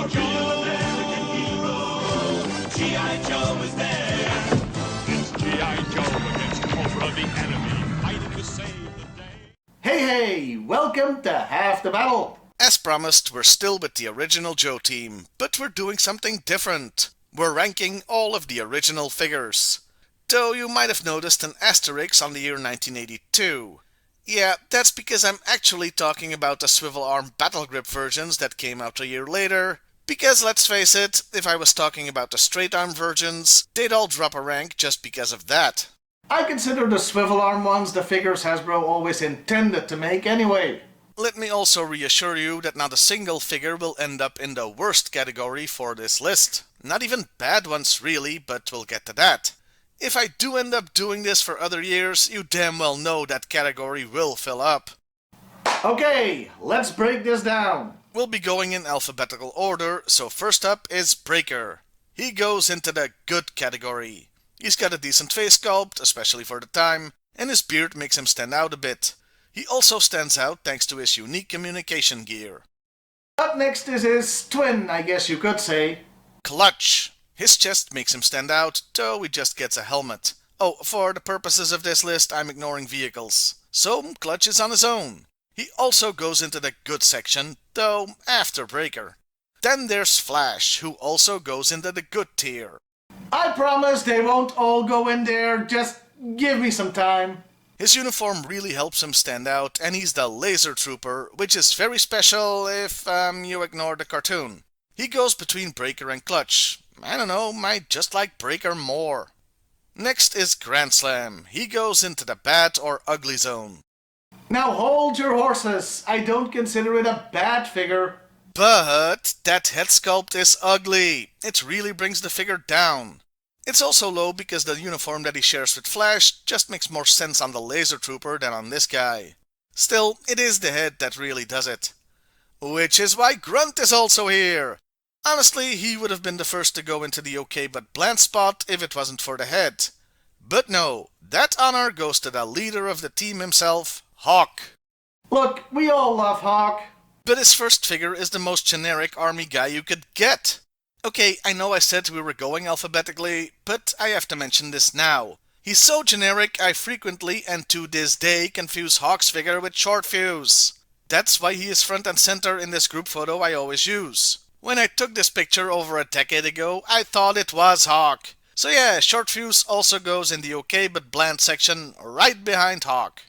Joe, American hero. G.I. Joe is there. It's G.I. Joe against Cobra, the enemy, fighting to save the day. Hey, welcome to Half the Battle. As promised, we're still with the original Joe team, but we're doing something different. We're ranking all of the original figures. Though you might have noticed an asterisk on the year 1982. Yeah, that's because I'm actually talking about the swivel arm battle grip versions that came out a year later. Because let's face it, if I was talking about the straight arm versions, they'd all drop a rank just because of that. I consider the swivel arm ones the figures Hasbro always intended to make anyway. Let me also reassure you that not a single figure will end up in the worst category for this list. Not even bad ones really, but we'll get to that. If I do end up doing this for other years, you damn well know that category will fill up. Okay, let's break this down. We'll be going in alphabetical order, so first up is Breaker. He goes into the good category. He's got a decent face sculpt, especially for the time, and his beard makes him stand out a bit. He also stands out thanks to his unique communication gear. Up next is his twin, I guess you could say. Clutch. His chest makes him stand out, though he just gets a helmet. Oh, for the purposes of this list, I'm ignoring vehicles. So, Clutch is on his own. He also goes into the good section, though after Breaker. Then there's Flash, who also goes into the good tier. I promise they won't all go in there, just give me some time. His uniform really helps him stand out, and he's the Laser Trooper, which is very special if you ignore the cartoon. He goes between Breaker and Clutch. I don't know, might just like Breaker more. Next is Grand Slam. He goes into the bad or ugly zone. Now hold your horses. I don't consider it a bad figure. But that head sculpt is ugly. It really brings the figure down. It's also low because the uniform that he shares with Flash just makes more sense on the Laser Trooper than on this guy. Still, it is the head that really does it. Which is why Grunt is also here. Honestly, he would have been the first to go into the okay but bland spot if it wasn't for the head. But no, that honor goes to the leader of the team himself, Hawk. Look, we all love Hawk. But his first figure is the most generic army guy you could get. Okay, I know I said we were going alphabetically, but I have to mention this now. He's so generic I frequently and to this day confuse Hawk's figure with Short Fuse. That's why he is front and center in this group photo I always use. When I took this picture over a decade ago, I thought it was Hawk. So yeah, Short Fuse also goes in the okay but bland section right behind Hawk.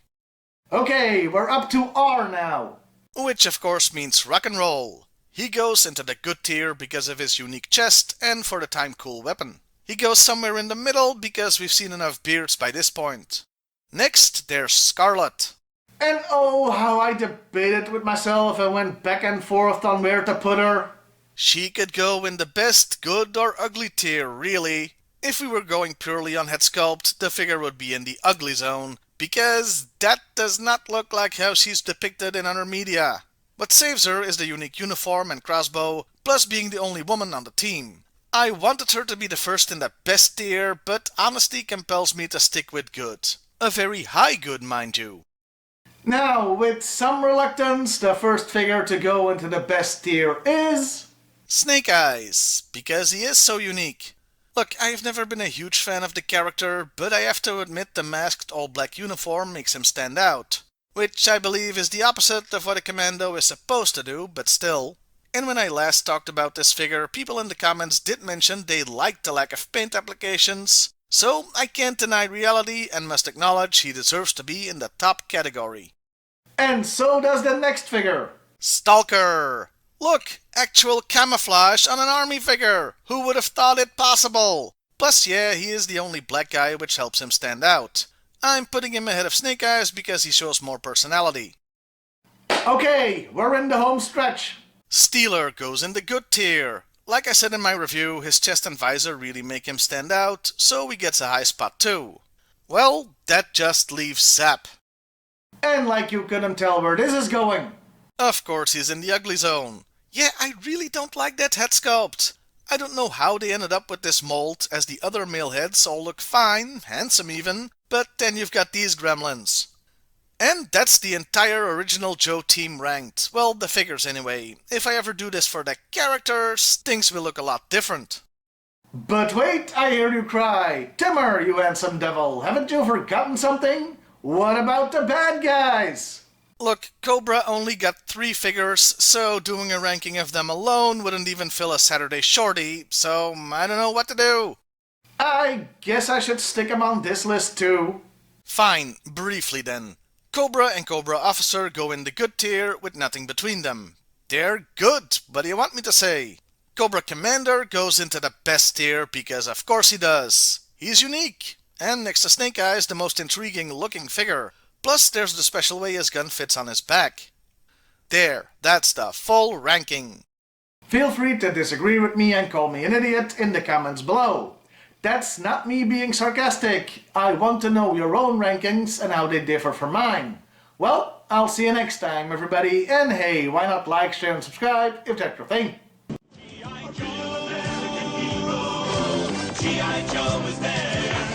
Okay, we're up to R now. Which of course means rock and roll. He goes into the good tier because of his unique chest and for the time cool weapon. He goes somewhere in the middle because we've seen enough beards by this point. Next, there's Scarlet. And oh, how I debated with myself and went back and forth on where to put her. She could go in the best, good or ugly tier, really. If we were going purely on head sculpt, the figure would be in the ugly zone, because that does not look like how she's depicted in other media. What saves her is the unique uniform and crossbow, plus being the only woman on the team. I wanted her to be the first in the best tier, but honesty compels me to stick with good. A very high good, mind you. Now, with some reluctance, the first figure to go into the best tier is... Snake Eyes, because he is so unique. Look, I've never been a huge fan of the character, but I have to admit the masked all-black uniform makes him stand out. Which I believe is the opposite of what a commando is supposed to do, but still. And when I last talked about this figure, people in the comments did mention they liked the lack of paint applications, so I can't deny reality and must acknowledge he deserves to be in the top category. And so does the next figure. Stalker! Look, actual camouflage on an army figure! Who would have thought it possible? Plus, yeah, he is the only black guy, which helps him stand out. I'm putting him ahead of Snake Eyes because he shows more personality. Okay, we're in the home stretch. Steeler goes in the good tier. Like I said in my review, his chest and visor really make him stand out, so he gets a high spot too. Well, that just leaves Zap. And like you couldn't tell where this is going. Of course he's in the ugly zone. Yeah, I really don't like that head sculpt. I don't know how they ended up with this mold, as the other male heads all look fine, handsome even, but then you've got these gremlins. And that's the entire original Joe team ranked. Well, the figures anyway. If I ever do this for the characters, things will look a lot different. But wait, I hear you cry. Timur, you handsome devil, haven't you forgotten something? What about the bad guys? Look, Cobra only got 3 figures, so doing a ranking of them alone wouldn't even fill a Saturday shorty, so I don't know what to do. I guess I should stick him on this list too. Fine, briefly then. Cobra and Cobra Officer go in the good tier with nothing between them. They're good, what do you want me to say? Cobra Commander goes into the best tier because of course he does. He's unique, and next to Snake Eyes the most intriguing looking figure. Plus there's the special way his gun fits on his back. There, that's the full ranking. Feel free to disagree with me and call me an idiot in the comments below. That's not me being sarcastic. I want to know your own rankings and how they differ from mine. Well, I'll see you next time, everybody, and hey, why not like, share, and subscribe if that's your thing. G.I. Joe, American hero. G.I. Joe is there.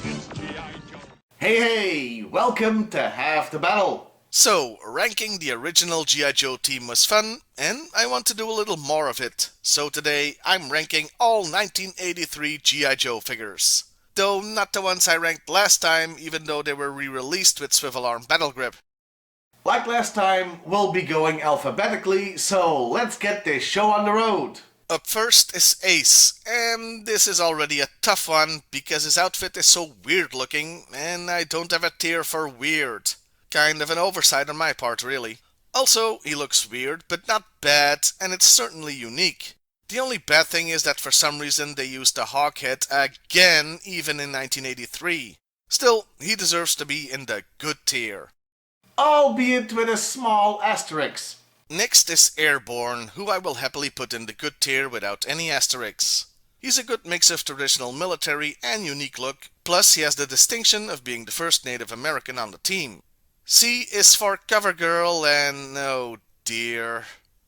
It's G.I. Joe. Hey, welcome to Half the Battle. So, ranking the original G.I. Joe team was fun, and I want to do a little more of it. So today, I'm ranking all 1983 G.I. Joe figures. Though not the ones I ranked last time, even though they were re-released with Swivel Arm Battle Grip. Like last time, we'll be going alphabetically, so let's get this show on the road. Up first is Ace, and this is already a tough one because his outfit is so weird looking, and I don't have a tier for weird. Kind of an oversight on my part, really. Also, he looks weird, but not bad, and it's certainly unique. The only bad thing is that for some reason they used the hawk head again, even in 1983. Still, he deserves to be in the good tier. Albeit with a small asterisk. Next is Airborne, who I will happily put in the good tier without any asterisks. He's a good mix of traditional military and unique look, plus he has the distinction of being the first Native American on the team. C is for Cover Girl, and oh dear.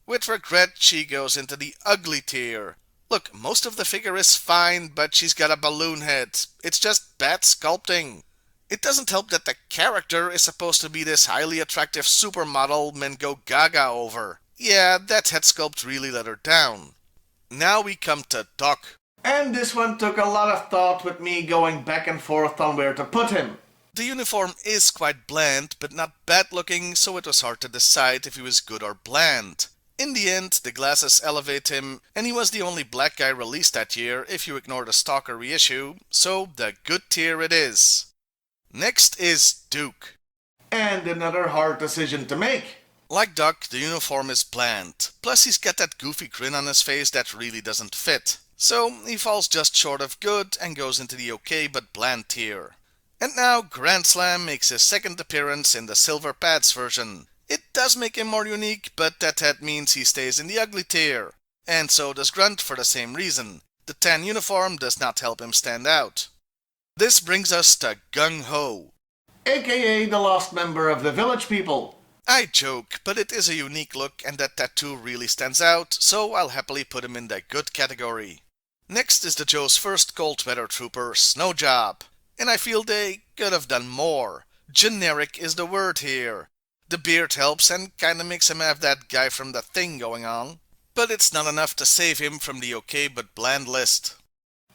With regret, she goes into the ugly tier. Look, most of the figure is fine, but she's got a balloon head. It's just bad sculpting. It doesn't help that the character is supposed to be this highly attractive supermodel men go gaga over. Yeah, that head sculpt really let her down. Now we come to Doc. And this one took a lot of thought with me going back and forth on where to put him. The uniform is quite bland, but not bad looking, so it was hard to decide if he was good or bland. In the end, the glasses elevate him, and he was the only black guy released that year if you ignore the Stalker reissue, so the good tier it is. Next is Duke. And another hard decision to make. Like Doc, the uniform is bland, plus he's got that goofy grin on his face that really doesn't fit. So he falls just short of good and goes into the okay but bland tier. And now Grand Slam makes his second appearance in the Silver Pads version. It does make him more unique, but that head means he stays in the ugly tier. And so does Grunt for the same reason. The tan uniform does not help him stand out. This brings us to Gung Ho. AKA the lost member of the Village People. I joke, but it is a unique look and that tattoo really stands out, so I'll happily put him in the good category. Next is the Joe's first cold weather trooper, Snow Job. And I feel they could have done more. Generic is the word here. The beard helps and kinda makes him have that guy from The Thing going on. But it's not enough to save him from the okay but bland list.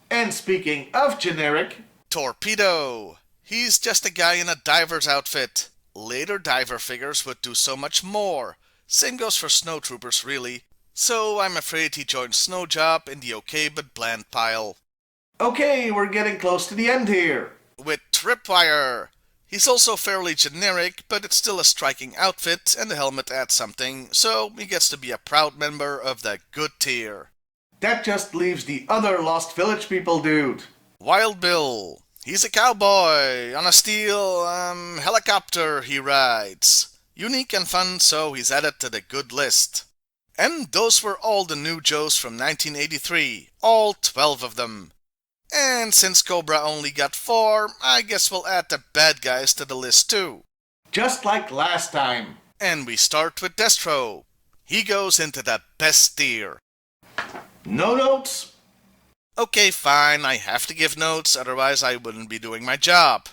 And speaking of generic, Torpedo. He's just a guy in a diver's outfit. Later diver figures would do so much more. Same goes for snow troopers really. So I'm afraid he joins Snow Job in the okay but bland pile. okay, we're getting close to the end here. With Tripwire. He's also fairly generic, but it's still a striking outfit and the helmet adds something, so he gets to be a proud member of the good tier. That just leaves the other Lost Village People dude. Wild Bill. He's a cowboy on a steel, helicopter he rides. Unique and fun, so he's added to the good list. And those were all the new Joes from 1983, all 12 of them. And since Cobra only got 4, I guess we'll add the bad guys to the list too. Just like last time. And we start with Destro. He goes into the best tier. No notes? Okay, fine, I have to give notes, otherwise I wouldn't be doing my job.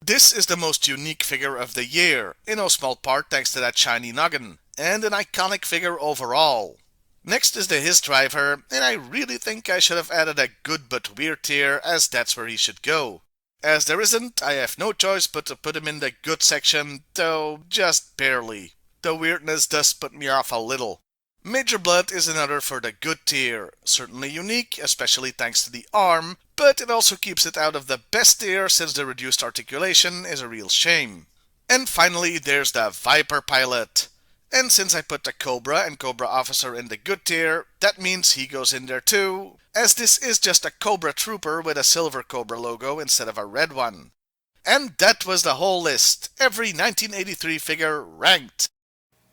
This is the most unique figure of the year, in no small part thanks to that shiny noggin, and an iconic figure overall. Next is the His Driver, and I really think I should have added a good but weird tier, as that's where he should go. As there isn't, I have no choice but to put him in the good section, though just barely. The weirdness does put me off a little. Major Blood is another for the good tier, certainly unique, especially thanks to the arm, but it also keeps it out of the best tier since the reduced articulation is a real shame. And finally, there's the Viper Pilot. And since I put the Cobra and Cobra Officer in the good tier, that means he goes in there too, as this is just a Cobra Trooper with a silver Cobra logo instead of a red one. And that was the whole list, every 1983 figure ranked.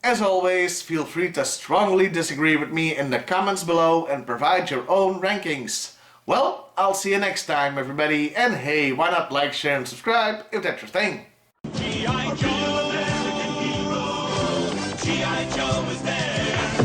As always, feel free to strongly disagree with me in the comments below and provide your own rankings. Well, I'll see you next time, everybody, and hey, why not like, share, and subscribe if that's your thing. G.I. Joe, American hero. G.I. Joe is there.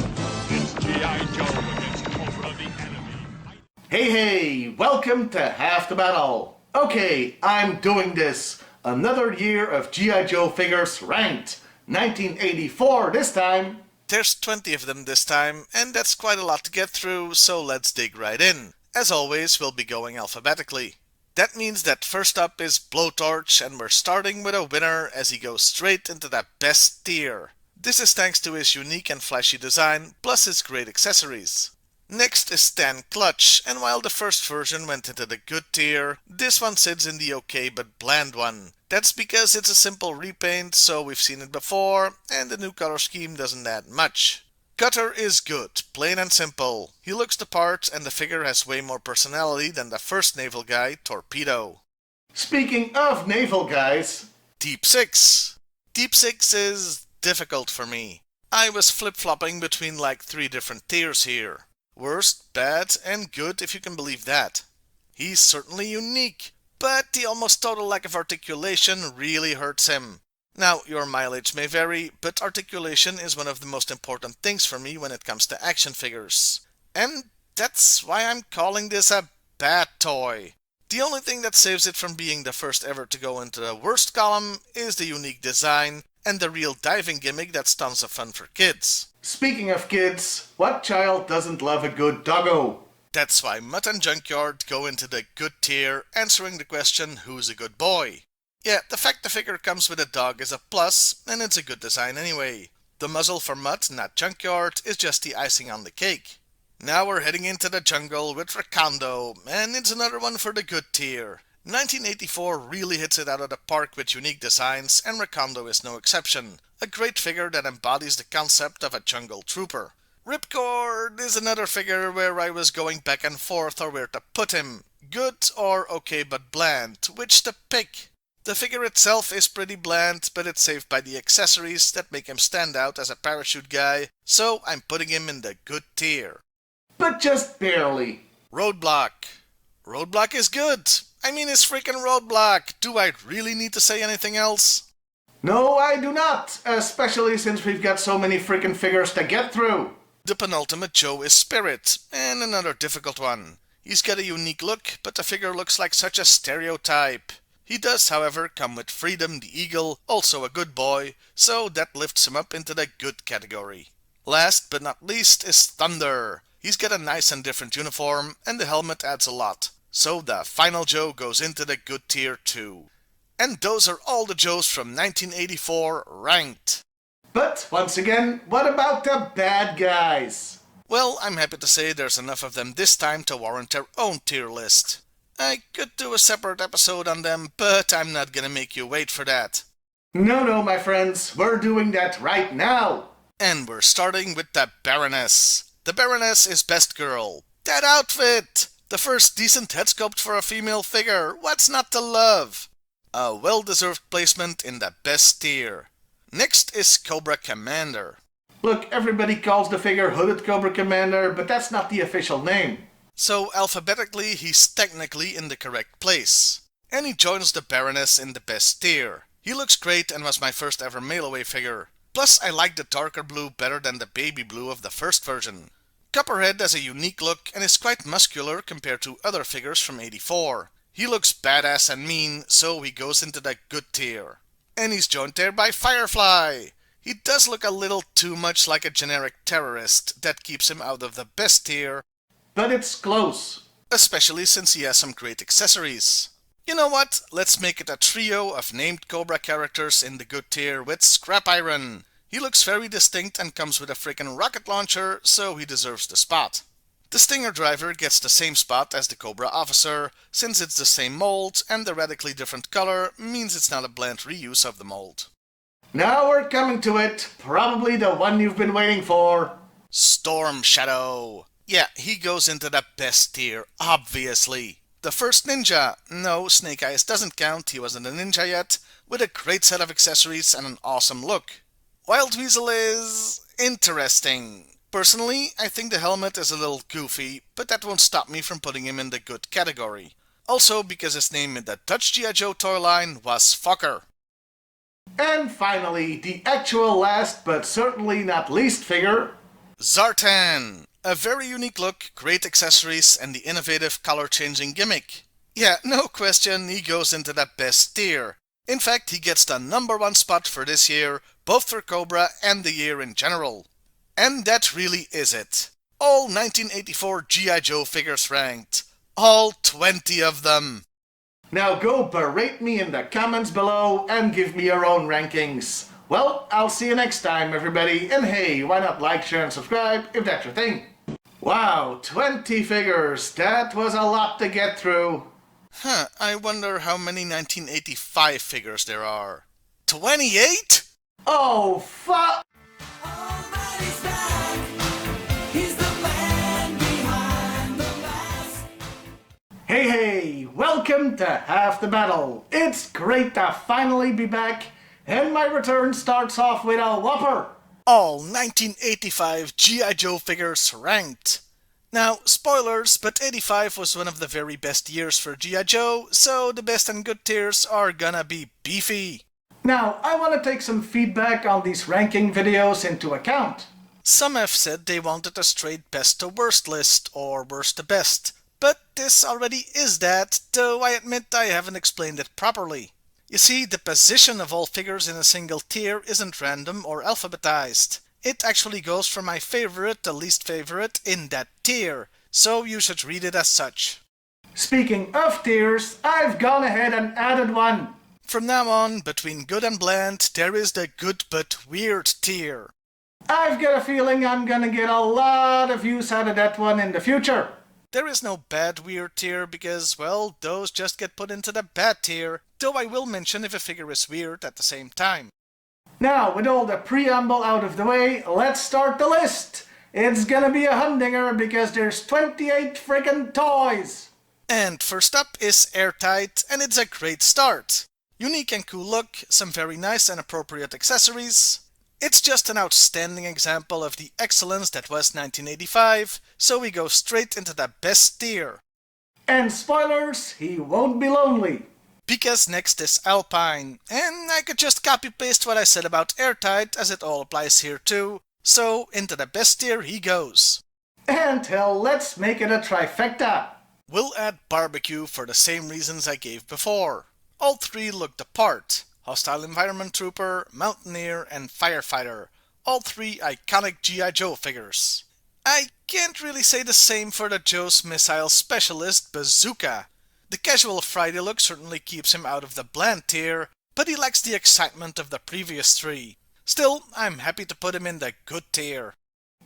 It's G.I. Joe against Cobra the enemy. Hey, welcome to Half the Battle. Okay, I'm doing this. Another year of G.I. Joe figures ranked. 1984 this time. There's 20 of them this time, and that's quite a lot to get through, so let's dig right in. As always, we'll be going alphabetically. That means that first up is Blowtorch, and we're starting with a winner as he goes straight into the best tier. This is thanks to his unique and flashy design, plus his great accessories. Next is Stan Clutch, and while the first version went into the good tier, this one sits in the okay but bland one. That's because it's a simple repaint, so we've seen it before, and the new color scheme doesn't add much. Cutter is good, plain and simple. He looks the part, and the figure has way more personality than the first naval guy, Torpedo. Speaking of naval guys, Deep Six. Deep Six is difficult for me. I was flip-flopping between like 3 different tiers here. Worst, bad, and good if you can believe that. He's certainly unique, but the almost total lack of articulation really hurts him. Now, your mileage may vary, but articulation is one of the most important things for me when it comes to action figures. And that's why I'm calling this a bad toy. The only thing that saves it from being the first ever to go into the worst column is the unique design and the real diving gimmick that's tons of fun for kids. Speaking of kids, what child doesn't love a good doggo? That's why Mutt and Junkyard go into the good tier, answering the question, who's a good boy? Yeah, the fact the figure comes with a dog is a plus, and it's a good design anyway. The muzzle for Mutt, not Junkyard, is just the icing on the cake. Now we're heading into the jungle with Recondo, and it's another one for the good tier. 1984 really hits it out of the park with unique designs, and Recondo is no exception. A great figure that embodies the concept of a jungle trooper. Ripcord is another figure where I was going back and forth or where to put him. Good or okay but bland, which to pick? The figure itself is pretty bland, but it's saved by the accessories that make him stand out as a parachute guy, so I'm putting him in the good tier. But just barely. Roadblock. Roadblock is good. I mean, it's freaking Roadblock. Do I really need to say anything else? No, I do not, especially since we've got so many freaking figures to get through. The penultimate Joe is Spirit, and another difficult one. He's got a unique look, but the figure looks like such a stereotype. He does, however, come with Freedom the Eagle, also a good boy, so that lifts him up into the good category. Last but not least is Thunder. He's got a nice and different uniform, and the helmet adds a lot. So the final Joe goes into the good tier too. And those are all the Joes from 1984 ranked. But, once again, what about the bad guys? Well, I'm happy to say there's enough of them this time to warrant their own tier list. I could do a separate episode on them, but I'm not gonna make you wait for that. No, my friends, we're doing that right now. And we're starting with the Baroness. The Baroness is best girl. That outfit! The first decent head sculpt for a female figure. What's not to love? A well-deserved placement in the best tier. Next is Cobra Commander. Look, everybody calls the figure Hooded Cobra Commander, but that's not the official name. So alphabetically, he's technically in the correct place. And he joins the Baroness in the best tier. He looks great and was my first ever mail-away figure. Plus, I like the darker blue better than the baby blue of the first version. Copperhead has a unique look and is quite muscular compared to other figures from '84. He looks badass and mean, so he goes into the good tier. And he's joined there by Firefly. He does look a little too much like a generic terrorist. That keeps him out of the best tier. But it's close. Especially since he has some great accessories. You know what? Let's make it a trio of named Cobra characters in the good tier with Scrap Iron. He looks very distinct and comes with a freaking rocket launcher, so he deserves the spot. The Stinger driver gets the same spot as the Cobra officer, since it's the same mold and the radically different color means it's not a bland reuse of the mold. Now we're coming to it, probably the one you've been waiting for. Storm Shadow. Yeah, he goes into the best tier, obviously. The first ninja. No, Snake Eyes doesn't count, he wasn't a ninja yet, with a great set of accessories and an awesome look. Wild Weasel is interesting. Personally, I think the helmet is a little goofy, but that won't stop me from putting him in the good category. Also because his name in the Dutch G.I.Joe toy line was Fokker. And finally, the actual last but certainly not least figure, Zartan. A very unique look, great accessories, and the innovative color-changing gimmick. Yeah, no question, he goes into the best tier. In fact, he gets the #1 spot for this year, both for Cobra and the year in general. And that really is it. All 1984 G.I. Joe figures ranked. All 20 of them. Now go berate me in the comments below and give me your own rankings. Well, I'll see you next time, everybody, and hey, why not like, share, and subscribe if that's your thing. Wow, 20 figures, that was a lot to get through. I wonder how many 1985 figures there are. 28? Oh, fuck! Almighty's back. He's the man behind the mask. Hey, welcome to Half the Battle. It's great to finally be back, and my return starts off with a whopper. All 1985 G.I. Joe figures ranked. Now, spoilers, but 85 was one of the very best years for G.I. Joe, so the best and good tiers are gonna be beefy. Now, I want to take some feedback on these ranking videos into account. Some have said they wanted a straight best to worst list, or worst to best, but this already is that, though I admit I haven't explained it properly. You see, the position of all figures in a single tier isn't random or alphabetized. It actually goes from my favorite to least favorite in that tier, so you should read it as such. Speaking of tiers, I've gone ahead and added one. From now on, between good and bland, there is the good but weird tier. I've got a feeling I'm gonna get a lot of use out of that one in the future. There is no bad weird tier because, well, those just get put into the bad tier, though I will mention if a figure is weird at the same time. Now, with all the preamble out of the way, let's start the list. It's gonna be a humdinger because there's 28 friggin' toys. And first up is Airtight, and it's a great start. Unique and cool look, some very nice and appropriate accessories. It's just an outstanding example of the excellence that was 1985, so we go straight into the best tier. And spoilers, he won't be lonely. Because next is Alpine, and I could just copy-paste what I said about Airtight as it all applies here too, so into the best tier he goes. And hell, let's make it a trifecta. We'll add Barbecue for the same reasons I gave before. All three look the part. Hostile Environment Trooper, Mountaineer, and Firefighter. All three iconic G.I. Joe figures. I can't really say the same for the Joe's Missile Specialist, Bazooka. The casual Friday look certainly keeps him out of the bland tier, but he lacks the excitement of the previous three. Still, I'm happy to put him in the good tier.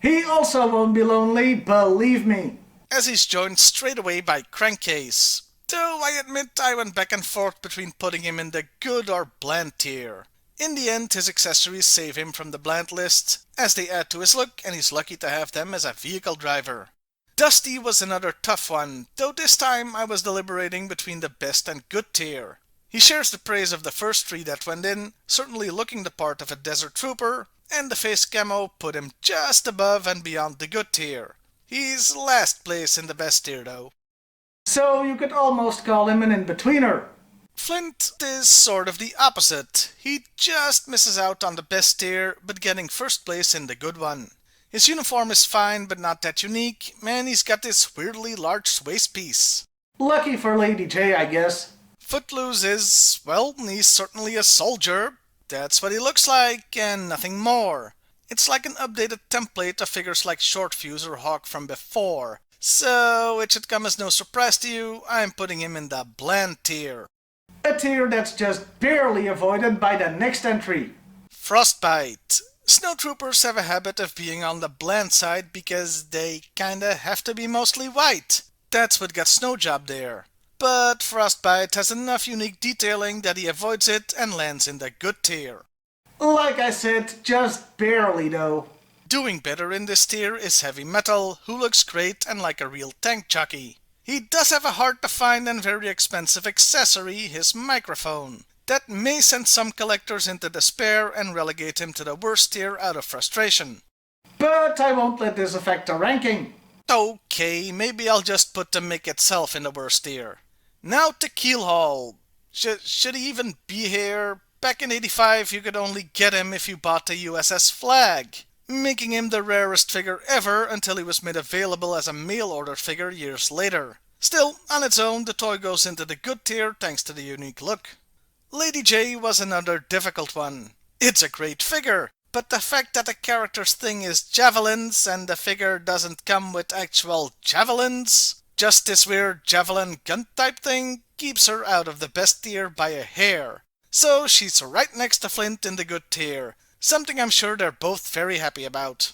He also won't be lonely, believe me. As he's joined straight away by Crankcase. Though I admit I went back and forth between putting him in the good or bland tier. In the end, his accessories save him from the bland list, as they add to his look and he's lucky to have them as a vehicle driver. Dusty was another tough one, though this time I was deliberating between the best and good tier. He shares the praise of the first three that went in, certainly looking the part of a desert trooper, and the face camo put him just above and beyond the good tier. He's last place in the best tier though. So you could almost call him an in-betweener. Flint is sort of the opposite. He just misses out on the best tier, but getting first place in the good one. His uniform is fine, but not that unique, and he's got this weirdly large waist piece. Lucky for Lady J, I guess. Footloose is, well, he's certainly a soldier. That's what he looks like, and nothing more. It's like an updated template of figures like Short Fuse or Hawk from before. So, it should come as no surprise to you, I'm putting him in the bland tier. A tier that's just barely avoided by the next entry. Frostbite. Snowtroopers have a habit of being on the bland side because they kinda have to be mostly white. That's what got Snowjob there. But Frostbite has enough unique detailing that he avoids it and lands in the good tier. Like I said, just barely though. Doing better in this tier is Heavy Metal, who looks great and like a real tank jockey. He does have a hard to find and very expensive accessory, his microphone. That may send some collectors into despair and relegate him to the worst tier out of frustration. But I won't let this affect the ranking. Okay, maybe I'll just put the Mick itself in the worst tier. Now to Keelhaul. Should he even be here? Back in 85 you could only get him if you bought the USS Flag, making him the rarest figure ever until he was made available as a mail order figure years later. Still, on its own, the toy goes into the good tier thanks to the unique look. Lady J was another difficult one. It's a great figure, but the fact that the character's thing is javelins and the figure doesn't come with actual javelins, just this weird javelin gun type thing, keeps her out of the best tier by a hair. So she's right next to Flint in the good tier, something I'm sure they're both very happy about.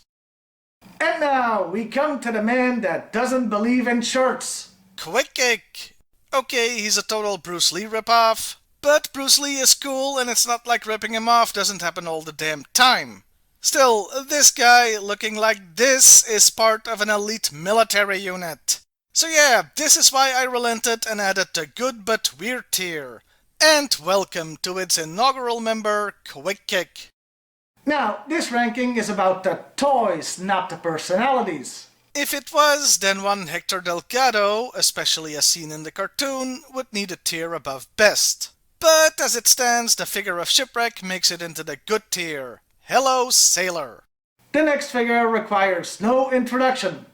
And now we come to the man that doesn't believe in shirts. Quick Kick! Okay, he's a total Bruce Lee ripoff, but Bruce Lee is cool and it's not like ripping him off doesn't happen all the damn time. Still, this guy looking like this is part of an elite military unit. So yeah, this is why I relented and added the good but weird tier. And welcome to its inaugural member, Quick Kick. Now, this ranking is about the toys, not the personalities. If it was, then one Hector Delgado, especially as seen in the cartoon, would need a tier above best. But as it stands, the figure of Shipwreck makes it into the good tier. Hello, Sailor! The next figure requires no introduction.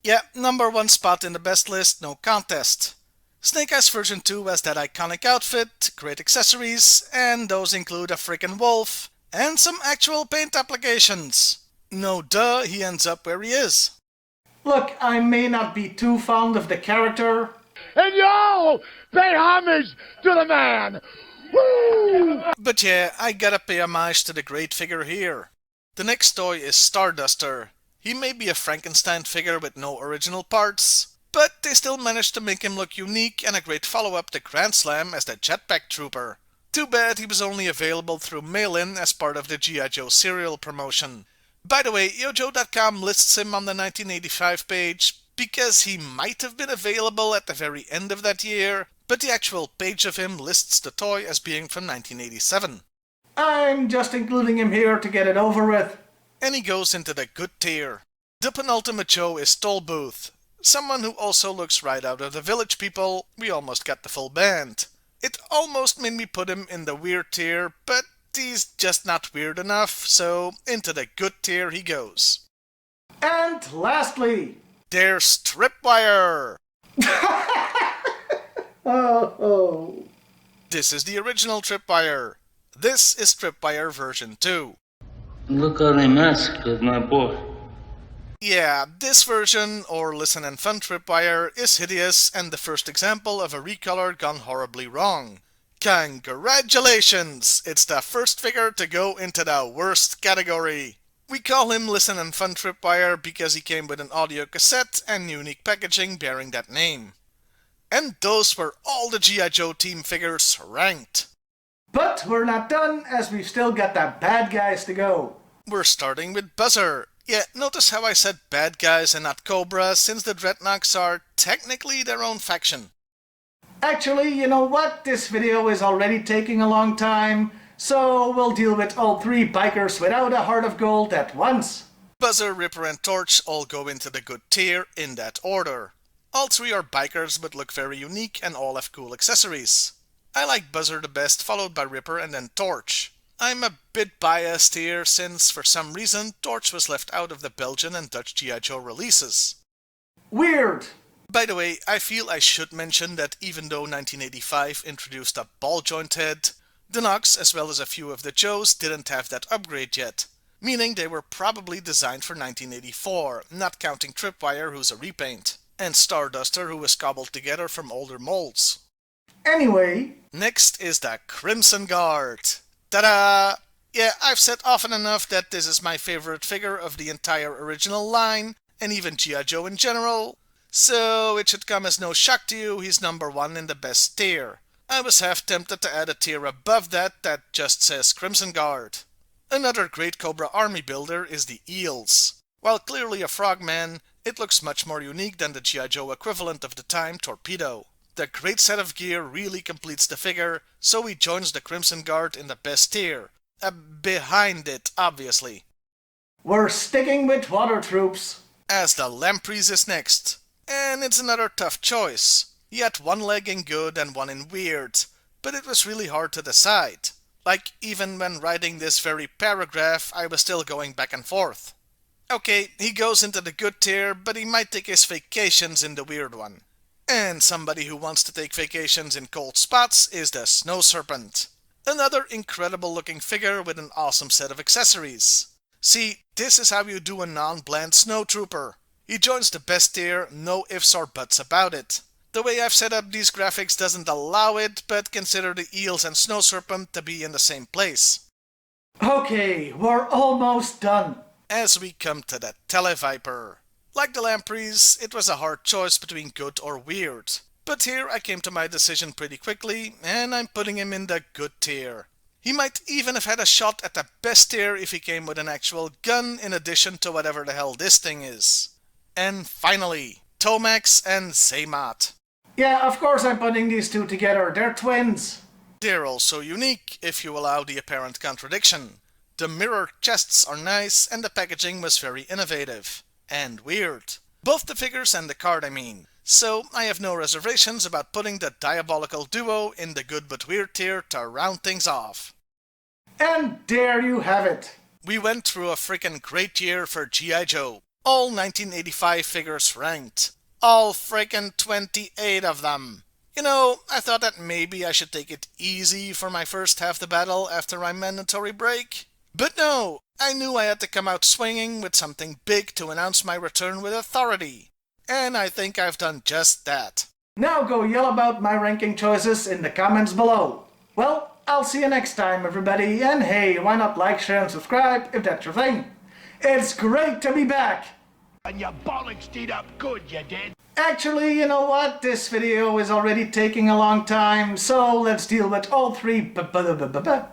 Yeah, number one spot in the best list, no contest. Snake Eyes version 2 has that iconic outfit, great accessories, and those include a freaking wolf, and some actual paint applications. No duh, he ends up where he is. Look, I may not be too fond of the character, And y'all pay homage to the man! Woo! But yeah, I gotta pay homage to the great figure here. The next toy is Starduster. He may be a Frankenstein figure with no original parts, but they still managed to make him look unique and a great follow-up to Grand Slam as the Jetpack Trooper. Too bad he was only available through mail-in as part of the G.I.Joe serial promotion. By the way, Yojo.com lists him on the 1985 page because he might have been available at the very end of that year, but the actual page of him lists the toy as being from 1987. I'm just including him here to get it over with. And he goes into the good tier. The penultimate Joe is Tollbooth, someone who also looks right out of the Village People. We almost got the full band. It almost made me put him in the weird tier, but he's just not weird enough, so into the good tier he goes. And lastly, There's Tripwire! oh. This is the original Tripwire. This is Tripwire version 2. Look how they massacred my boy. Yeah, this version, or Listen and Fun Tripwire, is hideous and the first example of a recolor gone horribly wrong. Congratulations! It's the first figure to go into the worst category. We call him Listen and Fun Tripwire because he came with an audio cassette and unique packaging bearing that name. And those were all the G.I. Joe team figures ranked. But we're not done, as we've still got the bad guys to go. We're starting with Buzzer. Yeah, notice how I said bad guys and not Cobra, since the Dreadnoks are technically their own faction. Actually, you know what? This video is already taking a long time, so we'll deal with all three bikers without a heart of gold at once. Buzzer, Ripper and Torch all go into the good tier in that order. All three are bikers but look very unique and all have cool accessories. I like Buzzer the best, followed by Ripper and then Torch. I'm a bit biased here since, for some reason, Torch was left out of the Belgian and Dutch G.I. Joe releases. weird. By the way, I feel I should mention that even though 1985 introduced a ball joint head, the Nox as well as a few of the Joes didn't have that upgrade yet, meaning they were probably designed for 1984, not counting Tripwire, who's a repaint, and Starduster, who was cobbled together from older molds. Anyway, Next is the Crimson Guard. Ta-da! Yeah, I've said often enough that this is my favorite figure of the entire original line, and even G.I. Joe in general, so it should come as no shock to you he's number one in the best tier. I was half tempted to add a tier above that just says Crimson Guard. Another great Cobra army builder is the Eels. While clearly a frogman, it looks much more unique than the G.I. Joe equivalent of the time, Torpedo. The great set of gear really completes the figure, so he joins the Crimson Guard in the best tier. Behind it, obviously. we're sticking with water troops. As the Lampreys is next. And it's another tough choice. He had one leg in good and one in weird, but it was really hard to decide. Like, even when writing this very paragraph, I was still going back and forth. Okay, he goes into the good tier, but he might take his vacations in the weird one. And somebody who wants to take vacations in cold spots is the Snow Serpent. Another incredible looking figure with an awesome set of accessories. See, this is how you do a non-bland Snow Trooper. He joins the best tier, no ifs or buts about it. The way I've set up these graphics doesn't allow it, but consider the Eels and Snow Serpent to be in the same place. Okay, we're almost done. As we come to the Televiper. Like the Lampreys, it was a hard choice between good or weird. But here I came to my decision pretty quickly, and I'm putting him in the good tier. He might even have had a shot at the best tier if he came with an actual gun in addition to whatever the hell this thing is. And finally, Tomax and Zaymat. Yeah, of course I'm putting these two together. They're twins. They're also unique, if you allow the apparent contradiction. The mirror chests are nice, and the packaging was very innovative. And weird. Both the figures and the card, I mean. So I have no reservations about putting the diabolical duo in the good but weird tier to round things off. And there you have it. We went through a freaking great year for G.I. Joe. All 1985 figures ranked. All freaking 28 of them. You know, I thought that maybe I should take it easy for my first half the battle after my mandatory break. But no, I knew I had to come out swinging with something big to announce my return with authority. And I think I've done just that. Now go yell about my ranking choices in the comments below. Well, I'll see you next time, everybody. And hey, why not like, share, and subscribe if that's your thing. It's great to be back. And your bollocks did up good, you did. Actually, you know what? This video is already taking a long time, so let's deal with all three G.I.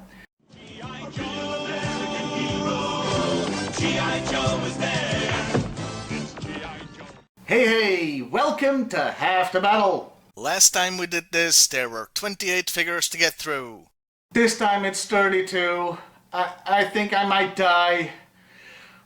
Joe, American hero. G.I. Joe is there. It's G.I. Joe. Hey, welcome to Half the Battle. Last time we did this, there were 28 figures to get through. This time it's 32. I think I might die.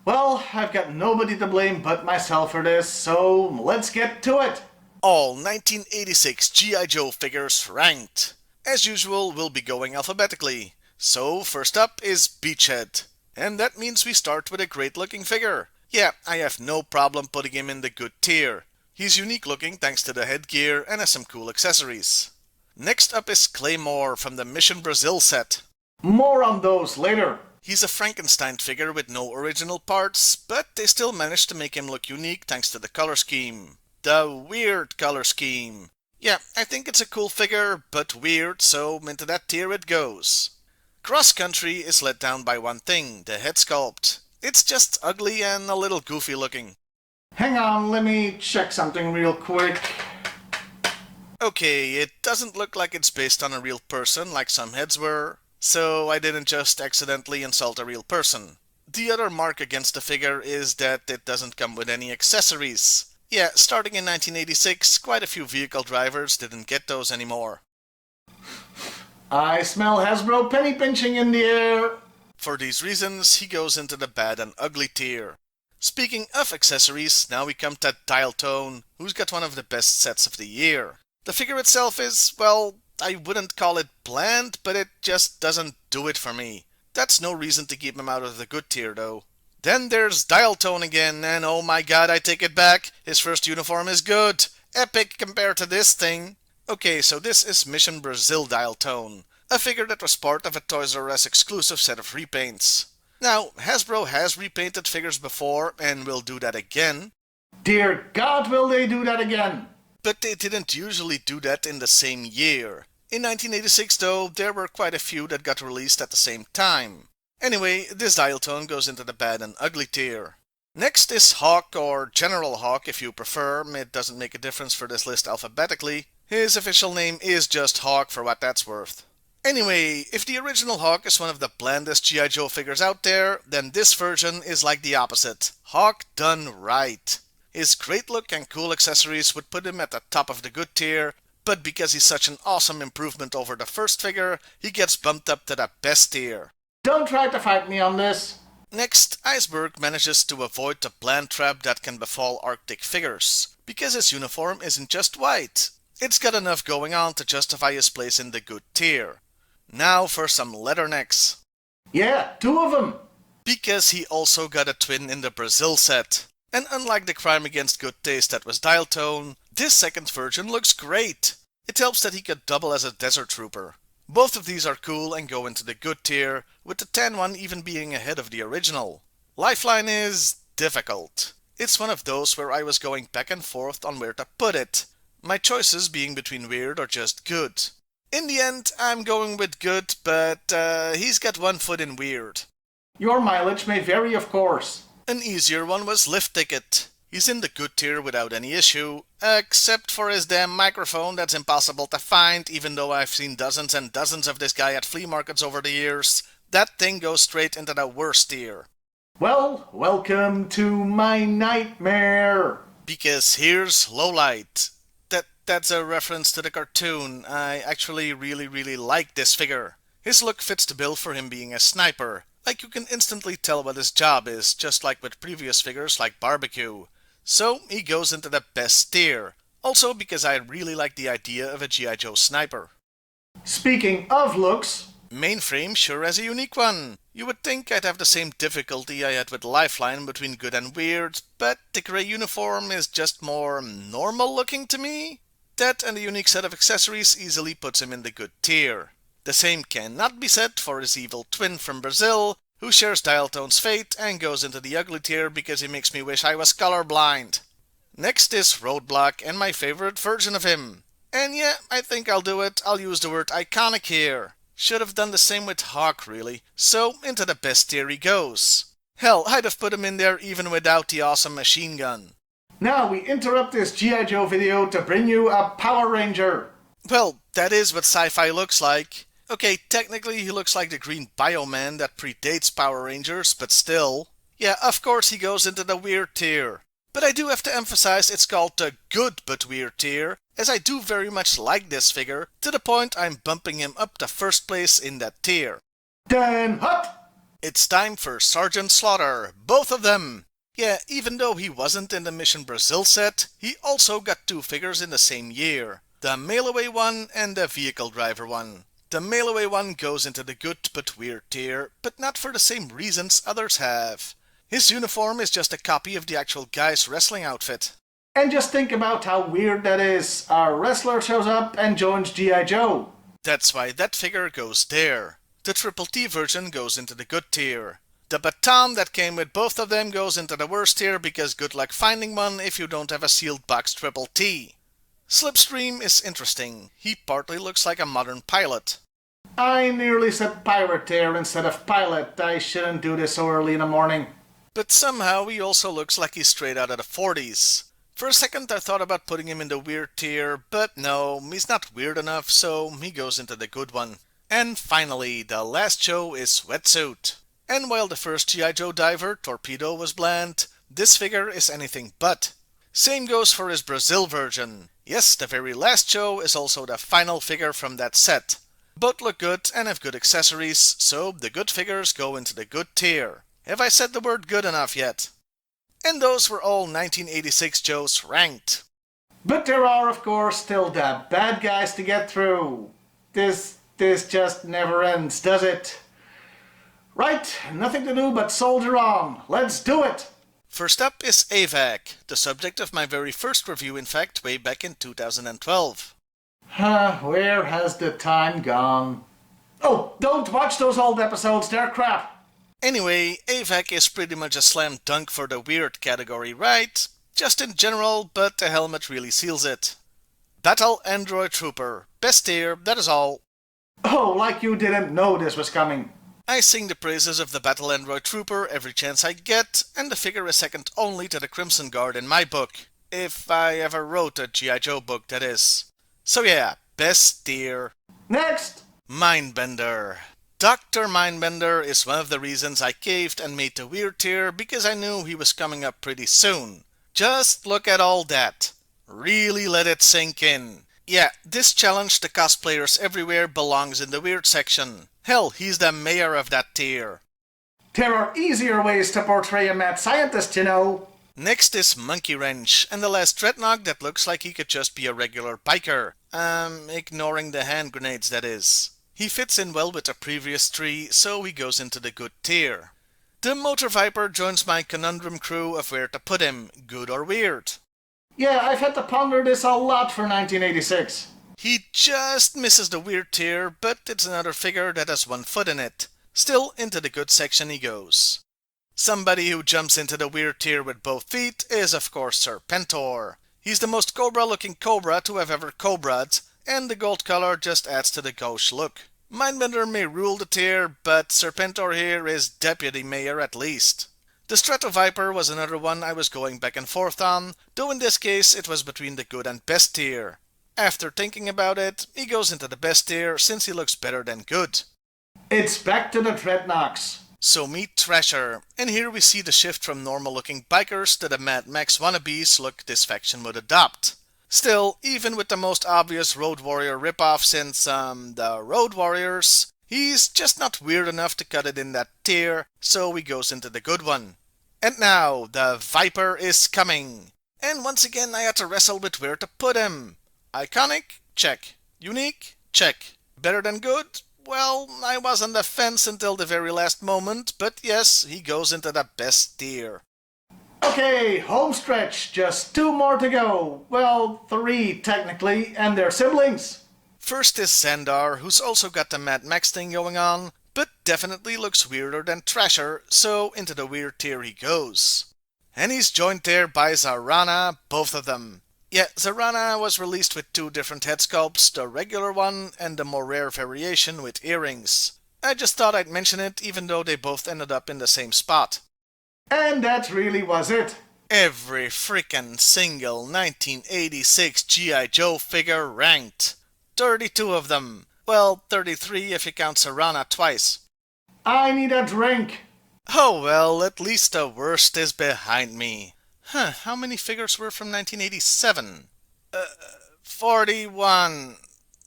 Well, I've got nobody to blame but myself for this, so let's get to it. All 1986 G.I. Joe figures ranked. As usual, we'll be going alphabetically. So, first up is Beachhead. And that means we start with a great looking figure. Yeah, I have no problem putting him in the good tier. He's unique looking thanks to the headgear and has some cool accessories. Next up is Claymore from the Mission Brazil set. More on those later. He's a Frankenstein figure with no original parts, but they still managed to make him look unique thanks to the color scheme. The weird color scheme. Yeah, I think it's a cool figure, but weird, so into that tier it goes. Cross Country is let down by one thing, the head sculpt. It's just ugly and a little goofy looking. Hang on, let me check something real quick. Okay, it doesn't look like it's based on a real person like some heads were, so I didn't just accidentally insult a real person. The other mark against the figure is that it doesn't come with any accessories. Yeah, starting in 1986, quite a few vehicle drivers didn't get those anymore. I smell Hasbro penny pinching in the air. For these reasons, he goes into the bad and ugly tier. Speaking of accessories, now we come to Dial Tone, who's got one of the best sets of the year. The figure itself is, well, I wouldn't call it bland, but it just doesn't do it for me. That's no reason to keep him out of the good tier though. Then there's Dial Tone again, and oh my god, I take it back. His first uniform is good. Epic compared to this thing. Okay, so this is Mission Brazil Dial Tone, a figure that was part of a Toys R Us exclusive set of repaints. Now, Hasbro has repainted figures before and will do that again, Dear God, will they do that again? but they didn't usually do that in the same year. In 1986 though, there were quite a few that got released at the same time. Anyway, this Dial Tone goes into the bad and ugly tier. Next is Hawk, or General Hawk if you prefer. It doesn't make a difference for this list alphabetically. His official name is just Hawk for what that's worth. Anyway, if the original Hawk is one of the blandest G.I. Joe figures out there, then this version is like the opposite. Hawk done right. His great look and cool accessories would put him at the top of the good tier, but because he's such an awesome improvement over the first figure, he gets bumped up to the best tier. Don't try to fight me on this. Next, Iceberg manages to avoid the bland trap that can befall Arctic figures, because his uniform isn't just white. It's got enough going on to justify his place in the good tier. Now for some leathernecks. Yeah, 2 of them. Because he also got a twin in the Brazil set. And unlike the crime against good taste that was Dial Tone, this second version looks great. It helps that he could double as a desert trooper. Both of these are cool and go into the good tier, with the tan one even being ahead of the original. Lifeline is difficult. It's one of those where I was going back and forth on where to put it, my choices being between weird or just good. In the end, I'm going with good, but he's got one foot in weird. Your mileage may vary, of course. An easier one was Lift Ticket. He's in the good tier without any issue, except for his damn microphone that's impossible to find, even though I've seen dozens and dozens of this guy at flea markets over the years. That thing goes straight into the worst tier. Well, welcome to my nightmare. Because here's Lowlight. That's a reference to the cartoon. I actually really like this figure. His look fits the bill for him being a sniper. Like, you can instantly tell what his job is, just like with previous figures like Barbecue. So he goes into the best tier. Also because I really like the idea of a G.I. Joe sniper. Speaking of looks, Mainframe sure has a unique one. You would think I'd have the same difficulty I had with Lifeline between good and weird, but the grey uniform is just more normal looking to me. That and a unique set of accessories easily puts him in the good tier. The same cannot be said for his evil twin from Brazil, who shares Dial Tone's fate and goes into the ugly tier because he makes me wish I was colorblind. Next is Roadblock and my favorite version of him. And yeah, I think I'll do it. I'll use the word iconic here. Should have done the same with Hawk, really. So, into the best tier he goes. Hell, I'd have put him in there even without the awesome machine gun. now we interrupt this G.I. Joe video to bring you a Power Ranger. Well, that is what sci-fi looks like. Okay, technically he looks like the green Bioman that predates Power Rangers, but still. Yeah, of course he goes into the weird tier. But I do have to emphasize it's called the good but weird tier, as I do very much like this figure, to the point I'm bumping him up to first place in that tier. Then hut! It's time for Sergeant Slaughter, both of them! Yeah, even though he wasn't in the Mission Brazil set, he also got 2 figures in the same year. The mail-away one and the vehicle driver one. The mail-away one goes into the good but weird tier, but not for the same reasons others have. His uniform is just a copy of the actual guy's wrestling outfit. And just think about how weird that is. Our wrestler shows up and joins G.I. Joe. That's why that figure goes there. The Triple T version goes into the good tier. The baton that came with both of them goes into the worst tier because good luck finding one if you don't have a sealed box Triple T. Slipstream is interesting. He partly looks like a modern pilot. I nearly said pirate there instead of pilot. I shouldn't do this so early in the morning. But somehow he also looks like he's straight out of the 40s. For a second I thought about putting him in the weird tier, but no, he's not weird enough, so he goes into the good one. And finally, the last show is Wetsuit. And while the first G.I. Joe diver, Torpedo, was bland, this figure is anything but. Same goes for his Brazil version. Yes, the very last show is also the final figure from that set. Both look good and have good accessories, so the good figures go into the good tier. Have I said the word good enough yet? And those were all 1986 Joes ranked. But there are, of course, still the bad guys to get through. This just never ends, does it? Right, nothing to do but soldier on. Let's do it! First up is AVAC, the subject of my very first review, in fact, way back in 2012. Where has the time gone? Oh, don't watch those old episodes, they're crap! Anyway, AVAC is pretty much a slam dunk for the weird category, right? Just in general, but the helmet really seals it. Battle Android Trooper. Best tier, that is all. Oh, like you didn't know this was coming. I sing the praises of the Battle Android Trooper every chance I get, and the figure is second only to the Crimson Guard in my book. If I ever wrote a G.I.Joe book, that is. So yeah, best tier. Next! Mindbender. Dr. Mindbender is one of the reasons I caved and made the weird tier, because I knew he was coming up pretty soon. Just look at all that. Really let it sink in. Yeah, this challenge the cosplayers everywhere belongs in the weird section. Hell, he's the mayor of that tier. There are easier ways to portray a mad scientist, you know. Next is Monkey Wrench, and the last Dreadnought that looks like he could just be a regular biker. Ignoring the hand grenades, that is. He fits in well with the previous three, so he goes into the good tier. The Motor Viper joins my conundrum crew of where to put him, good or weird. Yeah, I've had to ponder this a lot for 1986. He just misses the weird tier, but it's another figure that has one foot in it. Still, into the good section he goes. Somebody who jumps into the weird tier with both feet is of course Serpentor. He's the most Cobra-looking Cobra to have ever Cobra'd, and the gold color just adds to the gauche look. Mindbender may rule the tier, but Serpentor here is deputy mayor at least. The Stratoviper was another one I was going back and forth on, though in this case it was between the good and best tier. After thinking about it, he goes into the best tier since he looks better than good. It's back to the Dreadnoughts. So meet Thrasher, and here we see the shift from normal looking bikers to the Mad Max wannabes look this faction would adopt. Still, even with the most obvious Road Warrior ripoff since, the Road Warriors, he's just not weird enough to cut it in that tier, so he goes into the good one. And now, the Viper is coming. And once again I had to wrestle with where to put him. Iconic? Check. Unique? Check. Better than good? Well, I was on the fence until the very last moment, but yes, he goes into the best tier. Okay, home stretch, just 2 more to go. Well, 3 technically, and they're siblings. First is Xandar, who's also got the Mad Max thing going on, but definitely looks weirder than Thrasher, so into the weird tier he goes. And he's joined there by Zarana, both of them. Yeah, Zarana was released with 2 different head sculpts, the regular one and the more rare variation with earrings. I just thought I'd mention it even though they both ended up in the same spot. And that really was it. Every frickin' single 1986 G.I. Joe figure ranked. 32 of them. Well, 33 if you count Zarana twice. I need a drink. Oh well, at least the worst is behind me. How many figures were from 1987? 41.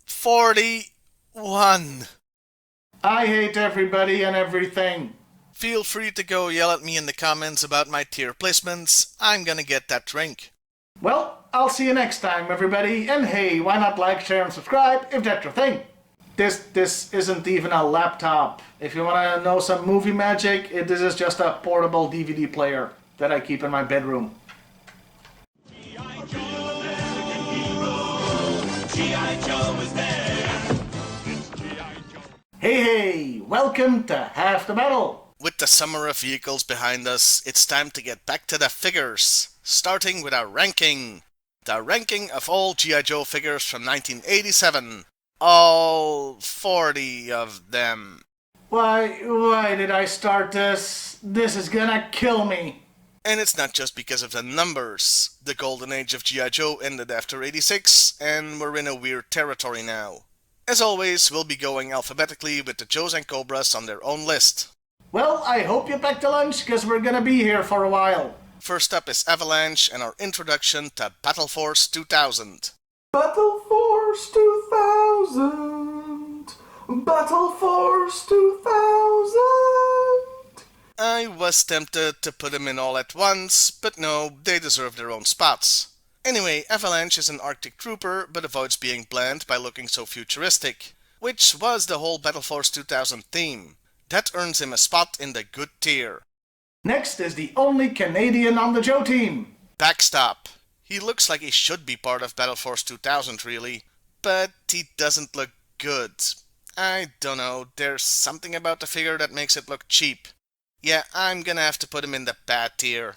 41. I hate everybody and everything. Feel free to go yell at me in the comments about my tier placements. I'm gonna get that drink. Well, I'll see you next time, everybody. And hey, why not like, share, and subscribe if that's your thing? This isn't even a laptop. If you want to know some movie magic, this is just a portable DVD player that I keep in my bedroom. G.I. Joe, American hero. G.I. Joe is there. It's G.I. Joe. Hey, welcome to Half the Battle. With the summer of vehicles behind us, it's time to get back to the figures. Starting with our ranking. The ranking of all G.I. Joe figures from 1987. All 40 of them. Why did I start this? This is gonna kill me. And it's not just because of the numbers. The golden age of G.I. Joe ended after 86, and we're in a weird territory now. As always, we'll be going alphabetically with the Joes and Cobras on their own list. Well, I hope you packed a lunch, because we're gonna be here for a while. First up is Avalanche and our introduction to Battle Force 2000. Battle Force 2000. Battle Force 2000. I was tempted to put them in all at once, but no, they deserve their own spots. Anyway, Avalanche is an Arctic trooper, but avoids being bland by looking so futuristic, which was the whole Battle Force 2000 theme. That earns him a spot in the good tier. Next is the only Canadian on the Joe team. Backstop. He looks like he should be part of Battle Force 2000 really, but he doesn't look good. I don't know, there's something about the figure that makes it look cheap. Yeah, I'm gonna have to put him in the bad tier.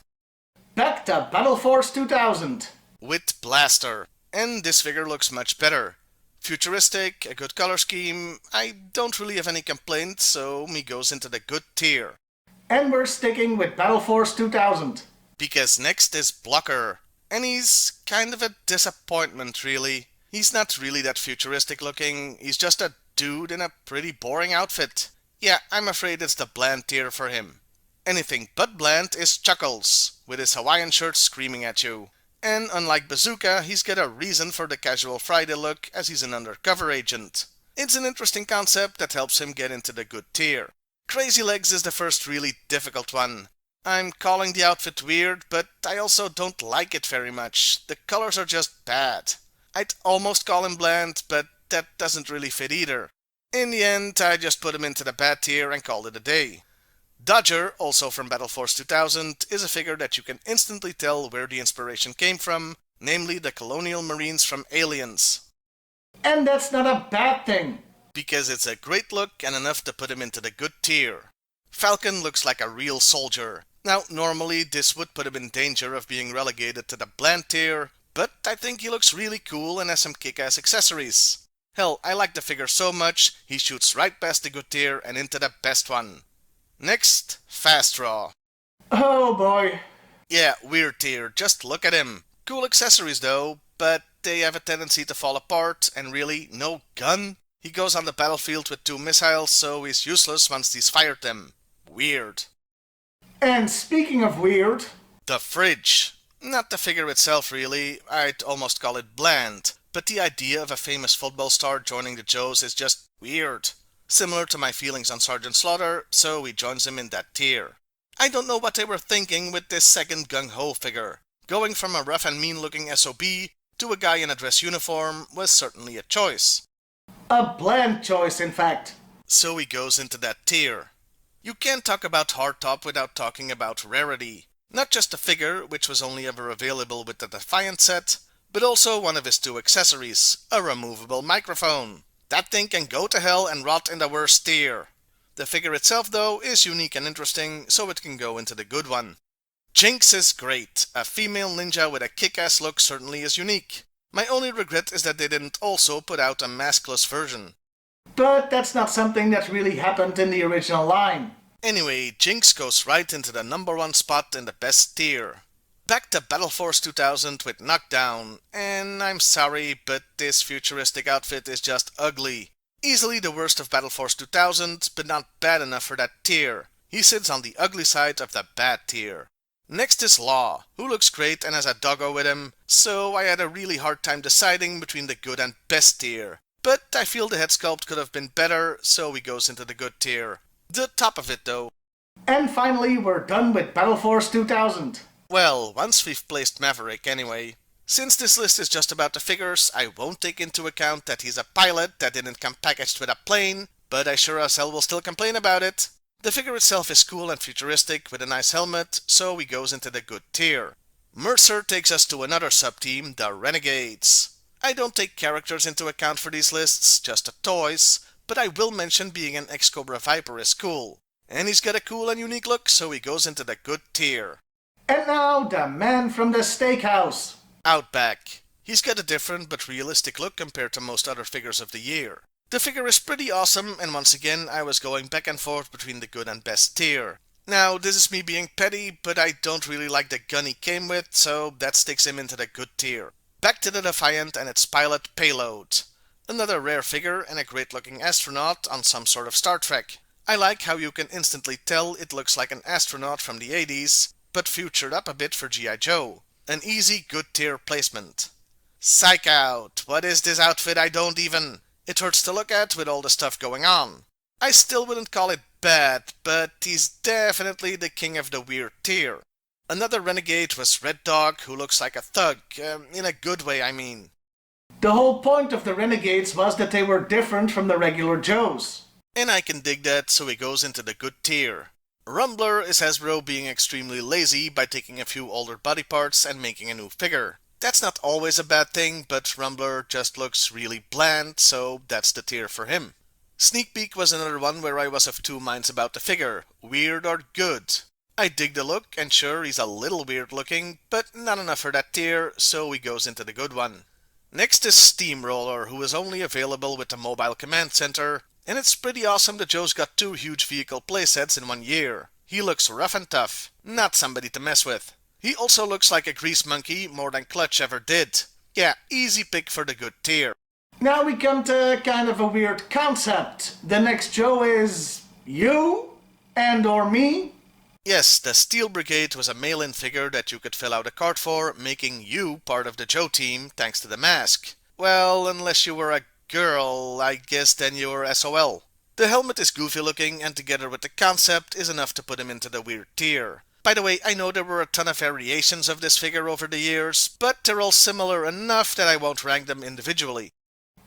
Back to Battle Force 2000. With Blaster. And this figure looks much better. Futuristic, a good color scheme. I don't really have any complaints, so he goes into the good tier. And we're sticking with Battle Force 2000. Because next is Blocker. And he's kind of a disappointment, really. He's not really that futuristic looking, he's just a dude in a pretty boring outfit. Yeah, I'm afraid it's the bland tier for him. Anything but bland is Chuckles, with his Hawaiian shirt screaming at you. And unlike Bazooka, he's got a reason for the casual Friday look as he's an undercover agent. It's an interesting concept that helps him get into the good tier. Crazy Legs is the first really difficult one. I'm calling the outfit weird, but I also don't like it very much. The colors are just bad. I'd almost call him bland, but that doesn't really fit either. In the end, I just put him into the bad tier and called it a day. Dodger, also from Battle Force 2000, is a figure that you can instantly tell where the inspiration came from, namely the Colonial Marines from Aliens. And that's not a bad thing. Because it's a great look and enough to put him into the good tier. Falcon looks like a real soldier. Now, normally this would put him in danger of being relegated to the bland tier, but I think he looks really cool and has some kick-ass accessories. Hell, I like the figure so much, he shoots right past the good tier and into the best one. Next, Fast Draw. Oh boy. Yeah, weird tier, just look at him. Cool accessories though, but they have a tendency to fall apart, and really, no gun? He goes on the battlefield with 2 missiles, so he's useless once he's fired them. Weird. And speaking of weird, The Fridge. Not the figure itself really, I'd almost call it bland, but the idea of a famous football star joining the Joes is just weird. Similar to my feelings on Sergeant Slaughter, so he joins him in that tier. I don't know what they were thinking with this second gung-ho figure. Going from a rough and mean looking SOB to a guy in a dress uniform was certainly a choice. a bland choice in fact. So he goes into that tier. You can't talk about hardtop without talking about rarity. Not just a figure, which was only ever available with the Defiant set, but also one of his 2 accessories, a removable microphone. That thing can go to hell and rot in the worst tier. The figure itself though is unique and interesting, so it can go into the good one. Jinx is great. A female ninja with a kick-ass look certainly is unique. My only regret is that they didn't also put out a maskless version. But that's not something that really happened in the original line. Anyway, Jinx goes right into the number 1 spot in the best tier. Back to Battle Force 2000 with Knockdown, and I'm sorry, but this futuristic outfit is just ugly. Easily the worst of Battle Force 2000, but not bad enough for that tier. He sits on the ugly side of the bad tier. Next is Law, who looks great and has a doggo with him, so I had a really hard time deciding between the good and best tier. But I feel the head sculpt could have been better, so he goes into the good tier. The top of it though. And finally, we're done with Battle Force 2000. Well, once we've placed Maverick anyway. Since this list is just about the figures, I won't take into account that he's a pilot that didn't come packaged with a plane, but I sure as hell will still complain about it. The figure itself is cool and futuristic with a nice helmet, so he goes into the good tier. Mercer takes us to another sub-team, the Renegades. I don't take characters into account for these lists, just the toys, but I will mention being an ex-Cobra Viper is cool. And he's got a cool and unique look, so he goes into the good tier. And now, the man from the steakhouse. Outback. He's got a different but realistic look compared to most other figures of the year. The figure is pretty awesome, and once again I was going back and forth between the good and best tier. Now, this is me being petty, but I don't really like the gun he came with, so that sticks him into the good tier. Back to the Defiant and its pilot Payload. Another rare figure and a great looking astronaut on some sort of Star Trek. I like how you can instantly tell it looks like an astronaut from the 80s, but futured up a bit for G.I. Joe. An easy good tier placement. Psych Out! What is this outfit? I don't even... It hurts to look at with all the stuff going on. I still wouldn't call it bad, but he's definitely the king of the weird tier. Another renegade was Red Dog, who looks like a thug, in a good way I mean. The whole point of the Renegades was that they were different from the regular Joes. And I can dig that, so he goes into the good tier. Rumbler is Hasbro being extremely lazy by taking a few older body parts and making a new figure. That's not always a bad thing, but Rumbler just looks really bland, so that's the tier for him. Sneak Peek was another one where I was of two minds about the figure, weird or good. I dig the look, and sure, he's a little weird looking, but not enough for that tier, so he goes into the good one. Next is Steamroller, who is only available with the Mobile Command Center, and it's pretty awesome that Joe's got two huge vehicle playsets in 1 year. He looks rough and tough, not somebody to mess with. He also looks like a grease monkey more than Clutch ever did. Yeah, easy pick for the good tier. Now we come to kind of a weird concept. The next Joe is you and or me. Yes, the Steel Brigade was a mail-in figure that you could fill out a card for, making you part of the Joe team thanks to the mask. Well, unless you were a girl, I guess then you were SOL. The helmet is goofy looking, and together with the concept is enough to put him into the weird tier. By the way, I know there were a ton of variations of this figure over the years, but they're all similar enough that I won't rank them individually.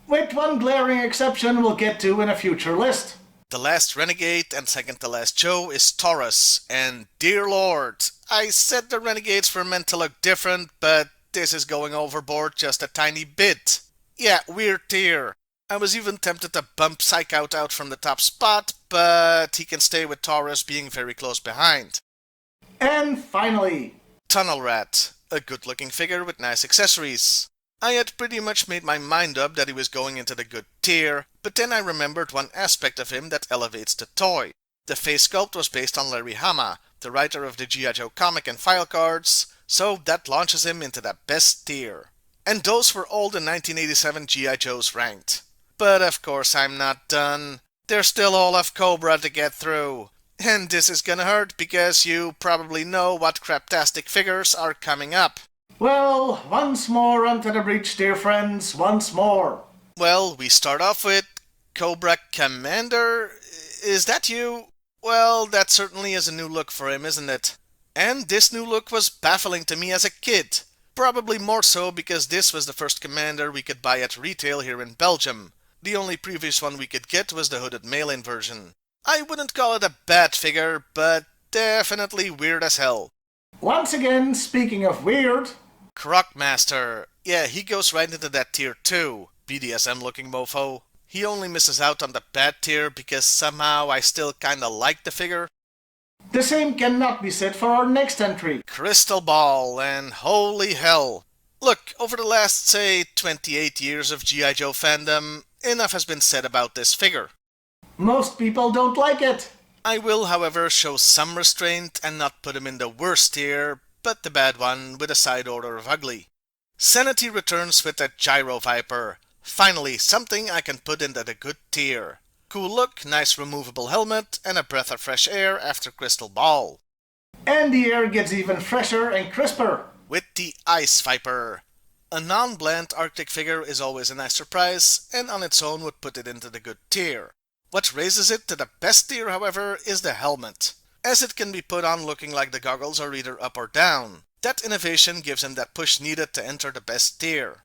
With one glaring exception we'll get to in a future list. The last Renegade and second to last Joe is Taurus, and dear lord, I said the Renegades were meant to look different, but this is going overboard just a tiny bit. Yeah, weird tier. I was even tempted to bump Psych out from the top spot, but he can stay with Taurus being very close behind. And finally, Tunnel Rat, a good looking figure with nice accessories. I had pretty much made my mind up that he was going into the good tier, but then I remembered one aspect of him that elevates the toy. The face sculpt was based on Larry Hama, the writer of the G.I.Joe comic and file cards, so that launches him into the best tier. And those were all the 1987 G.I. Joes ranked. But of course I'm not done. There's still all of Cobra to get through. And this is gonna hurt because you probably know what craptastic figures are coming up. well, once more onto the breach, dear friends, once more. Well, we start off with Cobra Commander. Is that you? Well, that certainly is a new look for him, isn't it? And this new look was baffling to me as a kid. Probably more so because this was the first Commander we could buy at retail here in Belgium. The only previous one we could get was the hooded mail-in version. I wouldn't call it a bad figure, but definitely weird as hell. Once again, speaking of weird, Crocmaster. Yeah, he goes right into that tier too. BDSM looking mofo. He only misses out on the bad tier because somehow I still kinda like the figure. the same cannot be said for our next entry. Crystal Ball, and holy hell. Look, over the last, say, 28 years of G.I. Joe fandom, enough has been said about this figure. Most people don't like it. I will, however, show some restraint and not put him in the worst tier, but the bad one with a side order of ugly. Sanity returns with a Gyro Viper. Finally, something I can put into the good tier. Cool look, nice removable helmet, and a breath of fresh air after Crystal Ball. And the air gets even fresher and crisper. With the Ice Viper. A non-bland Arctic figure is always a nice surprise, and on its own would put it into the good tier. What raises it to the best tier, however, is the helmet, as it can be put on looking like the goggles are either up or down. That innovation gives him that push needed to enter the best tier.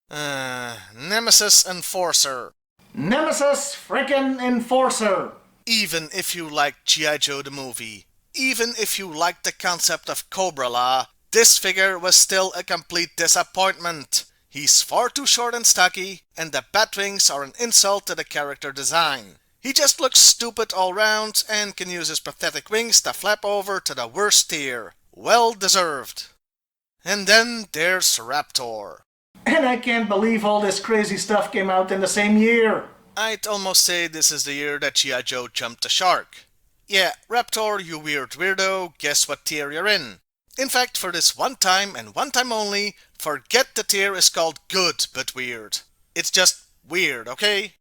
Nemesis Enforcer. Nemesis frickin' Enforcer. Even if you like G.I. Joe the movie, even if you like the concept of Cobra Law, this figure was still a complete disappointment. He's far too short and stocky, and the bat wings are an insult to the character design. He just looks stupid all round and can use his pathetic wings to flap over to the worst tier. Well deserved. And then there's Raptor. And I can't believe all this crazy stuff came out in the same year. I'd almost say this is the year that G.I. Joe jumped the shark. Yeah, Raptor, you weird weirdo, guess what tier you're in. In fact, for this one time and one time only, forget the tier is called good but weird. It's just weird, okay?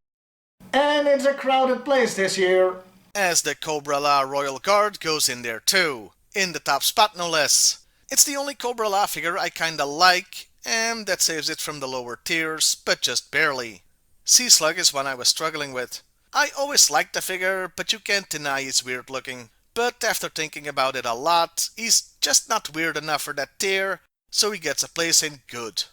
And it's a crowded place this year. As the Cobra La Royal Guard goes in there too. In the top spot no less. It's the only Cobra La figure I kinda like, and that saves it from the lower tiers, but just barely. Sea Slug is one I was struggling with. I always liked the figure, but you can't deny he's weird looking. But after thinking about it a lot, he's just not weird enough for that tier, so he gets a place in good.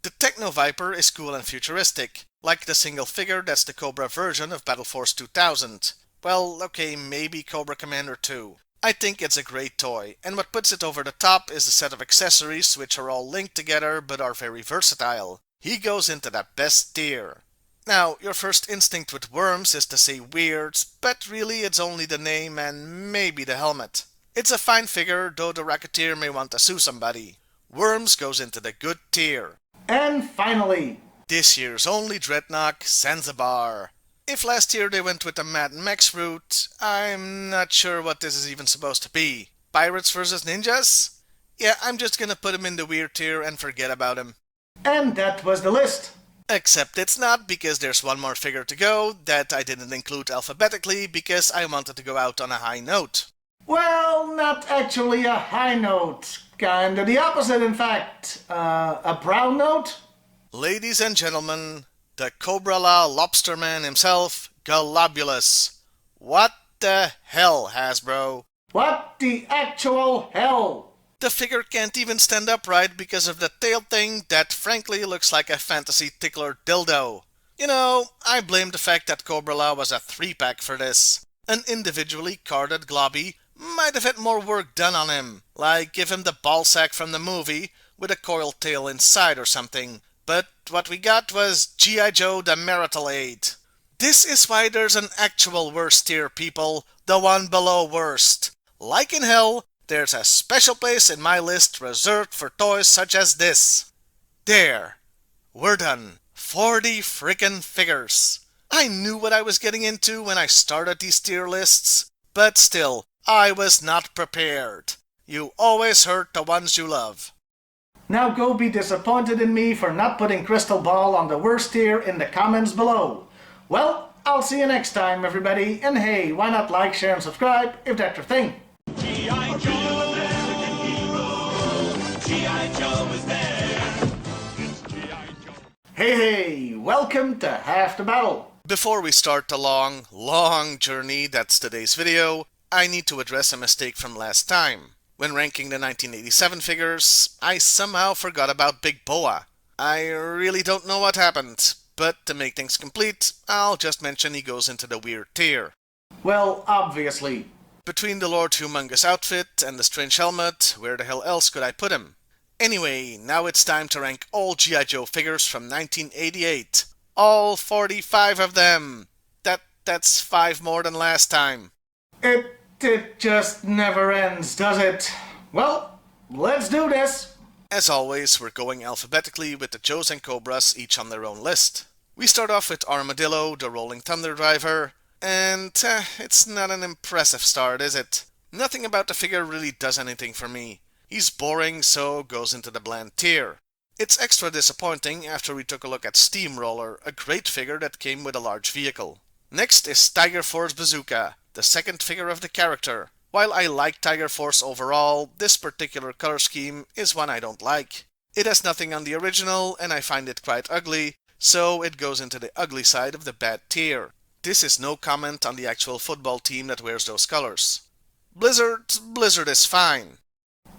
The Techno Viper is cool and futuristic. Like the single figure that's the Cobra version of Battle Force 2000. Well, okay, maybe Cobra Commander 2. I think it's a great toy, and what puts it over the top is the set of accessories which are all linked together but are very versatile. He goes into the best tier. Now, your first instinct with Worms is to say weird, but really it's only the name and maybe the helmet. It's a fine figure, though the Racketeer may want to sue somebody. Worms goes into the good tier. And finally, This year's only Dreadnought, Zanzibar. If last year they went with the Mad Max route, I'm not sure what this is even supposed to be. Pirates versus ninjas? Yeah, I'm just gonna put him in the weird tier and forget about him. and that was the list. Except it's not, because there's one more figure to go that I didn't include alphabetically because I wanted to go out on a high note. Well, not actually a high note. Kinda the opposite, in fact. A brown note? Ladies and gentlemen, the Cobra La Lobsterman himself, Globulus. What the hell, Hasbro? What the actual hell? The figure can't even stand upright because of the tail thing that frankly looks like a fantasy tickler dildo. You know, I blame the fact that Cobra La was a 3-pack for this. An individually carded Globby might have had more work done on him, like give him the ballsack from the movie with a coiled tail inside or something. But what we got was G.I.Joe the Marital Aid. This is why there's an actual worst tier, people, the one below worst. Like in hell, there's a special place in my list reserved for toys such as this. There. We're done. 40 frickin' figures. I knew what I was getting into when I started these tier lists, but still, I was not prepared. You always hurt the ones you love. Now go be disappointed in me for not putting Crystal Ball on the worst tier in the comments below. Well, I'll see you next time, everybody, and hey, why not like, share, and subscribe if that's your thing. G.I. Joe, American hero. G.I. Joe is there. It's G.I. Joe. Hey, welcome to Half the Battle. Before we start the long journey that's today's video, I need to address a mistake from last time. When ranking the 1987 figures, I somehow forgot about Big Boa. I really don't know what happened, but to make things complete, I'll just mention he goes into the weird tier. Well, obviously. Between the Lord Humongous outfit and the strange helmet, where the hell else could I put him? Anyway, now it's time to rank all G.I. Joe figures from 1988. All 45 of them! That's 5 more than last time. It just never ends, does it? Well, let's do this. As always, we're going alphabetically with the Joes and Cobras each on their own list. We start off with Armadillo, the Rolling Thunder driver, and it's not an impressive start, is it? Nothing about the figure really does anything for me. He's boring, so goes into the bland tier. It's extra disappointing after we took a look at Steamroller, a great figure that came with a large vehicle. Next is Tiger Force Bazooka, the second figure of the character. While I like Tiger Force overall, this particular color scheme is one I don't like. It has nothing on the original, and I find it quite ugly, so it goes into the ugly side of the bad tier. This is no comment on the actual football team that wears those colors. Blizzard is fine.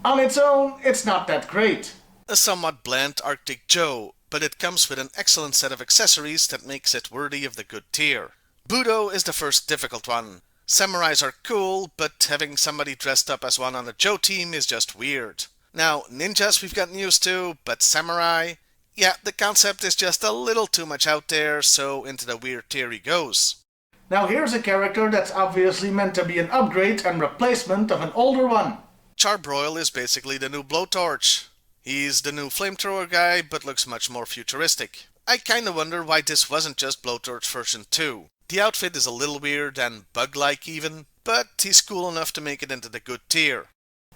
On its own, it's not that great. A somewhat bland Arctic Joe, but it comes with an excellent set of accessories that makes it worthy of the good tier. Budo is the first difficult one. Samurais are cool, but having somebody dressed up as one on the Joe team is just weird. Now, ninjas we've gotten used to, but samurai? Yeah, the concept is just a little too much out there, so into the weird tier he goes. Now here's a character that's obviously meant to be an upgrade and replacement of an older one. Charbroil is basically the new blowtorch. He's the new flamethrower guy, but looks much more futuristic. I kinda wonder why this wasn't just Blowtorch version 2. The outfit is a little weird and bug-like even, but he's cool enough to make it into the good tier.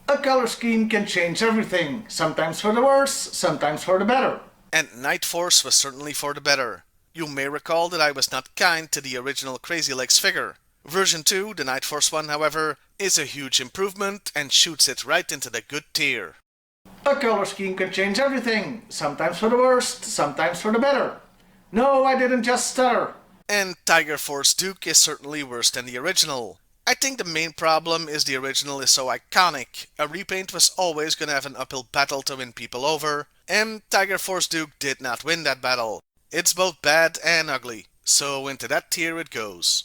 A color scheme can change everything, sometimes for the worse, sometimes for the better. And Night Force was certainly for the better. You may recall that I was not kind to the original Crazy Legs figure. Version 2, the Night Force one, however, is a huge improvement and shoots it right into the good tier. A color scheme can change everything, sometimes for the worst, sometimes for the better. No, I didn't just stutter. And Tiger Force Duke is certainly worse than the original. I think the main problem is the original is so iconic. A repaint was always gonna have an uphill battle to win people over, and Tiger Force Duke did not win that battle. It's both bad and ugly, so into that tier it goes.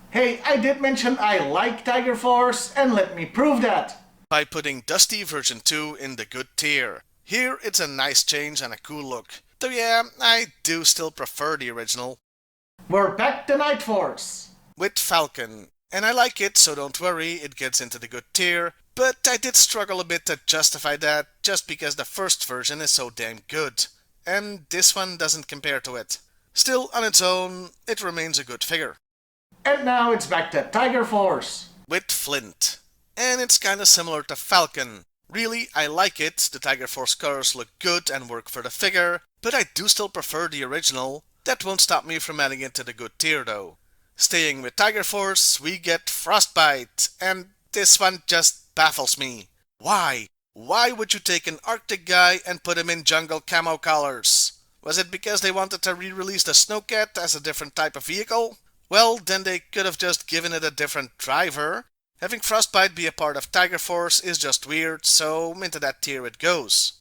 Hey, I did mention I like Tiger Force, and let me prove that. By putting Dusty version 2 in the good tier. Here it's a nice change and a cool look. Though yeah, I do still prefer the original. We're back to Night Force. With Falcon. And I like it, so don't worry, it gets into the good tier. But I did struggle a bit to justify that, just because the first version is so damn good. And this one doesn't compare to it. Still, on its own, it remains a good figure. And now it's back to Tiger Force. With Flint. And it's kinda similar to Falcon. Really, I like it, the Tiger Force colors look good and work for the figure, but I do still prefer the original. That won't stop me from adding it to the good tier though. Staying with Tiger Force, we get Frostbite, and this one just baffles me. Why? Why would you take an Arctic guy and put him in jungle camo colors? Was it because they wanted to re-release the Snowcat as a different type of vehicle? Well, then they could have just given it a different driver. Having Frostbite be a part of Tiger Force is just weird, so into that tier it goes.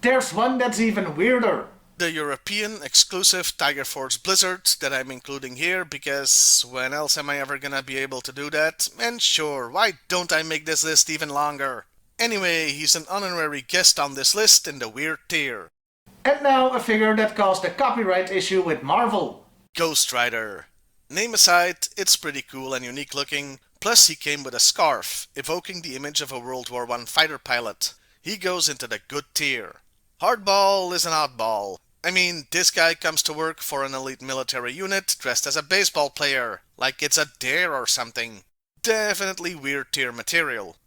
There's one that's even weirder. The European exclusive Tiger Force Blizzard that I'm including here because when else am I ever gonna be able to do that? And sure, why don't I make this list even longer? Anyway, he's an honorary guest on this list in the weird tier. And now a figure that caused a copyright issue with Marvel. Ghost Rider. Name aside, it's pretty cool and unique looking, plus he came with a scarf, evoking the image of a World War I fighter pilot. He goes into the good tier. Hardball is an oddball. I mean, this guy comes to work for an elite military unit dressed as a baseball player, like it's a dare or something. Definitely weird tier material.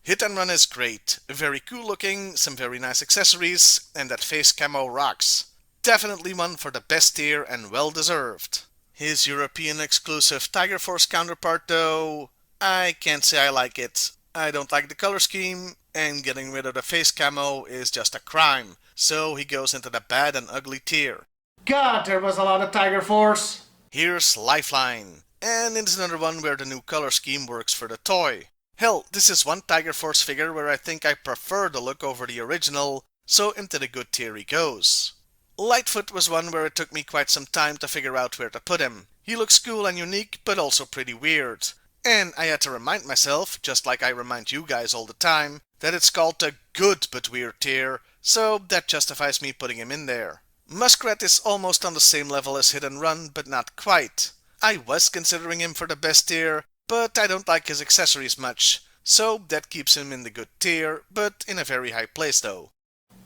Hit and Run is great, very cool looking, some very nice accessories, and that face camo rocks. Definitely one for the best tier and well deserved. His European exclusive Tiger Force counterpart though, I can't say I like it. I don't like the color scheme, and getting rid of the face camo is just a crime, so he goes into the bad and ugly tier. God, there was a lot of Tiger Force. Here's Lifeline, and it's another one where the new color scheme works for the toy. Hell, this is one Tiger Force figure where I think I prefer the look over the original, so into the good tier he goes. Lightfoot was one where it took me quite some time to figure out where to put him. He looks cool and unique, but also pretty weird. And I had to remind myself, just like I remind you guys all the time, that it's called the good but weird tier, so that justifies me putting him in there. Muskrat is almost on the same level as Hit and Run, but not quite. I was considering him for the best tier, but I don't like his accessories much, so that keeps him in the good tier, but in a very high place though.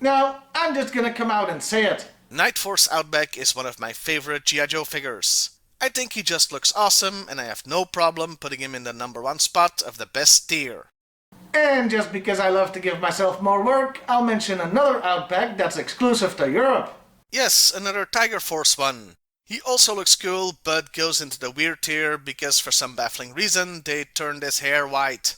Now, I'm just gonna come out and say it. Night Force Outback is one of my favorite G.I. Joe figures. I think he just looks awesome, and I have no problem putting him in the number one spot of the best tier. And just because I love to give myself more work, I'll mention another Outback that's exclusive to Europe. Yes, another Tiger Force one. He also looks cool, but goes into the weird tier because for some baffling reason they turned his hair white.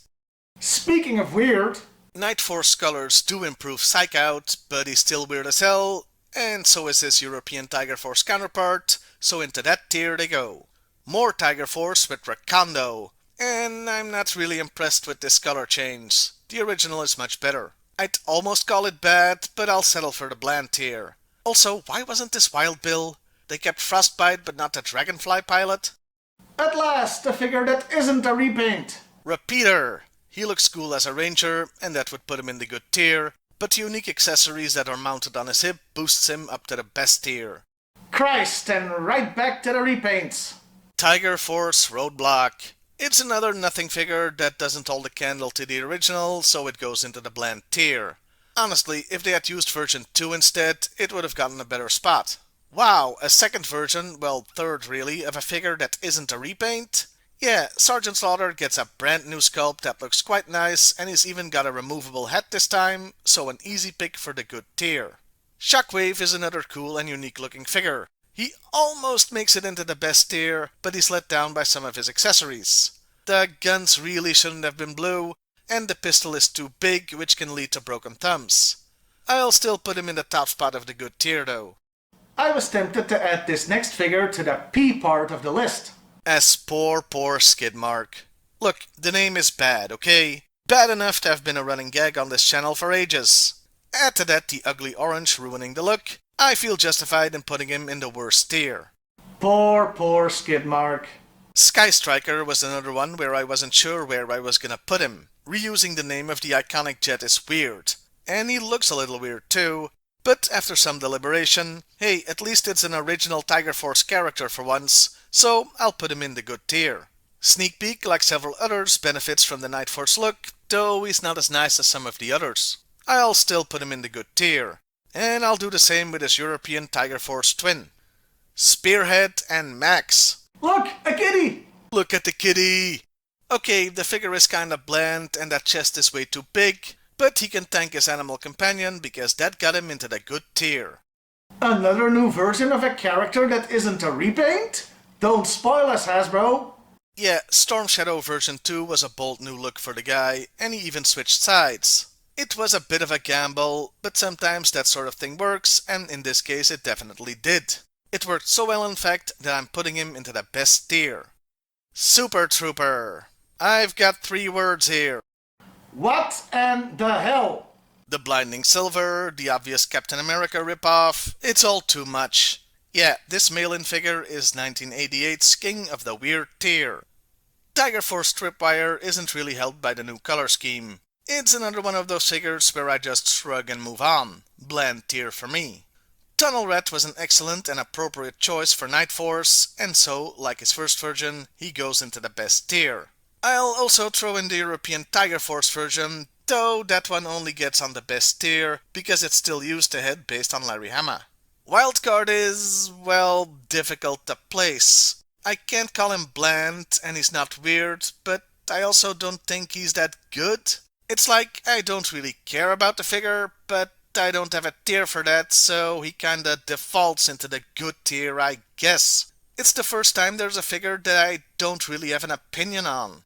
Speaking of weird, Night Force colors do improve Psych out, but he's still weird as hell, and so is his European Tiger Force counterpart, so into that tier they go. More Tiger Force with Recondo, and I'm not really impressed with this color change. The original is much better. I'd almost call it bad, but I'll settle for the bland tier. Also, why wasn't this Wild Bill? They kept Frostbite but not the Dragonfly pilot? at last, a figure that isn't a repaint. Repeater! He looks cool as a ranger, and that would put him in the good tier, but the unique accessories that are mounted on his hip boosts him up to the best tier. Christ, and right back to the repaints. Tiger Force Roadblock. It's another nothing figure that doesn't hold a candle to the original, so it goes into the bland tier. Honestly, if they had used version 2 instead, it would have gotten a better spot. Wow, a second version, well, third really, of a figure that isn't a repaint? Yeah, Sergeant Slaughter gets a brand new sculpt that looks quite nice, and he's even got a removable head this time, so an easy pick for the good tier. Shockwave is another cool and unique looking figure. He almost makes it into the best tier, but he's let down by some of his accessories. The guns really shouldn't have been blue, and the pistol is too big, which can lead to broken thumbs. I'll still put him in the top spot of the good tier though. I was tempted to add this next figure to the P part of the list. As poor Skidmark. Look, the name is bad, okay? Bad enough to have been a running gag on this channel for ages. Add to that the ugly orange ruining the look, I feel justified in putting him in the worst tier. Poor Skidmark. Sky Striker was another one where I wasn't sure where I was gonna put him. Reusing the name of the iconic jet is weird. And he looks a little weird too. But after some deliberation, hey, at least it's an original Tiger Force character for once, so I'll put him in the good tier. Sneak Peek, like several others, benefits from the Night Force look, though he's not as nice as some of the others. I'll still put him in the good tier. And I'll do the same with his European Tiger Force twin. Spearhead and Max. Look, a kitty! Look at the kitty! Okay, the figure is kinda bland and that chest is way too big, but he can thank his animal companion because that got him into the good tier. Another new version of a character that isn't a repaint? Don't spoil us, Hasbro! Yeah, Storm Shadow version 2 was a bold new look for the guy, and he even switched sides. It was a bit of a gamble, but sometimes that sort of thing works, and in this case it definitely did. It worked so well in fact that I'm putting him into the best tier. Super Trooper. I've got 3 words here. What and the hell? The Blinding Silver, the obvious Captain America ripoff, it's all too much. Yeah, this mail-in figure is 1988's King of the Weird tier. Tiger Force Tripwire isn't really helped by the new color scheme. It's another one of those figures where I just shrug and move on. Bland tier for me. Tunnel Rat was an excellent and appropriate choice for Night Force, and so, like his first version, he goes into the best tier. I'll also throw in the European Tiger Force version, though that one only gets on the best tier because it's still used ahead based on Larry Hama. Wildcard is, well, difficult to place. I can't call him bland, and he's not weird, but I also don't think he's that good. It's like I don't really care about the figure, but I don't have a tier for that, so he kinda defaults into the good tier, I guess. It's the first time there's a figure that I don't really have an opinion on.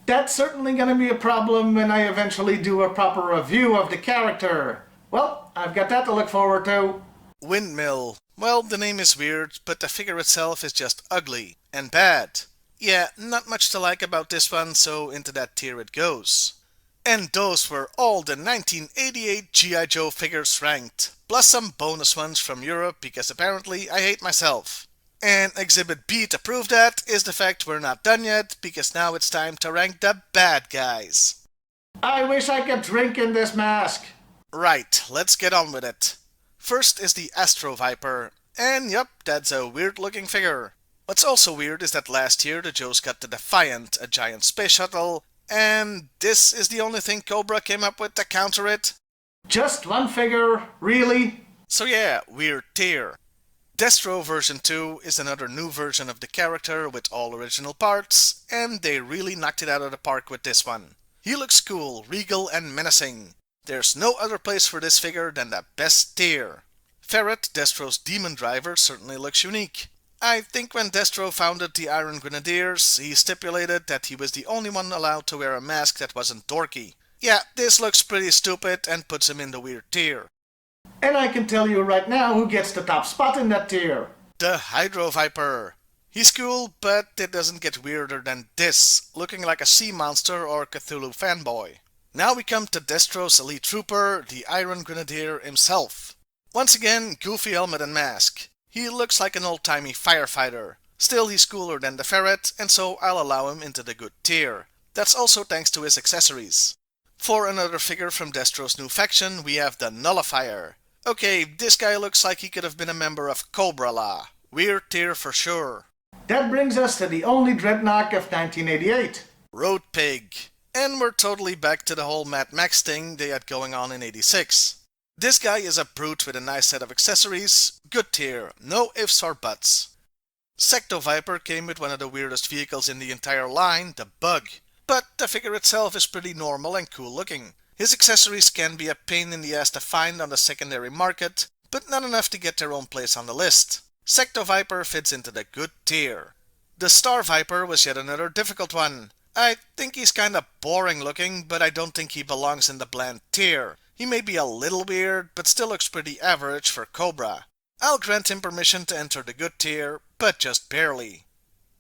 That's certainly gonna be a problem when I eventually do a proper review of the character. Well, I've got that to look forward to. Windmill. Well, the name is weird, but the figure itself is just ugly and bad. Yeah, not much to like about this one, so into that tier it goes. And those were all the 1988 G.I.Joe figures ranked, plus some bonus ones from Europe because apparently I hate myself. And Exhibit B to prove that is the fact we're not done yet because now it's time to rank the bad guys. I wish I could drink in this mask. Right, let's get on with it. First is the Astro Viper, and yup, that's a weird looking figure. What's also weird is that last year the Joes got the Defiant, a giant space shuttle, and this is the only thing Cobra came up with to counter it? Just one figure, really? So yeah, weird tier. Destro version 2 is another new version of the character with all original parts, and they really knocked it out of the park with this one. He looks cool, regal, and menacing. There's no other place for this figure than the best tier. Ferret, Destro's demon driver, certainly looks unique. I think when Destro founded the Iron Grenadiers, he stipulated that he was the only one allowed to wear a mask that wasn't dorky. Yeah, this looks pretty stupid and puts him in the weird tier. And I can tell you right now who gets the top spot in that tier. The Hydro Viper. He's cool, but it doesn't get weirder than this, looking like a sea monster or Cthulhu fanboy. Now we come to Destro's elite trooper, the Iron Grenadier himself. Once again, goofy helmet and mask. He looks like an old-timey firefighter. Still, he's cooler than the Ferret, and so I'll allow him into the good tier. That's also thanks to his accessories. For another figure from Destro's new faction, we have the Nullifier. Okay, this guy looks like he could have been a member of Cobra La. Weird tier for sure. That brings us to the only Dreadnought of 1988. Road Pig. And we're totally back to the whole Mad Max thing they had going on in '86. This guy is a brute with a nice set of accessories, good tier, no ifs or buts. Secto Viper came with one of the weirdest vehicles in the entire line, the Bug. But the figure itself is pretty normal and cool looking. His accessories can be a pain in the ass to find on the secondary market, but not enough to get their own place on the list. Secto Viper fits into the good tier. The Star Viper was yet another difficult one. I think he's kinda boring looking, but I don't think he belongs in the bland tier. He may be a little weird, but still looks pretty average for Cobra. I'll grant him permission to enter the good tier, but just barely.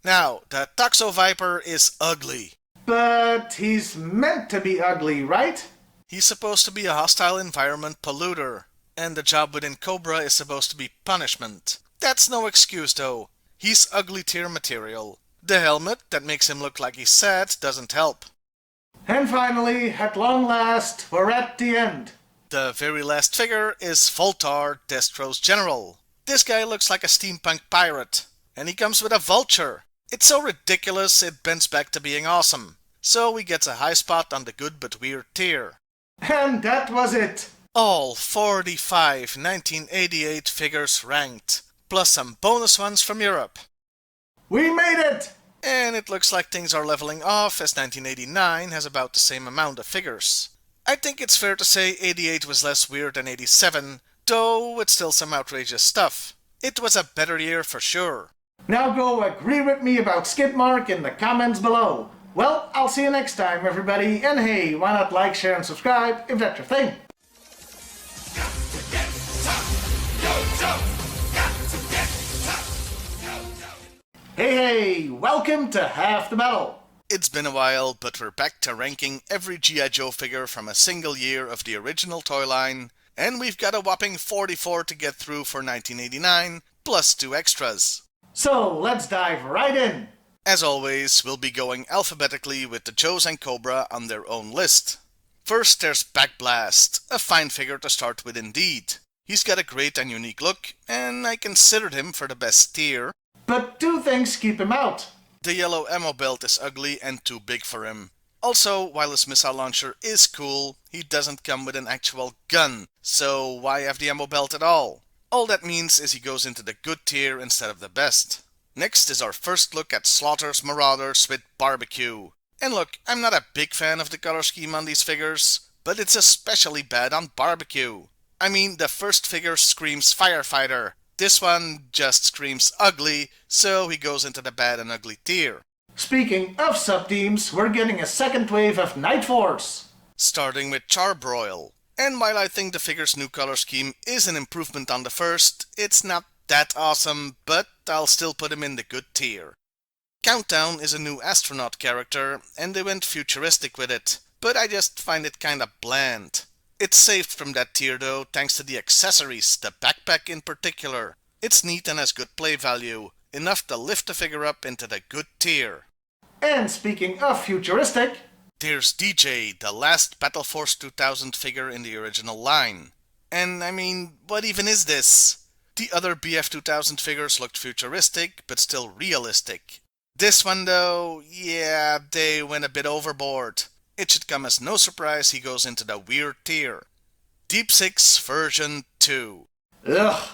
Now, the Toxo Viper is ugly. But he's meant to be ugly, right? He's supposed to be a hostile environment polluter, and the job within Cobra is supposed to be punishment. That's no excuse though. He's ugly tier material. The helmet that makes him look like he's sad doesn't help. And finally, at long last, we're at the end. The very last figure is Voltar, Destro's general. This guy looks like a steampunk pirate, and he comes with a vulture. It's so ridiculous it bends back to being awesome. So he gets a high spot on the good but weird tier. And that was it. All 45 1988 figures ranked, plus some bonus ones from Europe. We made it! And it looks like things are leveling off as 1989 has about the same amount of figures. I think it's fair to say 88 was less weird than 87, though it's still some outrageous stuff. It was a better year for sure. Now go agree with me about Skidmark in the comments below. Well, I'll see you next time, everybody, and hey, why not like, share, and subscribe if that's your thing. Got to get tough. Yo, Joe. Got to get tough. Yo, Joe. Hey, welcome to Half the Metal. It's been a while, but we're back to ranking every G.I. Joe figure from a single year of the original toy line, and we've got a whopping 44 to get through for 1989, plus 2 extras. So let's dive right in. As always, we'll be going alphabetically with the Joes and Cobra on their own list. First, there's Backblast, a fine figure to start with indeed. He's got a great and unique look, and I considered him for the best tier. But 2 things keep him out. The yellow ammo belt is ugly and too big for him. Also, while his missile launcher is cool, he doesn't come with an actual gun, so why have the ammo belt at all? All that means is he goes into the good tier instead of the best. Next is our first look at Slaughter's Marauders with Barbecue. And look, I'm not a big fan of the color scheme on these figures, but it's especially bad on Barbecue. I mean, the first figure screams firefighter. This one just screams ugly, so he goes into the bad and ugly tier. Speaking of sub-teams, we're getting a second wave of Night Force. Starting with Charbroil. And while I think the figure's new color scheme is an improvement on the first, it's not that awesome, but I'll still put him in the good tier. Countdown is a new astronaut character, and they went futuristic with it, but I just find it kinda bland. It's saved from that tier though, thanks to the accessories, the backpack in particular. It's neat and has good play value, enough to lift the figure up into the good tier. And speaking of futuristic, There's DJ, the last Battle Force 2000 figure in the original line. And I mean, what even is this? The other BF 2000 figures looked futuristic, but still realistic. This one though, yeah, they went a bit overboard. It should come as no surprise he goes into the weird tier. Deep Six version 2. ugh.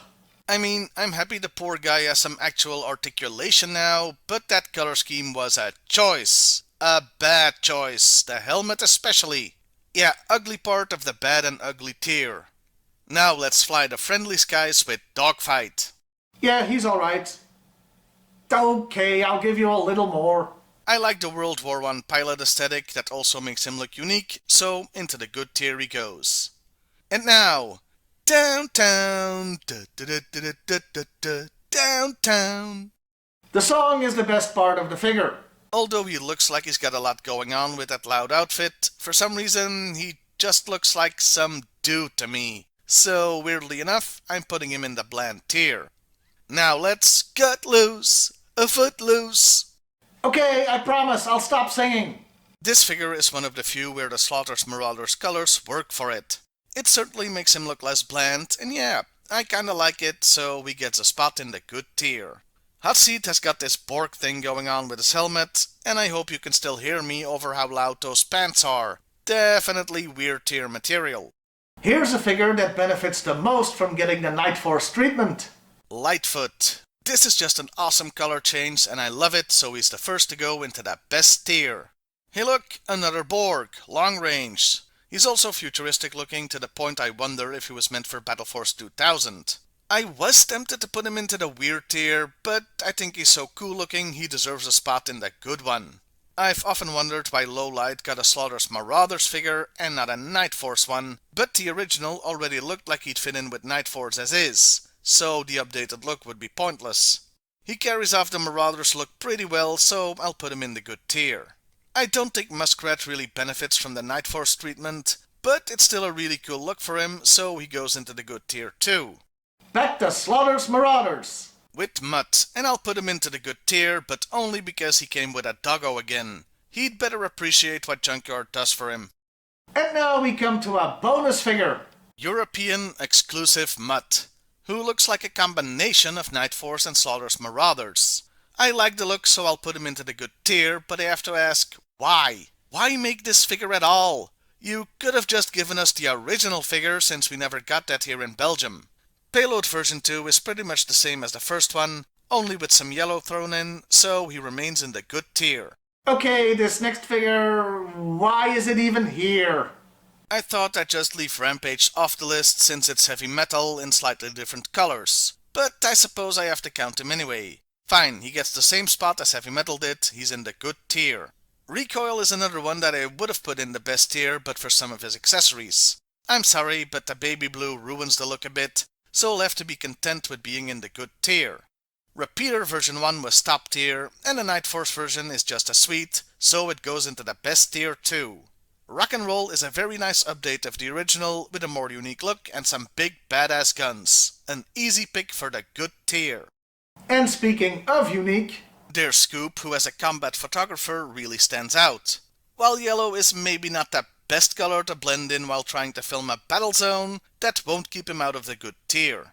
I mean, I'm happy the poor guy has some actual articulation now, but that color scheme was a choice. A bad choice, the helmet especially. Yeah, ugly part of the bad and ugly tier. Now let's fly the friendly skies with Dogfight. Yeah, he's alright. Okay, I'll give you a little more. I like the World War I pilot aesthetic that also makes him look unique, so into the good tier he goes. And now, Downtown, Downtown. The song is the best part of the figure. Although he looks like he's got a lot going on with that loud outfit, for some reason he just looks like some dude to me. So weirdly enough, I'm putting him in the bland tier. Now let's cut loose, a foot loose. Okay, I promise, I'll stop singing. This figure is one of the few where the Slaughter's Marauders colors work for it. It certainly makes him look less bland, and yeah, I kinda like it, so he gets a spot in the good tier. Hot Seat has got this Borg thing going on with his helmet, and I hope you can still hear me over how loud those pants are. Definitely weird tier material. Here's a figure that benefits the most from getting the Night Force treatment. Lightfoot. This is just an awesome color change, and I love it, so he's the first to go into the best tier. Hey look, another Borg, long range. He's also futuristic looking to the point I wonder if he was meant for Battle Force 2000. I was tempted to put him into the weird tier, but I think he's so cool looking he deserves a spot in the good one. I've often wondered why Lowlight got a Slaughter's Marauders figure and not a Night Force one, but the original already looked like he'd fit in with Night Force as is, so the updated look would be pointless. He carries off the Marauders look pretty well, so I'll put him in the good tier. I don't think Muskrat really benefits from the Night Force treatment, but it's still a really cool look for him, so he goes into the good tier too. Back to Slaughter's Marauders. With Mutt, and I'll put him into the good tier, but only because he came with a doggo again. He'd better appreciate what Junkyard does for him. And now we come to a bonus figure. European exclusive Mutt, who looks like a combination of Night Force and Slaughter's Marauders. I like the look, so I'll put him into the good tier, but I have to ask, why? Why make this figure at all? You could have just given us the original figure, since we never got that here in Belgium. Payload version 2 is pretty much the same as the first one, only with some yellow thrown in, so he remains in the good tier. Okay, this next figure, why is it even here? I thought I'd just leave Rampage off the list since it's heavy metal in slightly different colors, but I suppose I have to count him anyway. Fine, he gets the same spot as heavy metal did, he's in the good tier. Recoil is another one that I would have put in the best tier, but for some of his accessories. I'm sorry, but the baby blue ruins the look a bit, so I'll have to be content with being in the good tier. Repeater version 1 was top tier, and the Night Force version is just as sweet, so it goes into the best tier too. Rock and Roll is a very nice update of the original with a more unique look and some big badass guns. An easy pick for the good tier. And speaking of unique, There's Scoop, who as a combat photographer really stands out. While yellow is maybe not the best color to blend in while trying to film a battle zone, that won't keep him out of the good tier.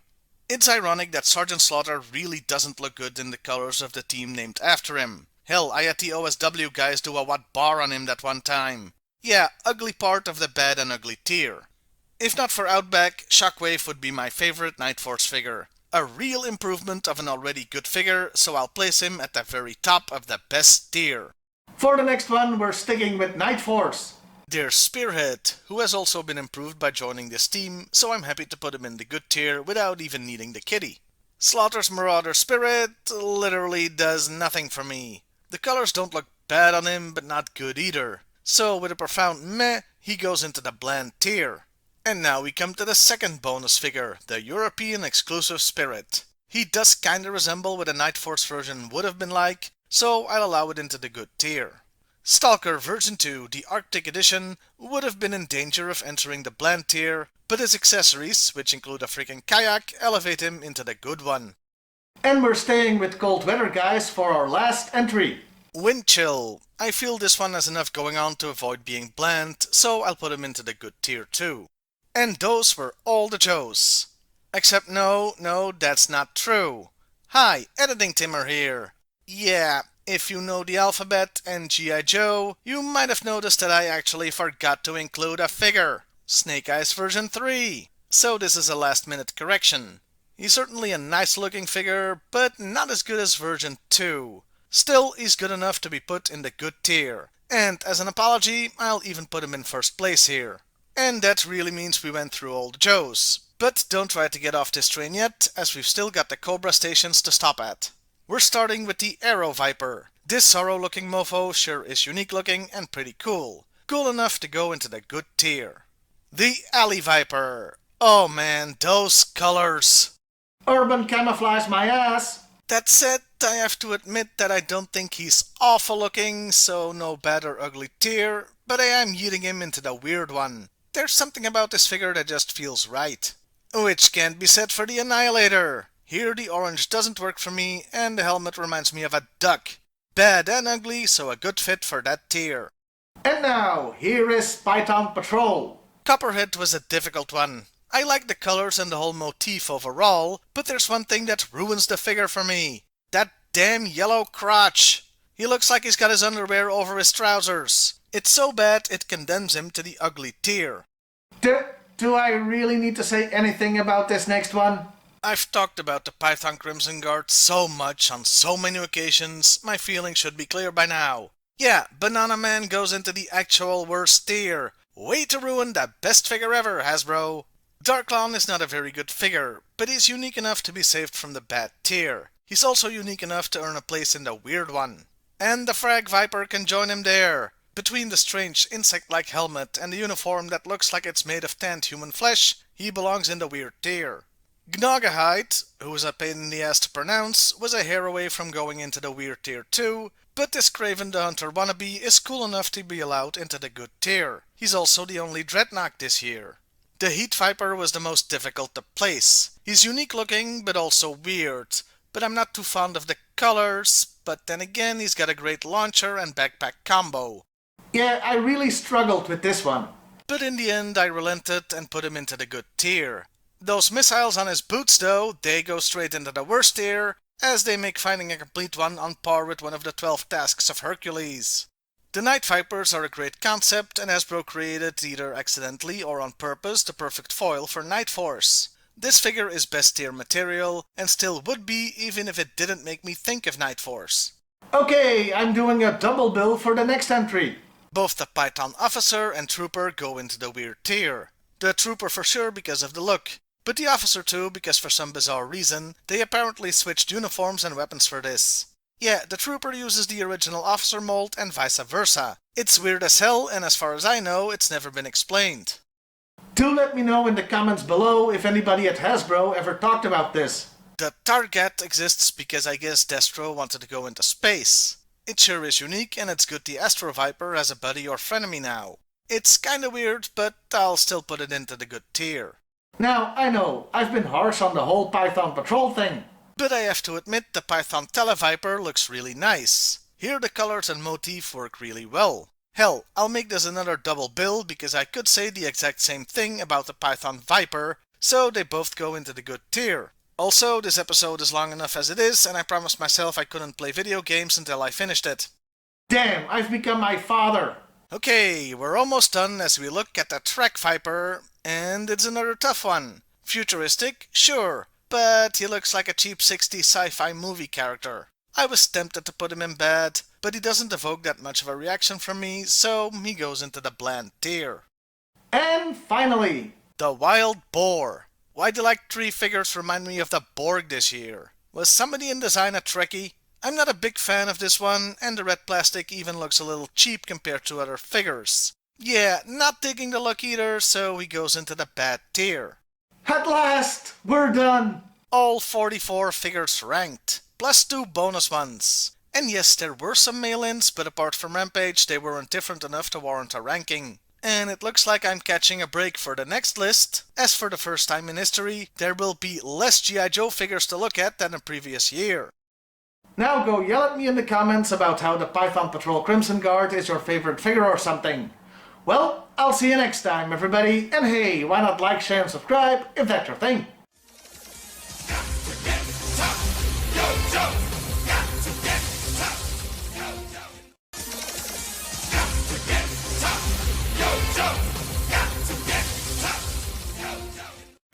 It's ironic that Sergeant Slaughter really doesn't look good in the colors of the team named after him. Hell, I had the OSW guys do a what bar on him that one time. Yeah, ugly part of the bad and ugly tier. If not for Outback, Shockwave would be my favorite Night Force figure. A real improvement of an already good figure, so I'll place him at the very top of the best tier. for the next one we're sticking with Night Force. There's Spearhead, who has also been improved by joining this team, so I'm happy to put him in the good tier without even needing the kitty. Slaughter's Marauder Spirit literally does nothing for me. The colors don't look bad on him, but not good either. So with a profound meh, he goes into the bland tier. And now we come to the second bonus figure, the European exclusive Spirit. He does kinda resemble what a Night Force version would have been like, so I'll allow it into the good tier. Stalker version 2, the Arctic edition, would have been in danger of entering the bland tier, but his accessories, which include a freaking kayak, elevate him into the good one. And we're staying with cold weather guys for our last entry. Wind Chill. I feel this one has enough going on to avoid being bland, so I'll put him into the good tier too. And those were all the Joes. Except no, that's not true. Hi, Editing Timmer here. Yeah, if you know the alphabet and G.I. Joe, you might have noticed that I actually forgot to include a figure. Snake Eyes version 3. So this is a last minute correction. He's certainly a nice looking figure, but not as good as version 2. Still, he's good enough to be put in the good tier. And as an apology, I'll even put him in first place here. And that really means we went through all the Joes. But don't try to get off this train yet, as we've still got the Cobra stations to stop at. We're starting with the Aero Viper. This Zorro looking mofo sure is unique looking and pretty cool. Cool enough to go into the good tier. The Alley Viper. Oh man, those colors. Urban camouflage my ass. That said, I have to admit that I don't think he's awful looking, so no bad or ugly tier, but I am yeeting him into the weird one. There's something about this figure that just feels right. Which can't be said for the Annihilator. Here the orange doesn't work for me, and the helmet reminds me of a duck. Bad and ugly, so a good fit for that tier. And now, here is Python Patrol. Copperhead was a difficult one. I like the colors and the whole motif overall, but there's one thing that ruins the figure for me. That damn yellow crotch. He looks like he's got his underwear over his trousers. It's so bad it condemns him to the ugly tier. Do I really need to say anything about this next one? I've talked about the Python Crimson Guard so much on so many occasions, my feelings should be clear by now. Yeah, Banana Man goes into the actual worst tier. Way to ruin the best figure ever, Hasbro. Darklon is not a very good figure, but he's unique enough to be saved from the bad tier. He's also unique enough to earn a place in the weird one. And the Frag Viper can join him there. Between the strange insect-like helmet and the uniform that looks like it's made of tanned human flesh, he belongs in the weird tier. Gnogahide, who is a pain in the ass to pronounce, was a hair away from going into the weird tier too, But this Craven the Hunter wannabe is cool enough to be allowed into the good tier. He's also the only Dreadnought this year. The Heat Viper was the most difficult to place. He's unique looking, but also weird. But I'm not too fond of the colors, but then again he's got a great launcher and backpack combo. Yeah, I really struggled with this one. But in the end I relented and put him into the good tier. Those missiles on his boots though, they go straight into the worst tier, as they make finding a complete one on par with one of the 12 tasks of Hercules. The Night Vipers are a great concept, and Hasbro created, either accidentally or on purpose, the perfect foil for Night Force. This figure is best tier material, and still would be even if it didn't make me think of Night Force. Okay, I'm doing a double bill for the next entry. Both the Python Officer and Trooper go into the weird tier. The Trooper for sure because of the look, but the Officer too because for some bizarre reason, they apparently switched uniforms and weapons for this. Yeah, the Trooper uses the original Officer mold and vice versa. It's weird as hell, and as far as I know, it's never been explained. Do let me know in the comments below if anybody at Hasbro ever talked about this. The Target exists because I guess Destro wanted to go into space. It sure is unique, and it's good the Astro Viper has a buddy or frenemy now. It's kinda weird, but I'll still put it into the good tier. Now, I know, I've been harsh on the whole Python Patrol thing. But I have to admit the Python Televiper looks really nice. Here the colors and motif work really well. Hell, I'll make this another double bill because I could say the exact same thing about the Python Viper, so they both go into the good tier. Also, this episode is long enough as it is, and I promised myself I couldn't play video games until I finished it. Damn, I've become my father. Okay, we're almost done as we look at the Trek Viper, and it's another tough one. Futuristic? Sure, but he looks like a cheap 60s sci-fi movie character. I was tempted to put him in bad, but he doesn't evoke that much of a reaction from me, so he goes into the bland tier. And finally, The Wild Boar. Why do like 3 figures remind me of the Borg this year? Was somebody in design a Trekkie? I'm not a big fan of this one, and the red plastic even looks a little cheap compared to other figures. Yeah, not digging the look either, so he goes into the bad tier. at last, we're done. All 44 figures ranked, plus 2 bonus ones. And yes, there were some mail-ins, but apart from Rampage, they weren't different enough to warrant a ranking. And it looks like I'm catching a break for the next list, as for the first time in history, there will be less G.I. Joe figures to look at than the previous year. Now go yell at me in the comments about how the Python Patrol Crimson Guard is your favorite figure or something. Well, I'll see you next time, everybody, and hey, why not like, share, and subscribe if that's your thing.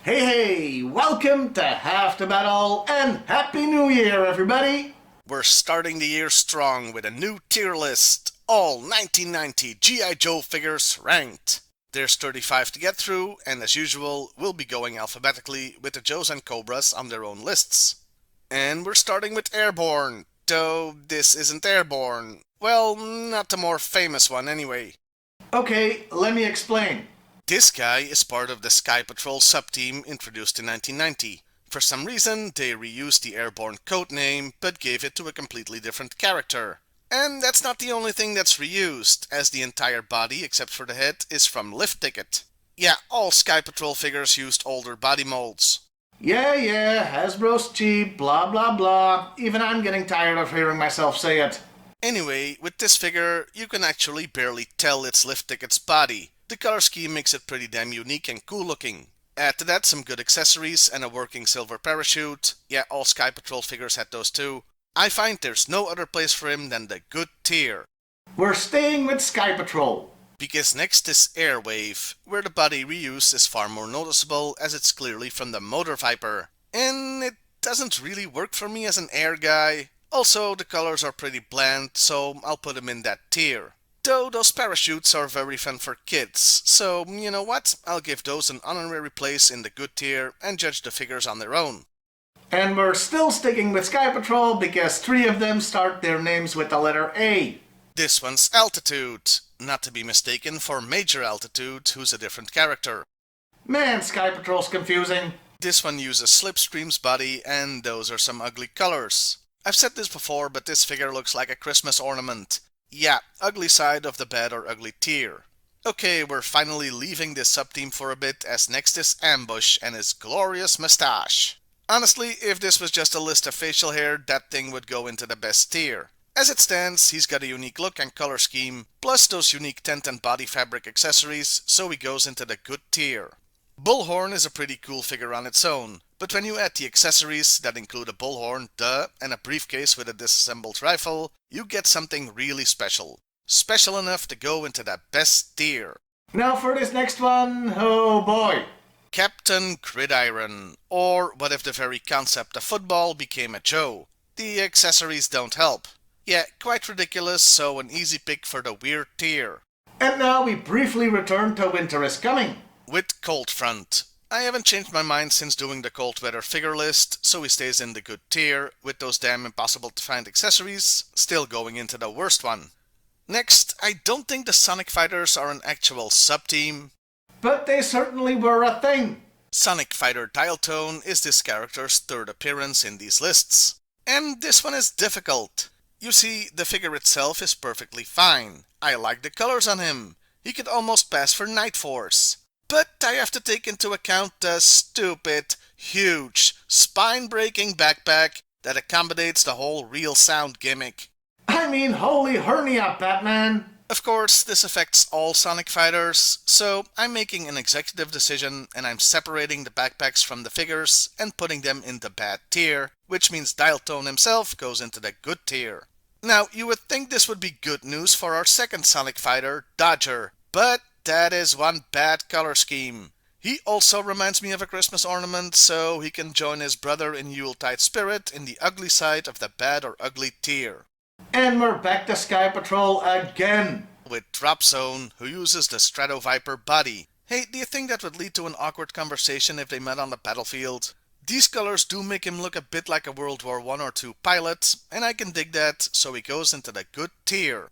Hey, welcome to Half the Battle, and Happy New Year, everybody! We're starting the year strong with a new tier list. All 1990 G.I. Joe figures ranked. There's 35 to get through, and as usual, we'll be going alphabetically with the Joes and Cobras on their own lists. And we're starting with Airborne, though this isn't Airborne. Well, not the more famous one anyway. Okay, let me explain. This guy is part of the Sky Patrol sub-team introduced in 1990. For some reason, they reused the Airborne codename, but gave it to a completely different character. And that's not the only thing that's reused, as the entire body, except for the head, is from Lift Ticket. Yeah, all Sky Patrol figures used older body molds. Yeah, Hasbro's cheap, blah blah blah. Even I'm getting tired of hearing myself say it. Anyway, with this figure, you can actually barely tell it's Lift Ticket's body. The color scheme makes it pretty damn unique and cool looking. Add to that some good accessories and a working silver parachute. Yeah, all Sky Patrol figures had those too. I find there's no other place for him than the good tier. We're staying with Sky Patrol. Because next is Airwave, where the body reuse is far more noticeable as it's clearly from the Motor Viper. And it doesn't really work for me as an air guy. Also, the colors are pretty bland, so I'll put him in that tier. Though those parachutes are very fun for kids, so you know what? I'll give those an honorary place in the good tier and judge the figures on their own. And we're still sticking with Sky Patrol because 3 of them start their names with the letter A. This one's Altitude, not to be mistaken for Major Altitude, who's a different character. Man, Sky Patrol's confusing. This one uses Slipstream's body, and those are some ugly colors. I've said this before, but this figure looks like a Christmas ornament. Yeah, ugly side of the bad or ugly tier. Okay, we're finally leaving this sub-team for a bit, as next is Ambush and his glorious mustache. Honestly, if this was just a list of facial hair, that thing would go into the best tier. As it stands, he's got a unique look and color scheme, plus those unique tent and body fabric accessories, so he goes into the good tier. Bullhorn is a pretty cool figure on its own, but when you add the accessories that include a bullhorn, and a briefcase with a disassembled rifle, you get something really special. Special enough to go into the best tier. Now for this next one, oh boy. Captain Gridiron. Or what if the very concept of football became a Joe? The accessories don't help. Yeah, quite ridiculous, so an easy pick for the weird tier. And now we briefly return to Winter is Coming. With Cold Front. I haven't changed my mind since doing the cold weather figure list, so he stays in the good tier, with those damn impossible to find accessories still going into the worst one. Next, I don't think the Sonic Fighters are an actual sub-team. But they certainly were a thing. Sonic Fighter Dialtone is this character's third appearance in these lists. And this one is difficult. You see, the figure itself is perfectly fine. I like the colors on him. He could almost pass for Night Force. But I have to take into account the stupid, huge, spine-breaking backpack that accommodates the whole real sound gimmick. I mean, holy hernia, Batman. Of course, this affects all Sonic Fighters, so I'm making an executive decision and I'm separating the backpacks from the figures and putting them in the bad tier, which means Dialtone himself goes into the good tier. Now, you would think this would be good news for our second Sonic Fighter, Dodger, but that is one bad color scheme. He also reminds me of a Christmas ornament, so he can join his brother in Yuletide spirit in the ugly side of the bad or ugly tier. And we're back to Sky Patrol again. With Drop Zone, who uses the Strato Viper body. Hey, do you think that would lead to an awkward conversation if they met on the battlefield? These colors do make him look a bit like a World War I or II pilot, and I can dig that, so he goes into the good tier.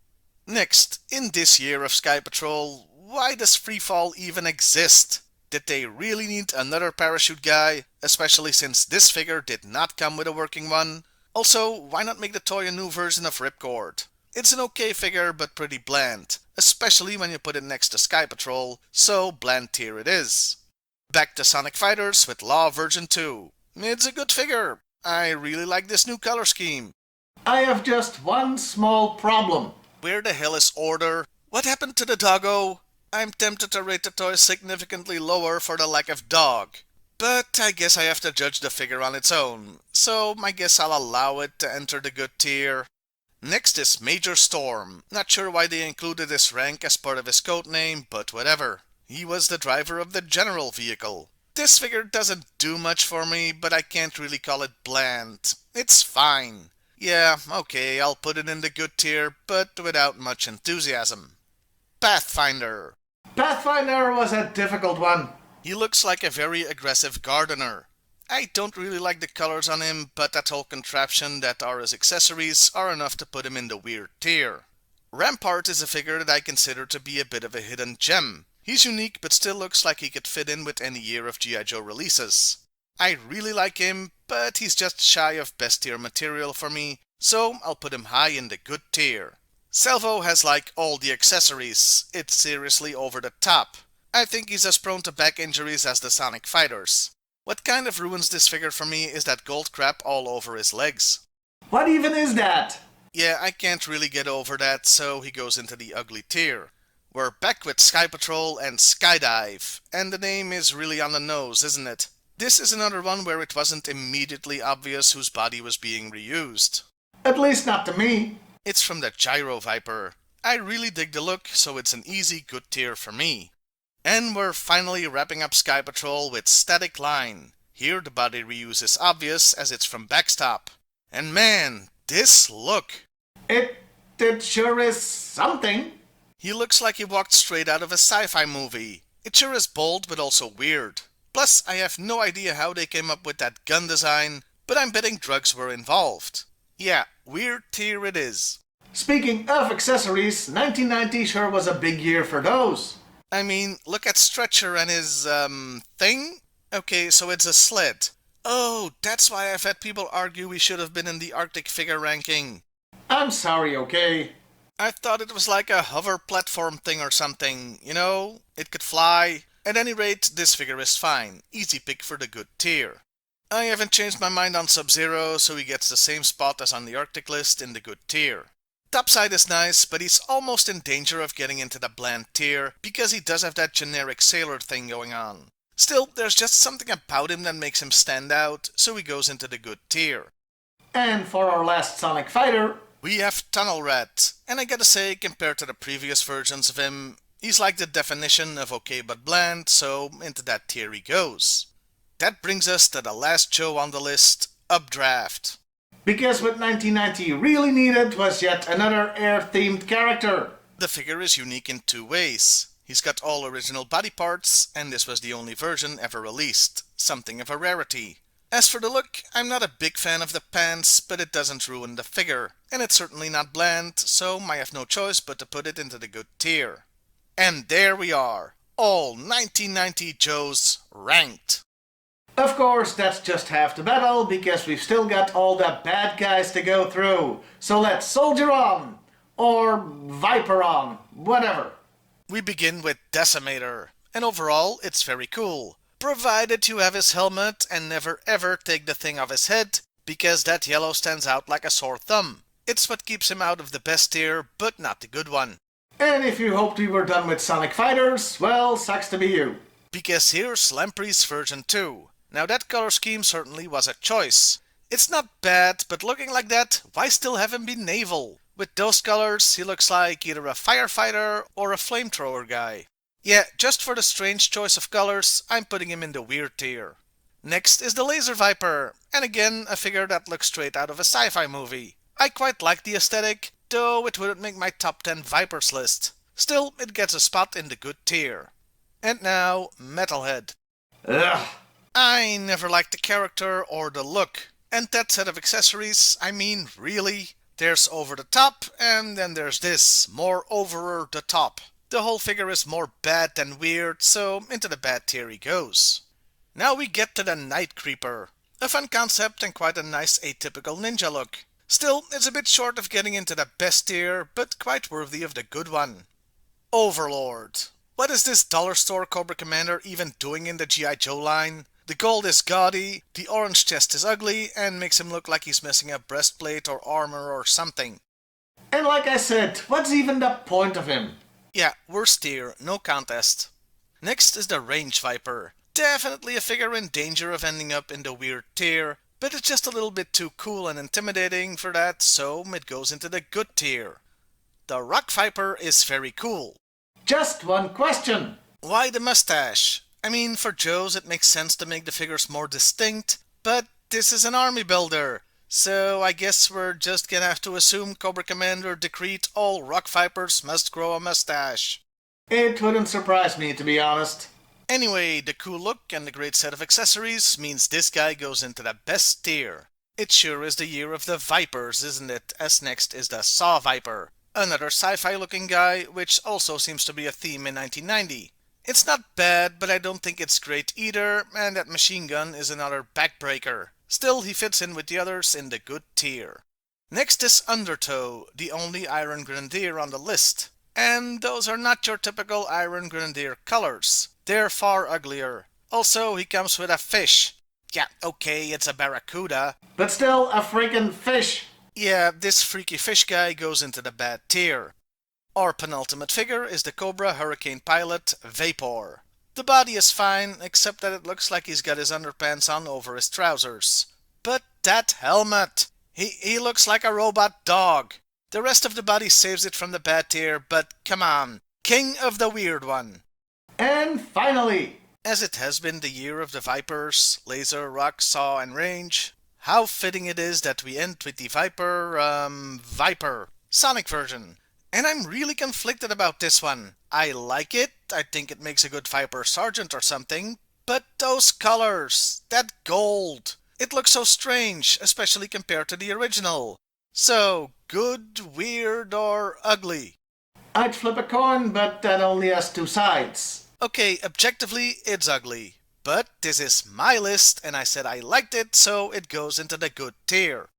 Next, in this year of Sky Patrol, why does Freefall even exist? Did they really need another parachute guy, especially since this figure did not come with a working one? Also, why not make the toy a new version of Ripcord? It's an okay figure, but pretty bland, especially when you put it next to Sky Patrol, so bland tier it is. Back to Sonic Fighters with Law Version 2. It's a good figure. I really like this new color scheme. I have just one small problem. Where the hell is Order? What happened to the doggo? I'm tempted to rate the toy significantly lower for the lack of dog. But I guess I have to judge the figure on its own, so I guess I'll allow it to enter the good tier. Next is Major Storm. Not sure why they included this rank as part of his codename, but whatever. He was the driver of the general vehicle. This figure doesn't do much for me, but I can't really call it bland. It's fine. Yeah, okay, I'll put it in the good tier, but without much enthusiasm. Pathfinder. Pathfinder was a difficult one. He looks like a very aggressive gardener. I don't really like the colors on him, but that whole contraption that are his accessories are enough to put him in the weird tier. Rampart is a figure that I consider to be a bit of a hidden gem. He's unique, but still looks like he could fit in with any year of G.I.Joe releases. I really like him, but he's just shy of best tier material for me, so I'll put him high in the good tier. Salvo has like all the accessories. It's seriously over the top. I think he's as prone to back injuries as the Sonic Fighters. What kind of ruins this figure for me is that gold crap all over his legs. What even is that? Yeah, I can't really get over that, so he goes into the ugly tier. We're back with Sky Patrol and Skydive, and the name is really on the nose, isn't it? This is another one where it wasn't immediately obvious whose body was being reused. At least not to me. It's from the Gyro Viper. I really dig the look, so it's an easy good tier for me. And we're finally wrapping up Sky Patrol with Static Line. Here the body reuse is obvious as it's from Backstop. And man, this look! It sure is something. He looks like he walked straight out of a sci-fi movie. It sure is bold but also weird. Plus, I have no idea how they came up with that gun design, but I'm betting drugs were involved. Yeah, weird tier it is. Speaking of accessories, 1990 sure was a big year for those. I mean, look at Stretcher and his, thing? Okay, so it's a sled. Oh, that's why I've had people argue we should have been in the Arctic figure ranking. I'm sorry, okay? I thought it was like a hover platform thing or something, you know? It could fly. At any rate, this figure is fine. Easy pick for the good tier. I haven't changed my mind on Sub-Zero, so he gets the same spot as on the Arctic list in the good tier. Topside is nice, but he's almost in danger of getting into the bland tier, because he does have that generic sailor thing going on. Still, there's just something about him that makes him stand out, so he goes into the good tier. And for our last Sonic Fighter, We have Tunnel Rat, and I gotta say, compared to the previous versions of him, he's like the definition of okay but bland, so into that tier he goes. That brings us to the last Joe on the list, Updraft. because what 1990 really needed was yet another air-themed character. The figure is unique in two ways. He's got all original body parts, and this was the only version ever released, something of a rarity. As for the look, I'm not a big fan of the pants, but it doesn't ruin the figure, and it's certainly not bland, so I have no choice but to put it into the good tier. And there we are, all 1990 Joes ranked. Of course, that's just half the battle, because we've still got all the bad guys to go through. So let's soldier on! Or Viper on, whatever. We begin with Decimator, and overall it's very cool. Provided you have his helmet and never ever take the thing off his head, because that yellow stands out like a sore thumb. It's what keeps him out of the best tier, but not the good one. And if you hoped we were done with Sonic Fighters, well, sucks to be you. Because here's Lamprey's version 2. Now that color scheme certainly was a choice. It's not bad, but looking like that, why still have him be naval? With those colors, he looks like either a firefighter or a flamethrower guy. Yeah, just for the strange choice of colors, I'm putting him in the weird tier. Next is the Laser Viper, and again a figure that looks straight out of a sci-fi movie. I quite like the aesthetic, though it wouldn't make my top 10 Vipers list. Still, it gets a spot in the good tier. And now, Metalhead. Ugh. I never liked the character or the look. And that set of accessories, I mean, really? There's over the top, and then there's this, more over the top. The whole figure is more bad than weird, so into the bad tier he goes. Now we get to the Night Creeper. A fun concept and quite a nice atypical ninja look. Still, it's a bit short of getting into the best tier, but quite worthy of the good one. Overlord. What is this dollar store Cobra Commander even doing in the G.I.Joe line? The gold is gaudy, the orange chest is ugly, and makes him look like he's missing a breastplate or armor or something. And like I said, what's even the point of him? Yeah, worst tier, no contest. Next is the Range Viper. Definitely a figure in danger of ending up in the weird tier, but it's just a little bit too cool and intimidating for that, so it goes into the good tier. The Rock Viper is very cool. Just one question. Why the mustache? I mean, for Joes it makes sense to make the figures more distinct, but this is an army builder, so I guess we're just gonna have to assume Cobra Commander decreed all Rock Vipers must grow a mustache. It wouldn't surprise me, to be honest. Anyway, the cool look and the great set of accessories means this guy goes into the best tier. It sure is the year of the Vipers, isn't it? As next is the Saw Viper, another sci-fi looking guy, which also seems to be a theme in 1990. It's not bad, but I don't think it's great either, and that machine gun is another backbreaker. Still, he fits in with the others in the good tier. Next is Undertow, the only Iron Grenadier on the list. And those are not your typical Iron Grenadier colors. They're far uglier. Also, he comes with a fish. Yeah, okay, it's a barracuda. But still, a freaking fish. Yeah, this freaky fish guy goes into the bad tier. Our penultimate figure is the Cobra Hurricane Pilot, Vapor. The body is fine, except that it looks like he's got his underpants on over his trousers. But that helmet! He looks like a robot dog. The rest of the body saves it from the bad tier, but come on. King of the weird one. And finally, As it has been the year of the Vipers, Laser, Rock, Saw, and Range, how fitting it is that we end with the Viper Sonic version. And I'm really conflicted about this one. I like it, I think it makes a good Viper Sergeant or something, but those colors, that gold, it looks so strange, especially compared to the original. So, good, weird, or ugly? I'd flip a coin, but that only has two sides. Okay, objectively, it's ugly. But this is my list, and I said I liked it, so it goes into the good tier.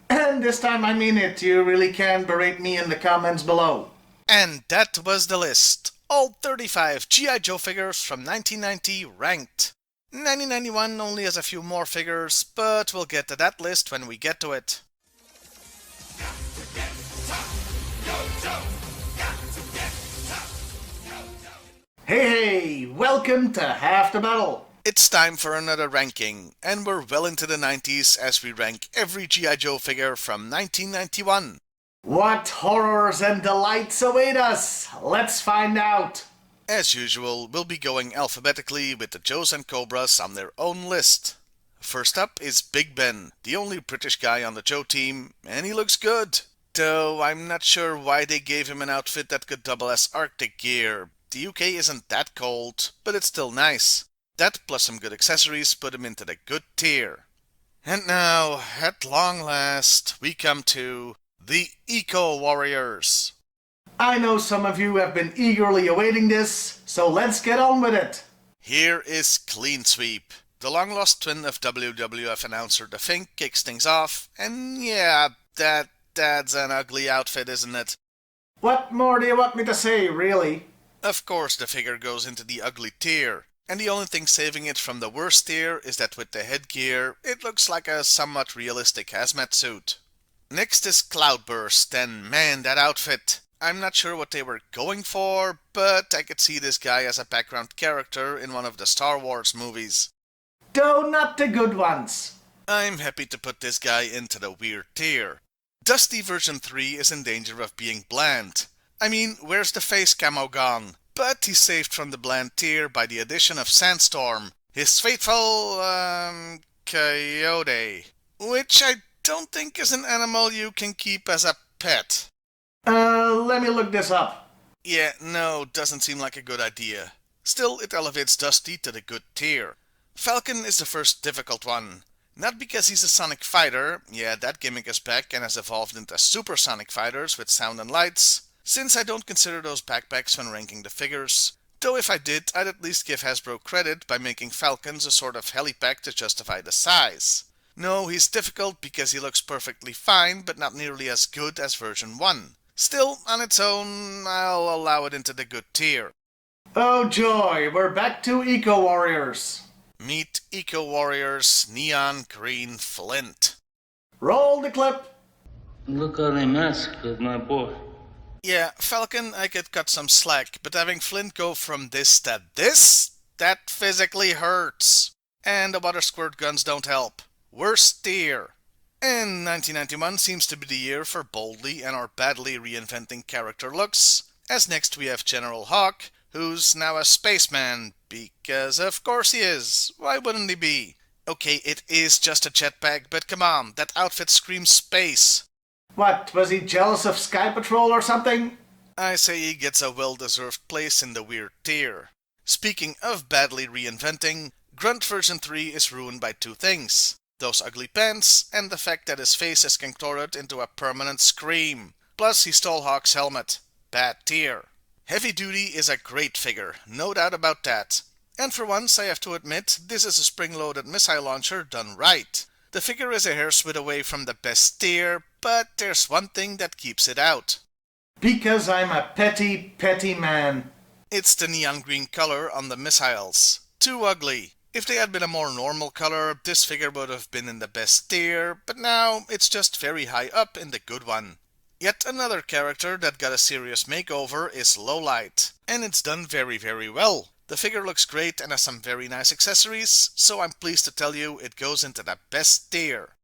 And this time I mean it, you really can berate me in the comments below. And that was the list. All 35 G.I. Joe figures from 1990 ranked. 1991 only has a few more figures, but we'll get to that list when we get to it. Hey, welcome to Half the Battle. It's time for another ranking, and we're well into the 90s as we rank every G.I. Joe figure from 1991. What horrors and delights await us? Let's find out. As usual, we'll be going alphabetically with the Joes and Cobras on their own list. First up is Big Ben, the only British guy on the Joe team, and he looks good. Though I'm not sure why they gave him an outfit that could double as Arctic gear. The UK isn't that cold, but it's still nice. That plus some good accessories put him into the good tier. And now, at long last, we come to the Eco Warriors. I know some of you have been eagerly awaiting this, so let's get on with it. Here is Clean Sweep. The long-lost twin of WWF announcer The Fink kicks things off, and yeah, that's an ugly outfit, isn't it? What more do you want me to say, really? Of course the figure goes into the ugly tier, and the only thing saving it from the worst tier is that with the headgear, it looks like a somewhat realistic hazmat suit. Next is Cloudburst, and man, that outfit. I'm not sure what they were going for, but I could see this guy as a background character in one of the Star Wars movies. Though not the good ones. I'm happy to put this guy into the weird tier. Dusty version 3 is in danger of being bland. I mean, where's the face camo gone? But he's saved from the bland tier by the addition of Sandstorm, his faithful, coyote. Which I don't think is an animal you can keep as a pet. Let me look this up. Yeah, no, doesn't seem like a good idea. Still, it elevates Dusty to the good tier. Falcon is the first difficult one. Not because he's a sonic fighter, yeah, that gimmick is back and has evolved into supersonic fighters with sound and lights, since I don't consider those backpacks when ranking the figures. Though if I did, I'd at least give Hasbro credit by making Falcons a sort of helipack to justify the size. No, he's difficult because he looks perfectly fine, but not nearly as good as version 1. Still, on its own, I'll allow it into the good tier. Oh joy, we're back to Eco Warriors. Meet Eco Warriors Neon Green Flint. Roll the clip. Look how they massacred my boy. Yeah, Falcon, I could cut some slack, but having Flint go from this to this? That physically hurts. And the water squirt guns don't help. Worst tier. And 1991 seems to be the year for boldly and or badly reinventing character looks, as next we have General Hawk, who's now a spaceman, because of course he is. Why wouldn't he be? Okay, it is just a jetpack, but come on, that outfit screams space. What, was he jealous of Sky Patrol or something? I say he gets a well-deserved place in the weird tier. Speaking of badly reinventing, Grunt version 3 is ruined by two things. Those ugly pants, and the fact that his face is contorted into a permanent scream. Plus, he stole Hawk's helmet. Bad tier. Heavy Duty is a great figure, no doubt about that. And for once, I have to admit, this is a spring-loaded missile launcher done right. The figure is a hair's width away from the best tier, but there's one thing that keeps it out. Because I'm a petty, petty man. It's the neon green color on the missiles. Too ugly. If they had been a more normal color, this figure would have been in the best tier, but now it's just very high up in the good one. Yet another character that got a serious makeover is Lowlight, and it's done very, very well. The figure looks great and has some very nice accessories, so I'm pleased to tell you it goes into the best tier.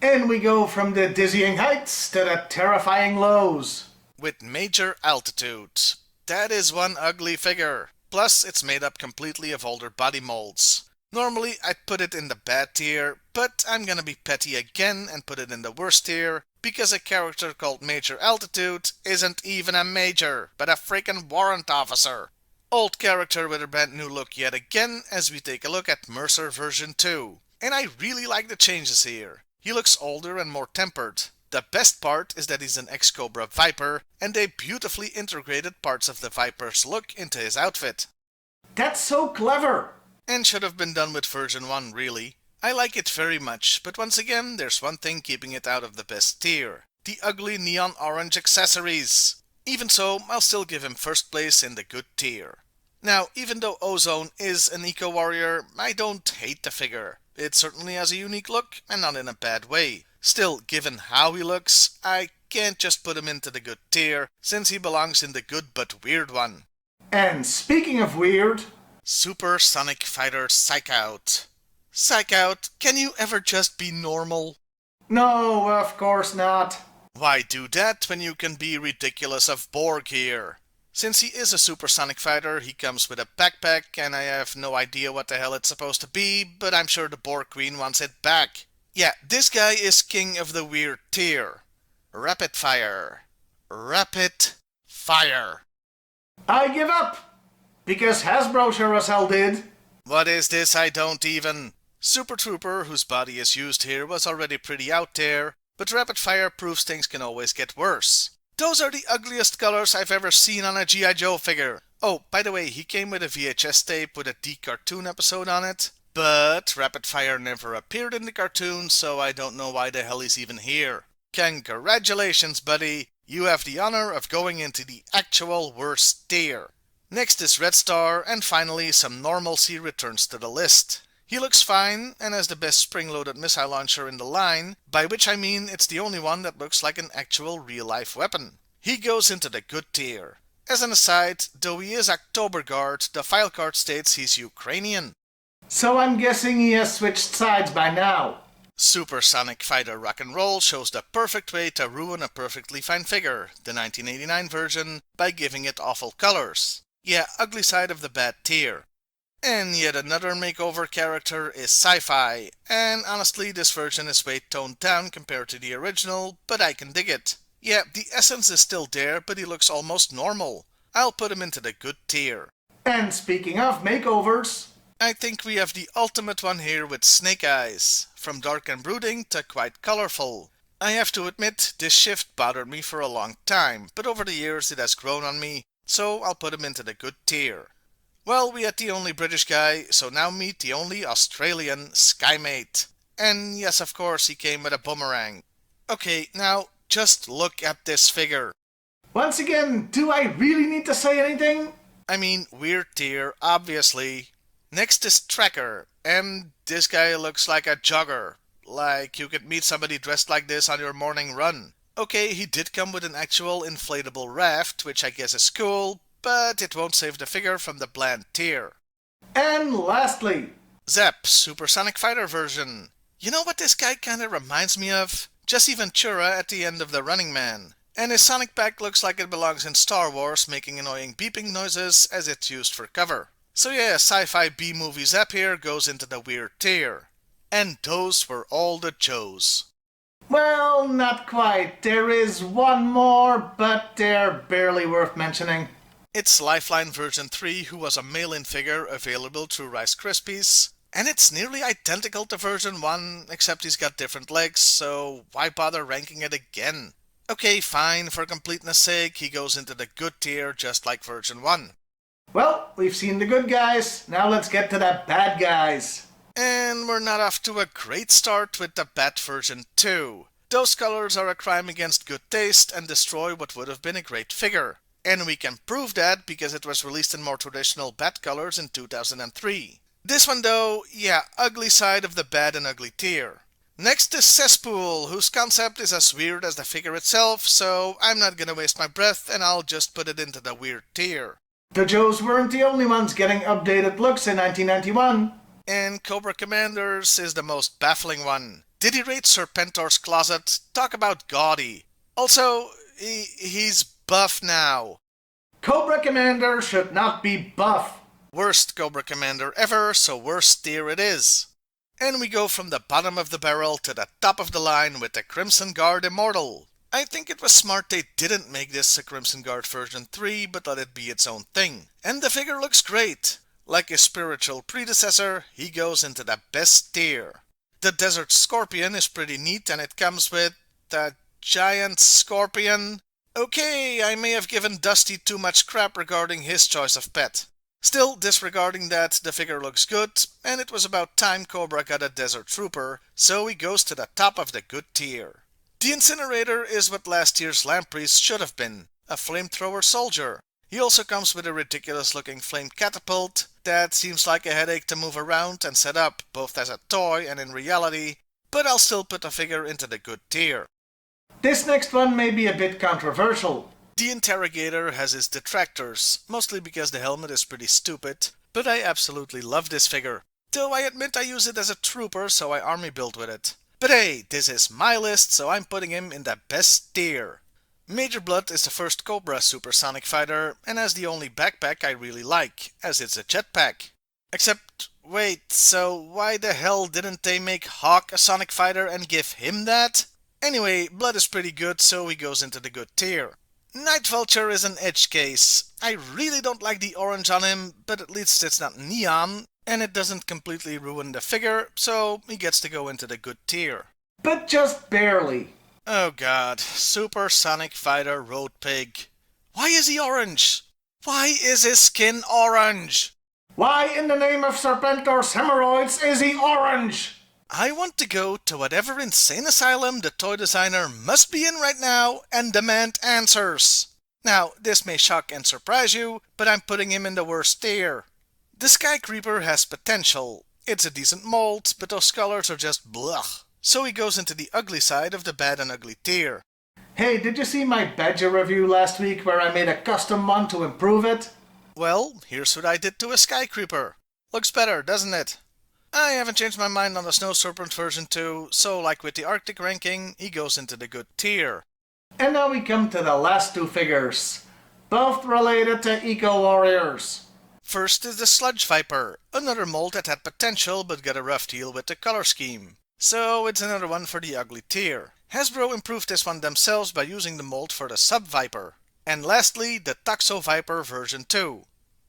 And we go from the dizzying heights to the terrifying lows. With Major Altitude. That is one ugly figure. Plus, it's made up completely of older body molds. Normally, I'd put it in the bad tier, but I'm gonna be petty again and put it in the worst tier, because a character called Major Altitude isn't even a major, but a freaking warrant officer. Old character with a brand new look yet again as we take a look at Mercer version 2. And I really like the changes here. He looks older and more tempered. The best part is that he's an ex-Cobra Viper, and they beautifully integrated parts of the Viper's look into his outfit. That's so clever. and should have been done with version 1 really. I like it very much, but once again, there's one thing keeping it out of the best tier. The ugly neon orange accessories. Even so, I'll still give him first place in the good tier. Now, even though Ozone is an eco-warrior, I don't hate the figure. It certainly has a unique look, and not in a bad way. Still, given how he looks, I can't just put him into the good tier, since he belongs in the good but weird one. And speaking of weird... Super Sonic Fighter Psych Out. Psych Out, can you ever just be normal? No, of course not. Why do that when you can be ridiculous of Borg here? Since he is a supersonic fighter, he comes with a backpack, and I have no idea what the hell it's supposed to be, but I'm sure the Borg Queen wants it back. Yeah, this guy is king of the weird tier. Rapid fire. Rapid fire. I give up! Because Hasbro sure as hell did. What is this? I don't even... Super Trooper, whose body is used here, was already pretty out there, but rapid fire proves things can always get worse. Those are the ugliest colors I've ever seen on a G.I.Joe figure. Oh, by the way, he came with a VHS tape with a D-cartoon episode on it, but rapid fire never appeared in the cartoon, so I don't know why the hell he's even here. Congratulations, buddy! You have the honor of going into the actual worst tier. Next is Red Star, and finally some normalcy returns to the list. He looks fine, and has the best spring-loaded missile launcher in the line, by which I mean it's the only one that looks like an actual real-life weapon. He goes into the good tier. As an aside, though he is October Guard, the file card states he's Ukrainian. So I'm guessing he has switched sides by now. Supersonic Fighter Rock and Roll shows the perfect way to ruin a perfectly fine figure, the 1989 version, by giving it awful colors. Yeah, ugly side of the bad tier. And yet another makeover character is Sci-Fi, and honestly this version is way toned down compared to the original, but I can dig it. Yeah, the essence is still there, but he looks almost normal. I'll put him into the good tier. And speaking of makeovers... I think we have the ultimate one here with Snake Eyes, from dark and brooding to quite colorful. I have to admit, this shift bothered me for a long time, but over the years it has grown on me, so I'll put him into the good tier. Well, we had the only British guy, so now meet the only Australian, Skymate. And yes, of course, he came with a boomerang. Okay, now, just look at this figure. Once again, do I really need to say anything? I mean, weird tier, obviously. Next is Tracker, and this guy looks like a jogger. Like you could meet somebody dressed like this on your morning run. Okay, he did come with an actual inflatable raft, which I guess is cool, but it won't save the figure from the bland tier. And lastly... Zep, Supersonic Fighter version. You know what this guy kinda reminds me of? Jesse Ventura at the end of The Running Man. And his sonic pack looks like it belongs in Star Wars, making annoying beeping noises as it's used for cover. So yeah, sci-fi B-movie Zep here goes into the weird tier. And those were all the Joes. Well, not quite. There is one more, but they're barely worth mentioning. It's Lifeline version 3, who was a mail-in figure available through Rice Krispies. And it's nearly identical to version 1, except he's got different legs, so why bother ranking it again? Okay, fine, for completeness sake, he goes into the good tier just like version 1. Well, we've seen the good guys, now let's get to the bad guys. And we're not off to a great start with the Bat version 2. Those colors are a crime against good taste and destroy what would have been a great figure. And we can prove that because it was released in more traditional Bat colors in 2003. This one though, yeah, ugly side of the bad and ugly tier. Next is Cesspool, whose concept is as weird as the figure itself, so I'm not gonna waste my breath and I'll just put it into the weird tier. The Joes weren't the only ones getting updated looks in 1991. And Cobra Commanders is the most baffling one. Did he raid Serpentor's closet? Talk about gaudy. Also, he's buff now. Cobra Commander should not be buff. Worst Cobra Commander ever, so worst tier it is. And we go from the bottom of the barrel to the top of the line with the Crimson Guard Immortal. I think it was smart they didn't make this a Crimson Guard version 3, but let it be its own thing. And the figure looks great. Like his spiritual predecessor, he goes into the best tier. The Desert Scorpion is pretty neat and it comes with a giant scorpion. Okay, I may have given Dusty too much crap regarding his choice of pet. Still, disregarding that, the figure looks good, and it was about time Cobra got a Desert Trooper, so he goes to the top of the good tier. The Incinerator is what last year's Lampreys should have been, a flamethrower soldier. He also comes with a ridiculous looking flame catapult that seems like a headache to move around and set up, both as a toy and in reality, but I'll still put the figure into the good tier. This next one may be a bit controversial. The Interrogator has his detractors, mostly because the helmet is pretty stupid, but I absolutely love this figure. Though I admit I use it as a trooper, so I army build with it. But hey, this is my list, so I'm putting him in the best tier. Major Blood is the first Cobra supersonic fighter, and has the only backpack I really like, as it's a jetpack. Except, wait, so why the hell didn't they make Hawk a sonic fighter and give him that? Anyway, Blood is pretty good, so he goes into the good tier. Night Vulture is an edge case. I really don't like the orange on him, but at least it's not neon, and it doesn't completely ruin the figure, so he gets to go into the good tier. But just barely. Oh god, Supersonic Fighter Road Pig. Why is he orange? Why is his skin orange? Why in the name of Serpentor's hemorrhoids is he orange? I want to go to whatever insane asylum the toy designer must be in right now and demand answers. Now, this may shock and surprise you, but I'm putting him in the worst tier. The Sky Creeper has potential. It's a decent mold, but those colors are just blech. So he goes into the ugly side of the bad and ugly tier. Hey, did you see my Badger review last week where I made a custom one to improve it? Well, here's what I did to a Sky Creeper. Looks better, doesn't it? I haven't changed my mind on the Snow Serpent version 2, so like with the Arctic ranking, he goes into the good tier. And now we come to the last two figures, both related to Eco Warriors. First is the Sludge Viper, another mold that had potential but got a rough deal with the color scheme. So it's another one for the ugly tier. Hasbro improved this one themselves by using the mold for the Sub Viper. And lastly, the Toxo Viper version 2.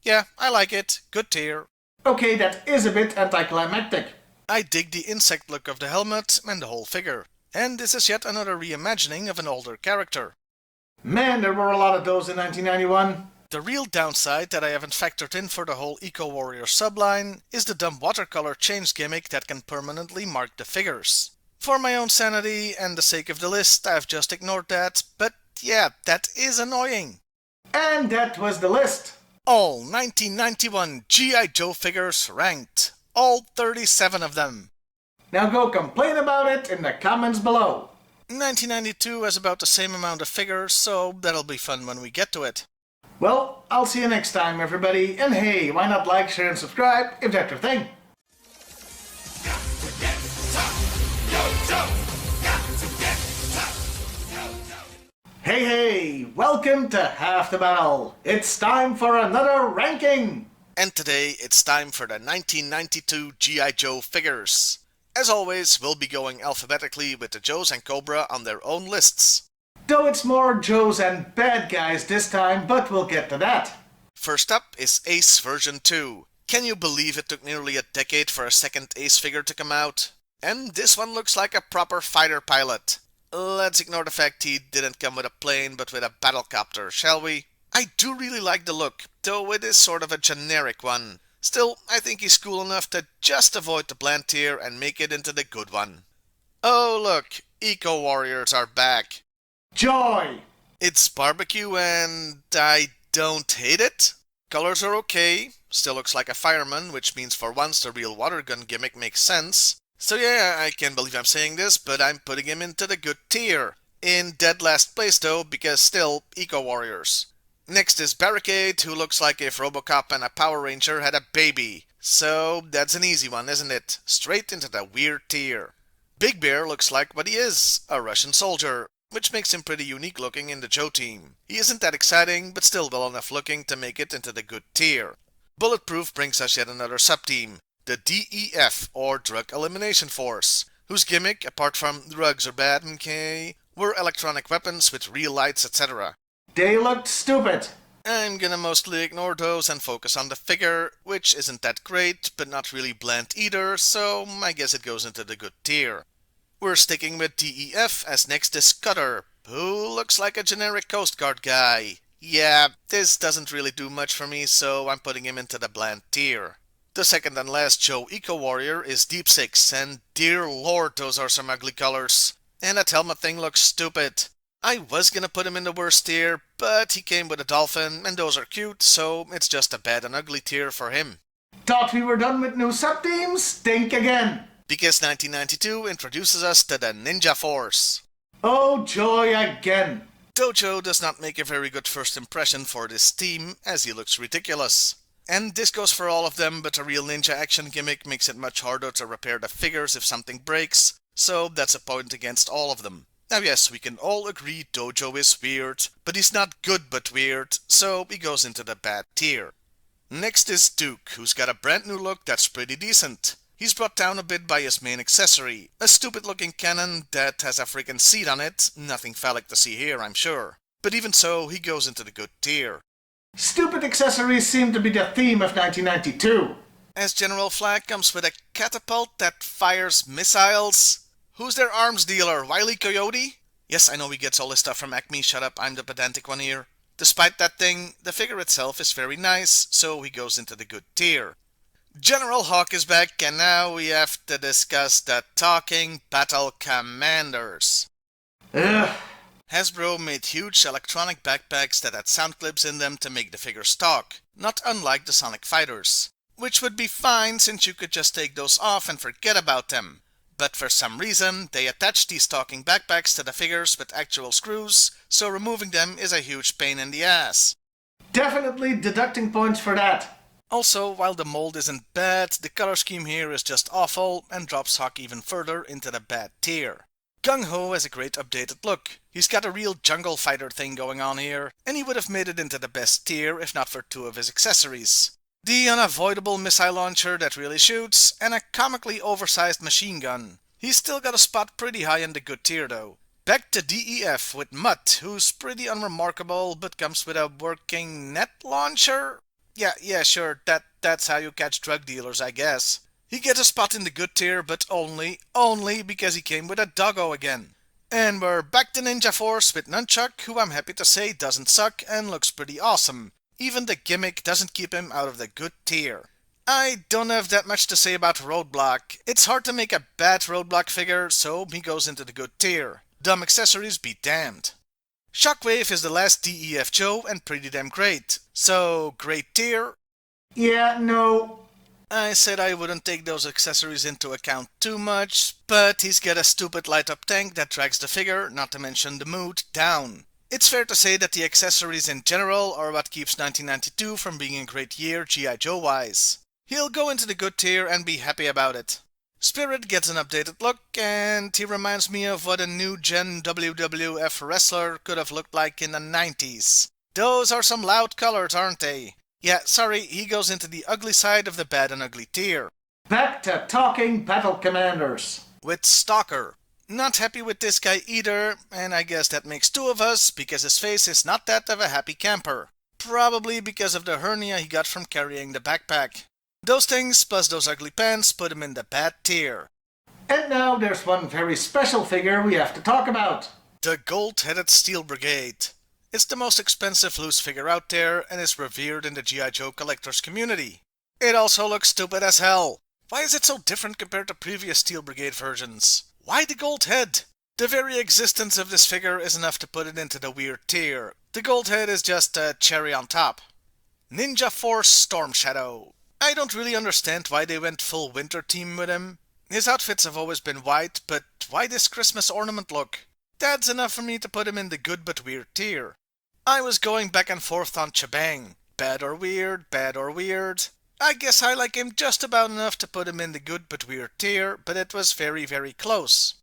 Yeah, I like it, good tier. Okay, that is a bit anticlimactic. I dig the insect look of the helmet and the whole figure. And this is yet another reimagining of an older character. Man, there were a lot of those in 1991. The real downside that I haven't factored in for the whole Eco Warrior subline is the dumb watercolor change gimmick that can permanently mark the figures. For my own sanity and the sake of the list, I've just ignored that, but yeah, that is annoying. And that was the list. All 1991 G.I.Joe figures ranked. All 37 of them. Now go complain about it in the comments below. 1992 has about the same amount of figures, so that'll be fun when we get to it. Well, I'll see you next time, everybody. And hey, why not like, share, and subscribe if that's your thing? Got to get tough, yo, Joe. Got to get tough, yo, Joe. Hey, welcome to Half the Battle. It's time for another ranking. And today it's time for the 1992 G.I. Joe figures. As always, we'll be going alphabetically with the Joes and Cobra on their own lists. Though it's more Joes and bad guys this time, but we'll get to that. First up is Ace version 2. Can you believe it took nearly a decade for a second Ace figure to come out? And this one looks like a proper fighter pilot. Let's ignore the fact he didn't come with a plane but with a battlecopter, shall we? I do really like the look, though it is sort of a generic one. Still, I think he's cool enough to just avoid the bland tier and make it into the good one. Oh look, Eco Warriors are back. Joy. It's barbecue and I don't hate it. Colors are okay, still looks like a fireman, which means for once the real water gun gimmick makes sense. So yeah, I can't believe I'm saying this, but I'm putting him into the good tier. In dead last place though, because still, Eco Warriors. Next is Barricade, who looks like if Robocop and a Power Ranger had a baby. So that's an easy one, isn't it? Straight into the weird tier. Big Bear looks like what he is, a Russian soldier, which makes him pretty unique looking in the Joe team. He isn't that exciting, but still well enough looking to make it into the good tier. Bulletproof brings us yet another sub-team, the DEF, or Drug Elimination Force, whose gimmick, apart from drugs are bad, okay, were electronic weapons with real lights, etc. They looked stupid. I'm gonna mostly ignore those and focus on the figure, which isn't that great, but not really bland either, so I guess it goes into the good tier. We're sticking with DEF, as next is Cutter, who looks like a generic Coast Guard guy. Yeah, this doesn't really do much for me, so I'm putting him into the bland tier. The second and last Joe Eco Warrior is Deep Six, and dear lord, those are some ugly colors. And that helmet thing looks stupid. I was gonna put him in the worst tier, but he came with a dolphin, and those are cute, so it's just a bad and ugly tier for him. Thought we were done with new sub-teams? Think again. Because 1992 introduces us to the Ninja Force. Oh joy again. Dojo does not make a very good first impression for this team, as he looks ridiculous. And this goes for all of them, but a real ninja action gimmick makes it much harder to repair the figures if something breaks, so that's a point against all of them. Now yes, we can all agree Dojo is weird, but he's not good but weird, so he goes into the bad tier. Next is Duke, who's got a brand new look that's pretty decent. He's brought down a bit by his main accessory, a stupid looking cannon that has a freaking seat on it, nothing phallic to see here I'm sure. But even so, he goes into the good tier. Stupid accessories seem to be the theme of 1992. As General Flag comes with a catapult that fires missiles. Who's their arms dealer, Wile E. Coyote? Yes, I know he gets all his stuff from Acme, shut up, I'm the pedantic one here. Despite that thing, the figure itself is very nice, so he goes into the good tier. General Hawk is back, and now we have to discuss the Talking Battle Commanders. Ugh. Hasbro made huge electronic backpacks that had sound clips in them to make the figures talk, not unlike the Sonic Fighters. Which would be fine since you could just take those off and forget about them. But for some reason, they attached these talking backpacks to the figures with actual screws, so removing them is a huge pain in the ass. Definitely deducting points for that. Also, while the mold isn't bad, the color scheme here is just awful and drops Hawk even further into the bad tier. Gung Ho has a great updated look. He's got a real jungle fighter thing going on here, and he would have made it into the best tier if not for two of his accessories. The unavoidable missile launcher that really shoots, and a comically oversized machine gun. He's still got a spot pretty high in the good tier though. Back to DEF with Mutt, who's pretty unremarkable but comes with a working net launcher? Yeah, sure, that's how you catch drug dealers, I guess. He gets a spot in the good tier, but only because he came with a doggo again. And we're back to Ninja Force with Nunchuck, who I'm happy to say doesn't suck and looks pretty awesome. Even the gimmick doesn't keep him out of the good tier. I don't have that much to say about Roadblock. It's hard to make a bad Roadblock figure, so he goes into the good tier. Dumb accessories be damned. Shockwave is the last DEF Joe and pretty damn great. So, great tier? Yeah, no. I said I wouldn't take those accessories into account too much, but he's got a stupid light-up tank that drags the figure, not to mention the mood, down. It's fair to say that the accessories in general are what keeps 1992 from being a great year G.I. Joe-wise. He'll go into the good tier and be happy about it. Spirit gets an updated look, and he reminds me of what a new-gen WWF wrestler could have looked like in the 90s. Those are some loud colors, aren't they? Yeah, sorry, he goes into the ugly side of the bad and ugly tier. Back to Talking Battle Commanders. With Stalker. Not happy with this guy either, and I guess that makes two of us, because his face is not that of a happy camper. Probably because of the hernia he got from carrying the backpack. Those things, plus those ugly pants, put him in the bad tier. And now there's one very special figure we have to talk about. The Gold-Headed Steel Brigade. It's the most expensive loose figure out there, and is revered in the G.I. Joe collectors community. It also looks stupid as hell. Why is it so different compared to previous Steel Brigade versions? Why the gold head? The very existence of this figure is enough to put it into the weird tier. The gold head is just a cherry on top. Ninja Force Storm Shadow. I don't really understand why they went full winter theme with him. His outfits have always been white, but why this Christmas ornament look? That's enough for me to put him in the good but weird tier. I was going back and forth on Chabang. Bad or weird, bad or weird. I guess I like him just about enough to put him in the good but weird tier, but it was very, very close.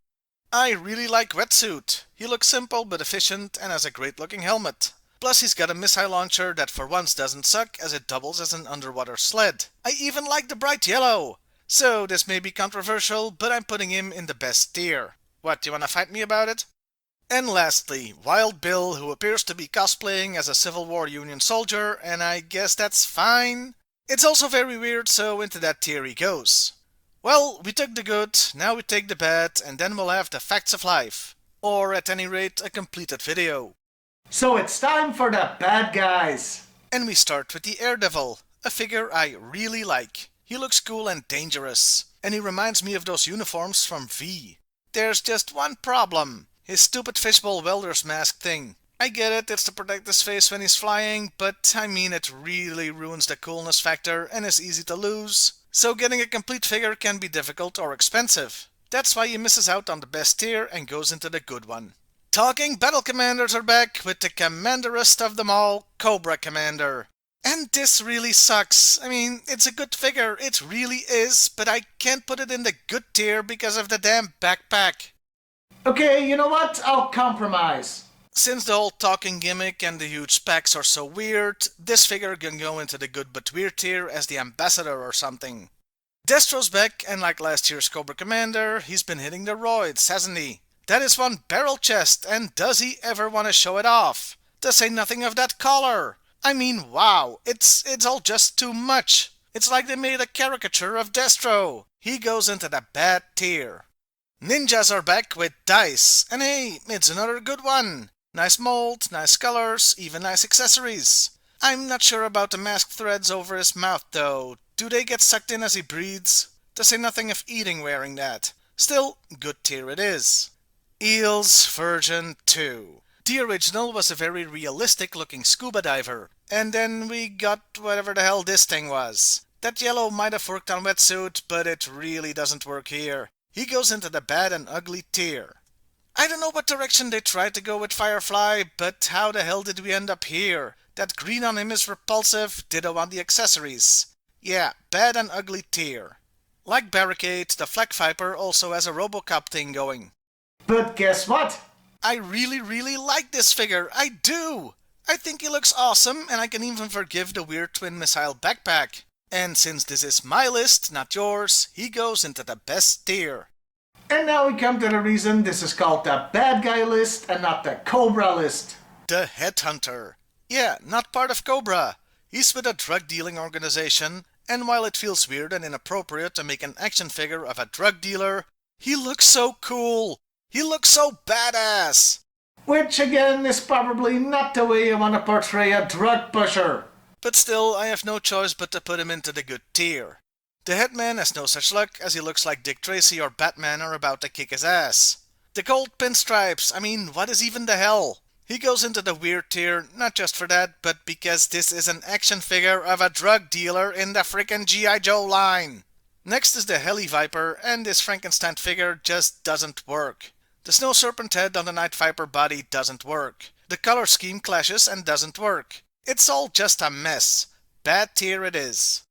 I really like Wetsuit. He looks simple but efficient and has a great looking helmet. Plus he's got a missile launcher that for once doesn't suck as it doubles as an underwater sled. I even like the bright yellow. So this may be controversial, but I'm putting him in the best tier. What, do you wanna fight me about it? And lastly, Wild Bill, who appears to be cosplaying as a Civil War Union soldier, and I guess that's fine. It's also very weird, so into that tier he goes. Well, we took the good, now we take the bad, and then we'll have the facts of life. Or at any rate, a completed video. So it's time for the bad guys. And we start with the Daredevil, a figure I really like. He looks cool and dangerous, and he reminds me of those uniforms from V. There's just one problem. His stupid fishbowl welder's mask thing. I get it, it's to protect his face when he's flying, but I mean it really ruins the coolness factor and is easy to lose. So getting a complete figure can be difficult or expensive. That's why he misses out on the best tier and goes into the good one. Talking Battle Commanders are back with the commanderest of them all, Cobra Commander. And this really sucks. I mean, it's a good figure, it really is, but I can't put it in the good tier because of the damn backpack. Okay, you know what? I'll compromise. Since the whole talking gimmick and the huge specs are so weird, this figure can go into the good but weird tier as the ambassador or something. Destro's back, and like last year's Cobra Commander, he's been hitting the roids, hasn't he? That is one barrel chest, and does he ever want to show it off? To say nothing of that collar. I mean, wow, it's all just too much. It's like they made a caricature of Destro. He goes into the bad tier. Ninjas are back with dice, and hey, it's another good one. Nice mold, nice colors, even nice accessories. I'm not sure about the mask threads over his mouth though. Do they get sucked in as he breathes? To say nothing of eating wearing that. Still, good tier it is. Eels version 2. The original was a very realistic looking scuba diver, and then we got whatever the hell this thing was. That yellow might have worked on wetsuit, but it really doesn't work here. He goes into the bad and ugly tier. I don't know what direction they tried to go with Firefly, but how the hell did we end up here? That green on him is repulsive, ditto on the accessories. Yeah, bad and ugly tier. Like Barricade, the Flak Viper also has a Robocop thing going. But guess what? I really like this figure, I do! I think he looks awesome, and I can even forgive the weird twin missile backpack. And since this is my list, not yours, he goes into the best tier. And now we come to the reason this is called the bad guy list and not the Cobra list. The Headhunter. Yeah, not part of Cobra. He's with a drug dealing organization, and while it feels weird and inappropriate to make an action figure of a drug dealer, he looks so cool. He looks so badass. Which again is probably not the way you want to portray a drug pusher. But still, I have no choice but to put him into the good tier. The Headman has no such luck, as he looks like Dick Tracy or Batman are about to kick his ass. The gold pinstripes, I mean, what is even the hell? He goes into the weird tier, not just for that, but because this is an action figure of a drug dealer in the frickin' G.I. Joe line. Next is the Heli Viper, and this Frankenstein figure just doesn't work. The Snow Serpent head on the Night Viper body doesn't work. The color scheme clashes and doesn't work. It's all just a mess. Bad tier it is.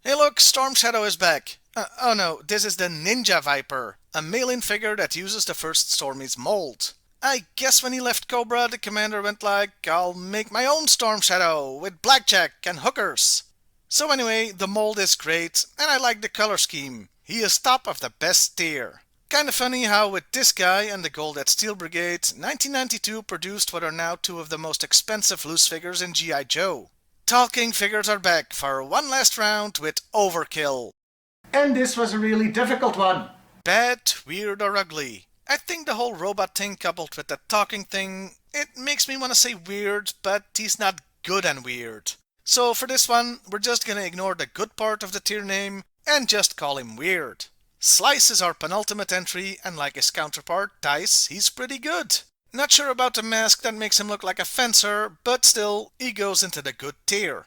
Hey look, Storm Shadow is back. Oh no, this is the Ninja Viper, a mail-in figure that uses the first Stormy's mold. I guess when he left Cobra, the commander went like, I'll make my own Storm Shadow, with blackjack and hookers. So anyway, the mold is great, and I like the color scheme. He is top of the best tier. Kinda funny how with this guy and the Gold at Steel Brigade, 1992 produced what are now two of the most expensive loose figures in G.I. Joe. Talking figures are back for one last round with Overkill. And this was a really difficult one. Bad, weird or ugly. I think the whole robot thing coupled with the talking thing, it makes me want to say weird, but he's not good and weird. So for this one, we're just gonna ignore the good part of the tier name and just call him weird. Slice is our penultimate entry, and like his counterpart, Dice, he's pretty good. Not sure about the mask that makes him look like a fencer, but still, he goes into the good tier.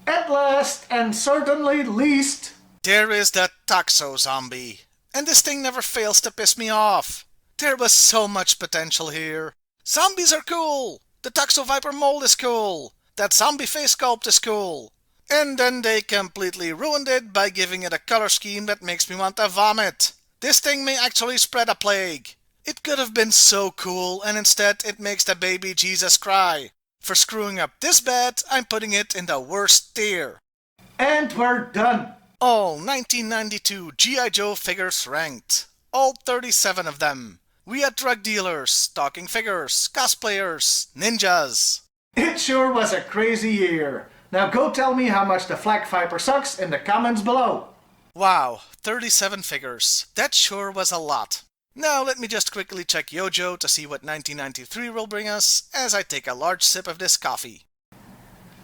At last, and certainly least, There is the Toxo Zombie. And this thing never fails to piss me off. There was so much potential here. Zombies are cool. The Toxo Viper mold is cool. That zombie face sculpt is cool. And then they completely ruined it by giving it a color scheme that makes me want to vomit. This thing may actually spread a plague. It could have been so cool, and instead it makes the baby Jesus cry. For screwing up this bad, I'm putting it in the worst tier. and we're done. All 1992 G.I. Joe figures ranked. All 37 of them. We had drug dealers, talking figures, cosplayers, ninjas. It sure was a crazy year. Now go tell me how much the Flak Viper sucks in the comments below. Wow, 37 figures. That sure was a lot. Now let me just quickly check Yojo to see what 1993 will bring us as I take a large sip of this coffee.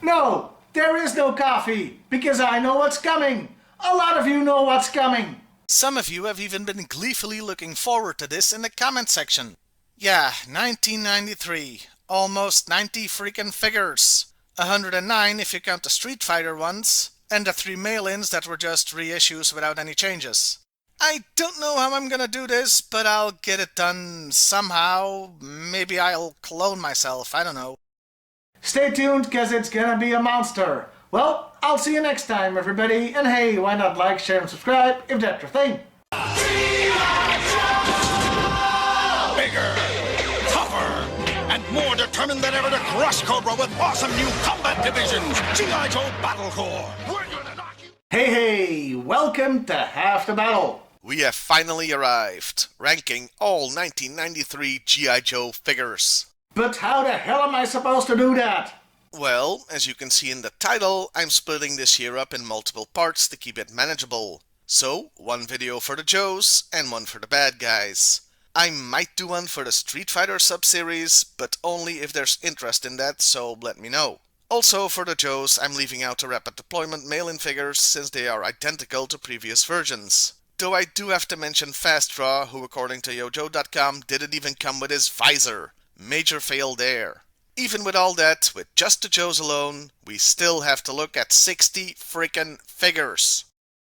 No, there is no coffee, because I know what's coming. A lot of you know what's coming. Some of you have even been gleefully looking forward to this in the comment section. Yeah, 1993. Almost 90 freaking figures. 109 if you count the Street Fighter ones, and the 3 mail-ins that were just reissues without any changes. I don't know how I'm gonna do this, but I'll get it done somehow. Maybe I'll clone myself, I don't know. Stay tuned, cause it's gonna be a monster. Well, I'll see you next time, everybody, and hey, why not like, share, and subscribe if that's your thing. Bigger, tougher, and more determined than ever to crush Cobra with awesome new combat divisions. G.I. Joe Battle Corps. We're gonna knock you. Hey, welcome to Half the Battle. We have finally arrived, ranking all 1993 G.I. Joe figures. But how the hell am I supposed to do that? Well, as you can see in the title, I'm splitting this here up in multiple parts to keep it manageable. So, one video for the Joes and one for the bad guys. I might do one for the Street Fighter sub-series, but only if there's interest in that, so let me know. Also, for the Joes, I'm leaving out the Rapid Deployment mail-in figures since they are identical to previous versions. Though I do have to mention Fast Draw, who according to Yojo.com didn't even come with his visor. Major fail there. Even with all that, with just the Joes alone, we still have to look at 60 freaking figures.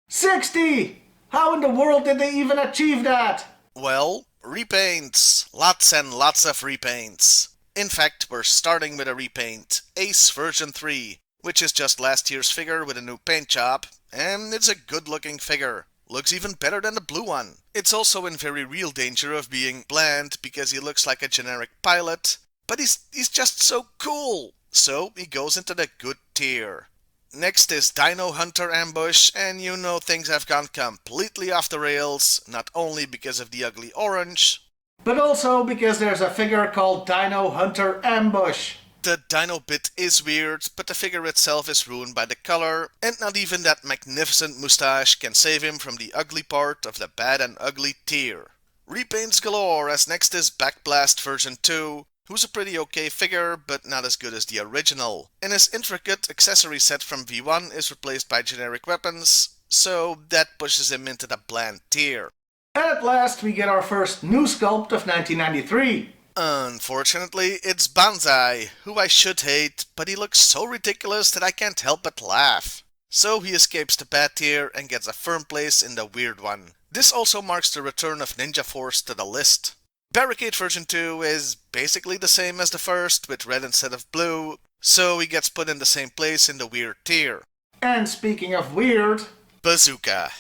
60! How in the world did they even achieve that? Well, repaints. Lots and lots of repaints. In fact, we're starting with a repaint, Ace version 3, which is just last year's figure with a new paint job, and it's a good looking figure. Looks even better than the blue one. It's also in very real danger of being bland because he looks like a generic pilot, but he's just so cool. So he goes into the good tier. Next is Dino Hunter Ambush, and you know things have gone completely off the rails, not only because of the ugly orange, But also because there's a figure called Dino Hunter Ambush. the dino bit is weird, but the figure itself is ruined by the color, and not even that magnificent moustache can save him from the ugly part of the bad and ugly tier. Repaints galore, as next is Backblast version 2, who's a pretty okay figure, but not as good as the original. And his intricate accessory set from V1 is replaced by generic weapons, so that pushes him into the bland tier. And at last we get our first new sculpt of 1993. Unfortunately, it's Banzai, who I should hate, but he looks so ridiculous that I can't help but laugh. So he escapes the bad tier and gets a firm place in the weird one. This also marks the return of Ninja Force to the list. Barricade version 2 is basically the same as the first, with red instead of blue, so he gets put in the same place in the weird tier. And speaking of weird, Bazooka.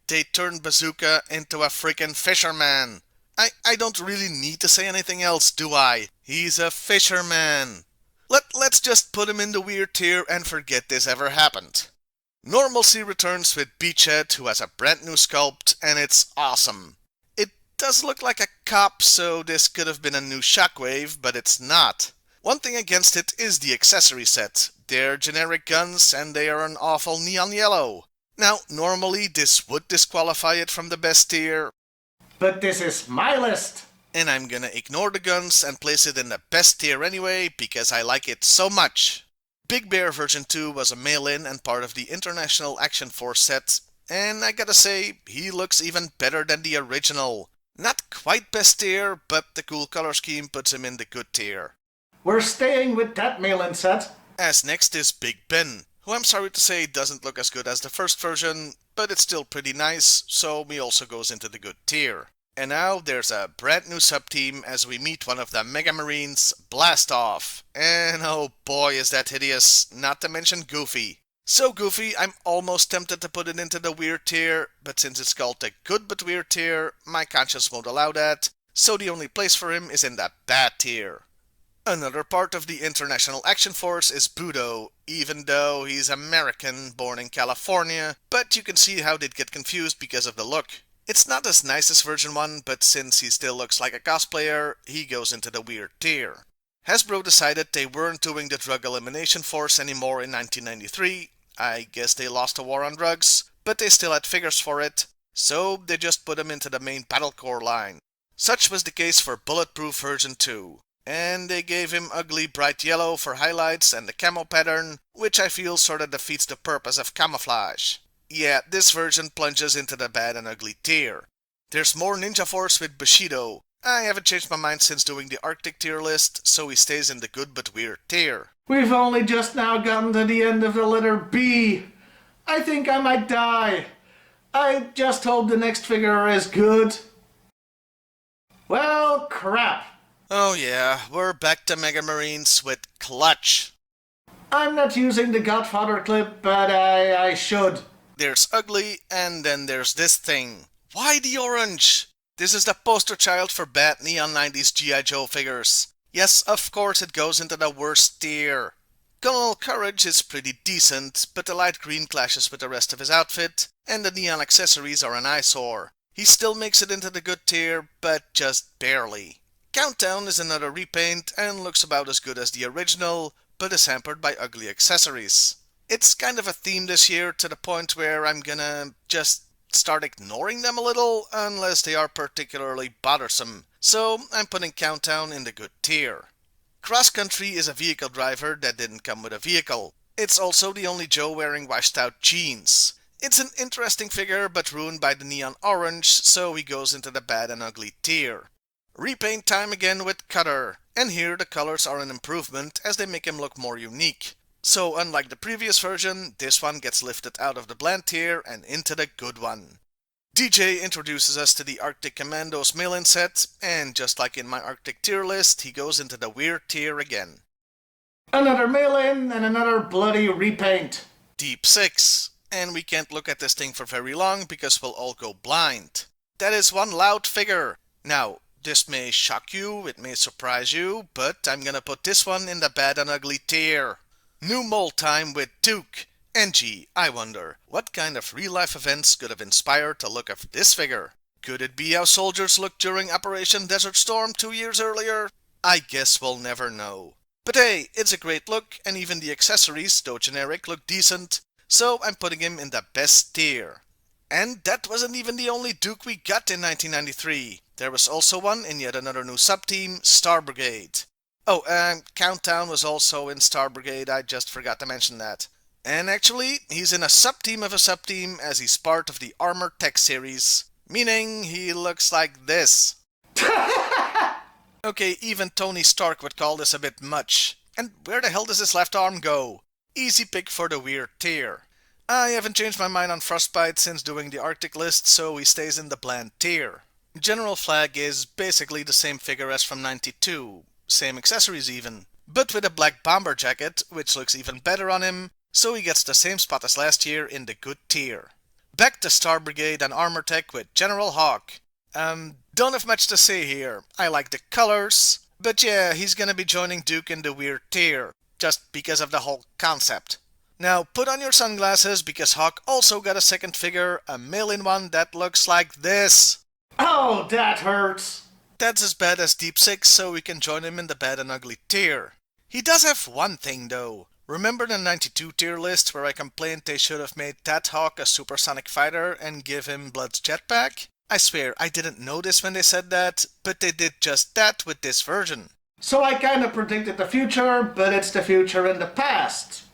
They turned Bazooka into a freaking fisherman. I don't really need to say anything else, do I? He's a fisherman. Let's just put him in the weird tier and forget this ever happened. Normalcy returns with Beachhead, who has a brand new sculpt, and it's awesome. It does look like a cop, so this could have been a new Shockwave, but it's not. One thing against it is the accessory set. They're generic guns, and they are an awful neon yellow. Now, normally this would disqualify it from the best tier, but this is my list. and I'm gonna ignore the guns and place it in the best tier anyway because I like it so much. Big Bear version 2 was a mail-in and part of the International Action Force set, and I gotta say, he looks even better than the original. Not quite best tier, but the cool color scheme puts him in the good tier. We're staying with that mail-in set. As next is Big Ben, who I'm sorry to say doesn't look as good as the first version, but it's still pretty nice, so he also goes into the good tier. And now there's a brand new sub-team as we meet one of the Mega Marines, Blast Off. And oh boy is that hideous, not to mention Goofy. So Goofy, I'm almost tempted to put it into the weird tier, but since it's called the good but weird tier, my conscience won't allow that, so the only place for him is in the bad tier. Another part of the International Action Force is Budo, even though he's American, born in California, but you can see how they'd get confused because of the look. It's not as nice as version 1, but since he still looks like a cosplayer, he goes into the weird tier. Hasbro decided they weren't doing the Drug Elimination Force anymore in 1993. I guess they lost a war on drugs, but they still had figures for it. so they just put him into the main Battlecore line. Such was the case for Bulletproof version 2. And they gave him ugly bright yellow for highlights and the camo pattern, which I feel sorta defeats the purpose of camouflage. Yeah, this version plunges into the bad and ugly tier. There's more Ninja Force with Bushido. I haven't changed my mind since doing the Arctic tier list, so he stays in the good but weird tier. We've only just now gotten to the end of the letter B. I think I might die. I just hope the next figure is good. Well, crap. Oh yeah, we're back to Mega Marines with Clutch. I'm not using the Godfather clip, but I should. There's ugly, and then there's this thing. Why the orange? This is the poster child for bad neon 90s G.I. Joe figures. Yes, of course it goes into the worst tier. Colonel Courage is pretty decent, but the light green clashes with the rest of his outfit, and the neon accessories are an eyesore. He still makes it into the good tier, but just barely. Countdown is another repaint and looks about as good as the original, but is hampered by ugly accessories. It's kind of a theme this year to the point where I'm gonna just start ignoring them a little unless they are particularly bothersome, so I'm putting Countdown in the good tier. Cross Country is a vehicle driver that didn't come with a vehicle. It's also the only Joe wearing washed out jeans. It's an interesting figure but ruined by the neon orange, so he goes into the bad and ugly tier. Repaint time again with Cutter, and here the colors are an improvement as they make him look more unique. So unlike the previous version, this one gets lifted out of the bland tier and into the good one. DJ introduces us to the Arctic Commandos mail-in set, and just like in my Arctic tier list, he goes into the weird tier again. Another mail-in and another bloody repaint. Deep 6. And we can't look at this thing for very long because we'll all go blind. That is one loud figure. Now, this may shock you, it may surprise you, but I'm gonna put this one in the bad and ugly tier. New mold time with Duke. And gee, I wonder, what kind of real-life events could have inspired the look of this figure? Could it be how soldiers looked during Operation Desert Storm 2 years earlier? I guess we'll never know. But hey, it's a great look, and even the accessories, though generic, look decent, so I'm putting him in the best tier. And that wasn't even the only Duke we got in 1993. There was also one in yet another new sub-team, Star Brigade. Oh, Countdown was also in Star Brigade, I just forgot to mention that. And actually, he's in a sub-team of a sub-team as he's part of the Armor Tech series. Meaning, he looks like this. Okay, even Tony Stark would call this a bit much. And where the hell does his left arm go? Easy pick for the weird tier. I haven't changed my mind on Frostbite since doing the Arctic list, so he stays in the bland tier. General Flag is basically the same figure as from 92, same accessories even, but with a black bomber jacket, which looks even better on him, so he gets the same spot as last year in the good tier. Back to Star Brigade and Armor Tech with General Hawk. Don't have much to say here. I like the colors, but yeah, he's gonna be joining Duke in the weird tier, just because of the whole concept. Now put on your sunglasses because Hawk also got a second figure, a mail-in one that looks like this. Oh, that hurts. That's as bad as Deep 6, so we can join him in the bad and ugly tier. He does have one thing though. Remember the 92 tier list where I complained they should have made that Hawk a supersonic fighter and give him Blood's jetpack? I swear, I didn't notice when they said that, but they did just that with this version. So I kinda predicted the future, but it's the future in the past.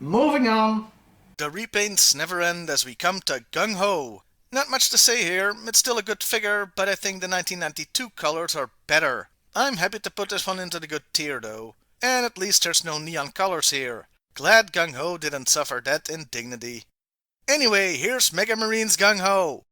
Moving on. The repaints never end as we come to Gung Ho. Not much to say here, it's still a good figure, but I think the 1992 colors are better. I'm happy to put this one into the good tier though. And at least there's no neon colors here. Glad Gung Ho didn't suffer that indignity. Anyway, here's Mega Marines Gung Ho.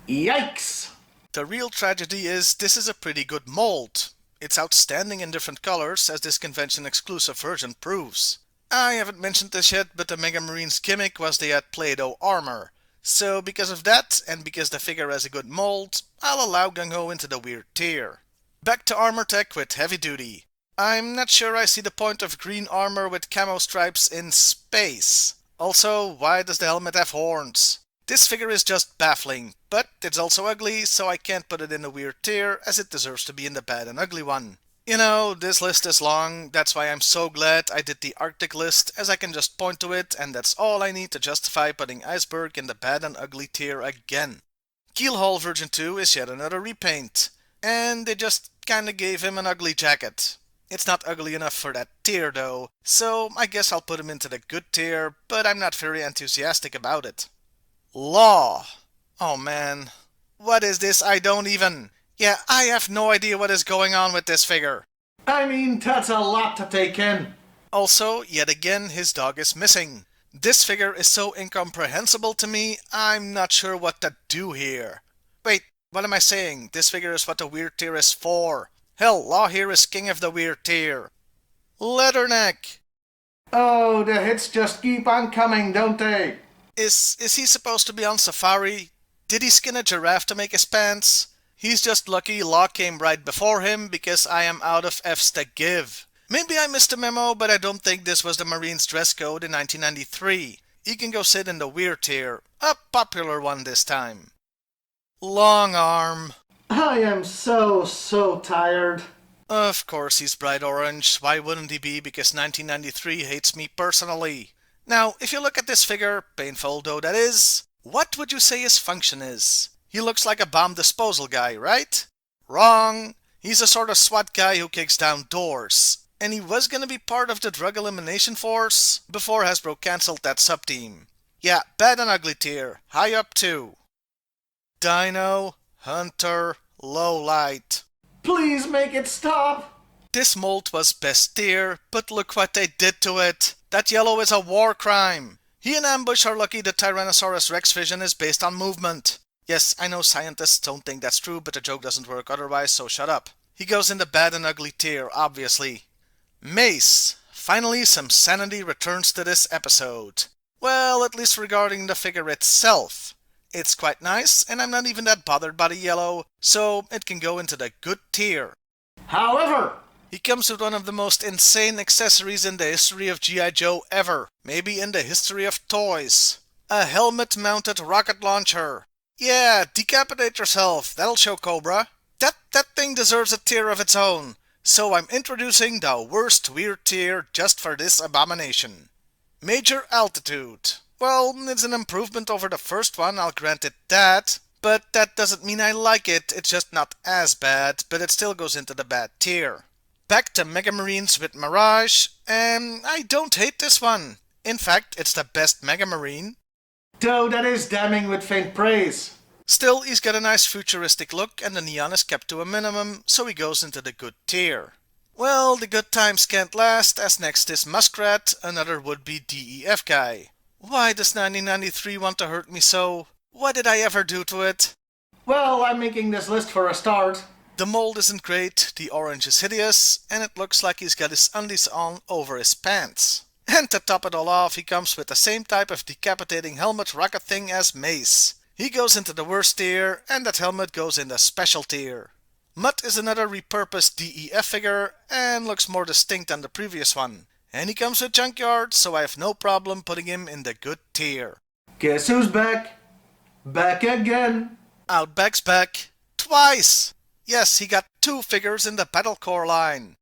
Yikes! The real tragedy is this is a pretty good mold. It's outstanding in different colors, as this convention exclusive version proves. I haven't mentioned this yet, but the Mega Marines gimmick was they had Play-Doh armor. So because of that, and because the figure has a good mold, I'll allow Gung Ho into the weird tier. Back to Armor Tech with Heavy Duty. I'm not sure I see the point of green armor with camo stripes in space. Also, why does the helmet have horns? This figure is just baffling, but it's also ugly, so I can't put it in the weird tier as it deserves to be in the bad and ugly one. You know, this list is long, that's why I'm so glad I did the Arctic list, as I can just point to it, and that's all I need to justify putting Iceberg in the bad and ugly tier again. Keelhaul version 2 is yet another repaint. And they just kinda gave him an ugly jacket. It's not ugly enough for that tier though, so I guess I'll put him into the good tier, but I'm not very enthusiastic about it. Law. Oh man. What is this? I don't even... Yeah, I have no idea what is going on with this figure. I mean, that's a lot to take in. Also, yet again, his dog is missing. This figure is so incomprehensible to me, I'm not sure what to do here. Wait, what am I saying? This figure is what the weird tier is for. Hell, Law here is king of the weird tier. Leatherneck. Oh, the hits just keep on coming, don't they? Is he supposed to be on safari? Did he skin a giraffe to make his pants? He's just lucky Law came right before him because I am out of F's to give. Maybe I missed a memo, but I don't think this was the Marines' dress code in 1993. He can go sit in the weird tier, a popular one this time. Long arm. I am so tired. Of course he's bright orange. Why wouldn't he be? Because 1993 hates me personally. Now, if you look at this figure, painful though that is, what would you say his function is? He looks like a bomb disposal guy, right? Wrong. He's a sort of SWAT guy who kicks down doors. And he was gonna be part of the drug elimination force before Hasbro cancelled that sub-team. Yeah, bad and ugly tier. High up too. Dino, Hunter, low light. Please make it stop. This mold was best tier, but look what they did to it. That yellow is a war crime. He and Ambush are lucky the Tyrannosaurus Rex vision is based on movement. Yes, I know scientists don't think that's true, but the joke doesn't work otherwise, so shut up. He goes in the bad and ugly tier, obviously. Mace. Finally, some sanity returns to this episode. Well, at least regarding the figure itself. It's quite nice, and I'm not even that bothered by the yellow, so it can go into the good tier. However, He comes with one of the most insane accessories in the history of G.I.Joe ever, maybe in the history of toys. A helmet-mounted rocket launcher. Yeah, decapitate yourself, that'll show Cobra. That thing deserves a tier of its own. So I'm introducing the worst weird tier just for this abomination. Major Altitude. Well, it's an improvement over the first one, I'll grant it that. But that doesn't mean I like it, it's just not as bad, but it still goes into the bad tier. Back to Mega Marines with Mirage, and I don't hate this one. In fact, it's the best Mega Marine. though that is damning with faint praise. Still, he's got a nice futuristic look and the neon is kept to a minimum, so he goes into the good tier. Well, the good times can't last, as next is Muskrat, another would-be DEF guy. Why does 1993 want to hurt me so? What did I ever do to it? Well, I'm making this list for a start. The mold isn't great, the orange is hideous, and it looks like he's got his undies on over his pants. And to top it all off, he comes with the same type of decapitating helmet rocket thing as Mace. He goes into the worst tier, and that helmet goes in the special tier. Mutt is another repurposed DEF figure, and looks more distinct than the previous one. And he comes with Junkyard, so I have no problem putting him in the good tier. Guess who's back? Back again. Outback's back. Twice! Yes, he got 2 figures in the Battlecore line.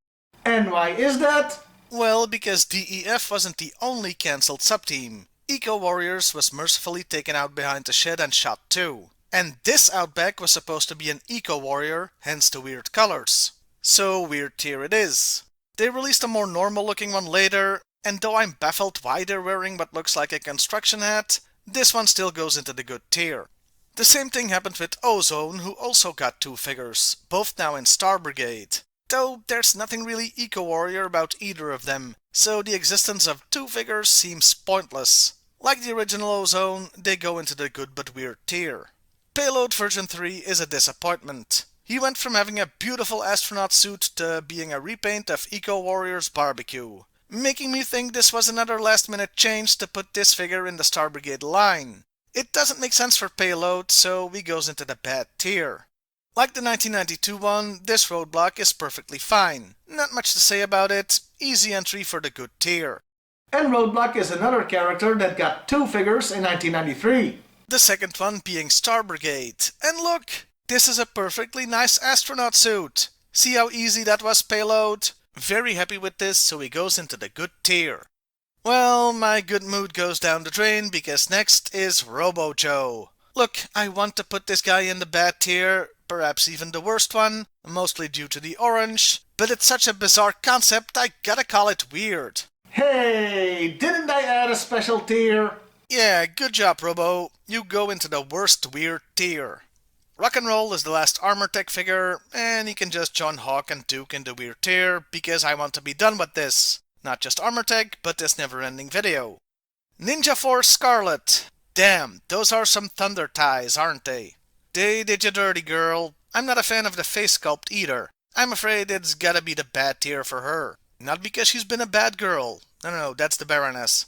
And why is that? Well, because DEF wasn't the only cancelled sub-team. Eco Warriors was mercifully taken out behind the shed and shot too. And this Outback was supposed to be an Eco Warrior, hence the weird colors. So weird tier it is. They released a more normal looking one later, and though I'm baffled why they're wearing what looks like a construction hat, this one still goes into the good tier. The same thing happened with Ozone, who also got 2 figures, both now in Star Brigade. Though there's nothing really eco-warrior about either of them, so the existence of 2 figures seems pointless. Like the original Ozone, they go into the good but weird tier. Payload version 3 is a disappointment. He went from having a beautiful astronaut suit to being a repaint of Eco-Warrior's barbecue, making me think this was another last-minute change to put this figure in the Star Brigade line. It doesn't make sense for Payload, so he goes into the bad tier. Like the 1992 one, this roadblock is perfectly fine. Not much to say about it, easy entry for the good tier. And Roadblock is another character that got 2 figures in 1993. The second one being Star Brigade. And look! This is a perfectly nice astronaut suit. See how easy that was, Payload? Very happy with this, so he goes into the good tier. Well, my good mood goes down the drain because next is Robo Joe. Look, I want to put this guy in the bad tier, perhaps even the worst one, mostly due to the orange, but it's such a bizarre concept I gotta call it weird. Hey, didn't I add a special tier? Yeah, good job, Robo. You go into the worst weird tier. Rock and Roll is the last Armor Tech figure, and you can just join Hawk and Duke in the weird tier, because I want to be done with this. Not just Armor Tech, but this never-ending video. Ninja Force Scarlet. Damn, those are some thunder ties, aren't they? They did you dirty, girl. I'm not a fan of the face sculpt either. I'm afraid it's gotta be the bad tier for her. Not because she's been a bad girl. No, that's the Baroness.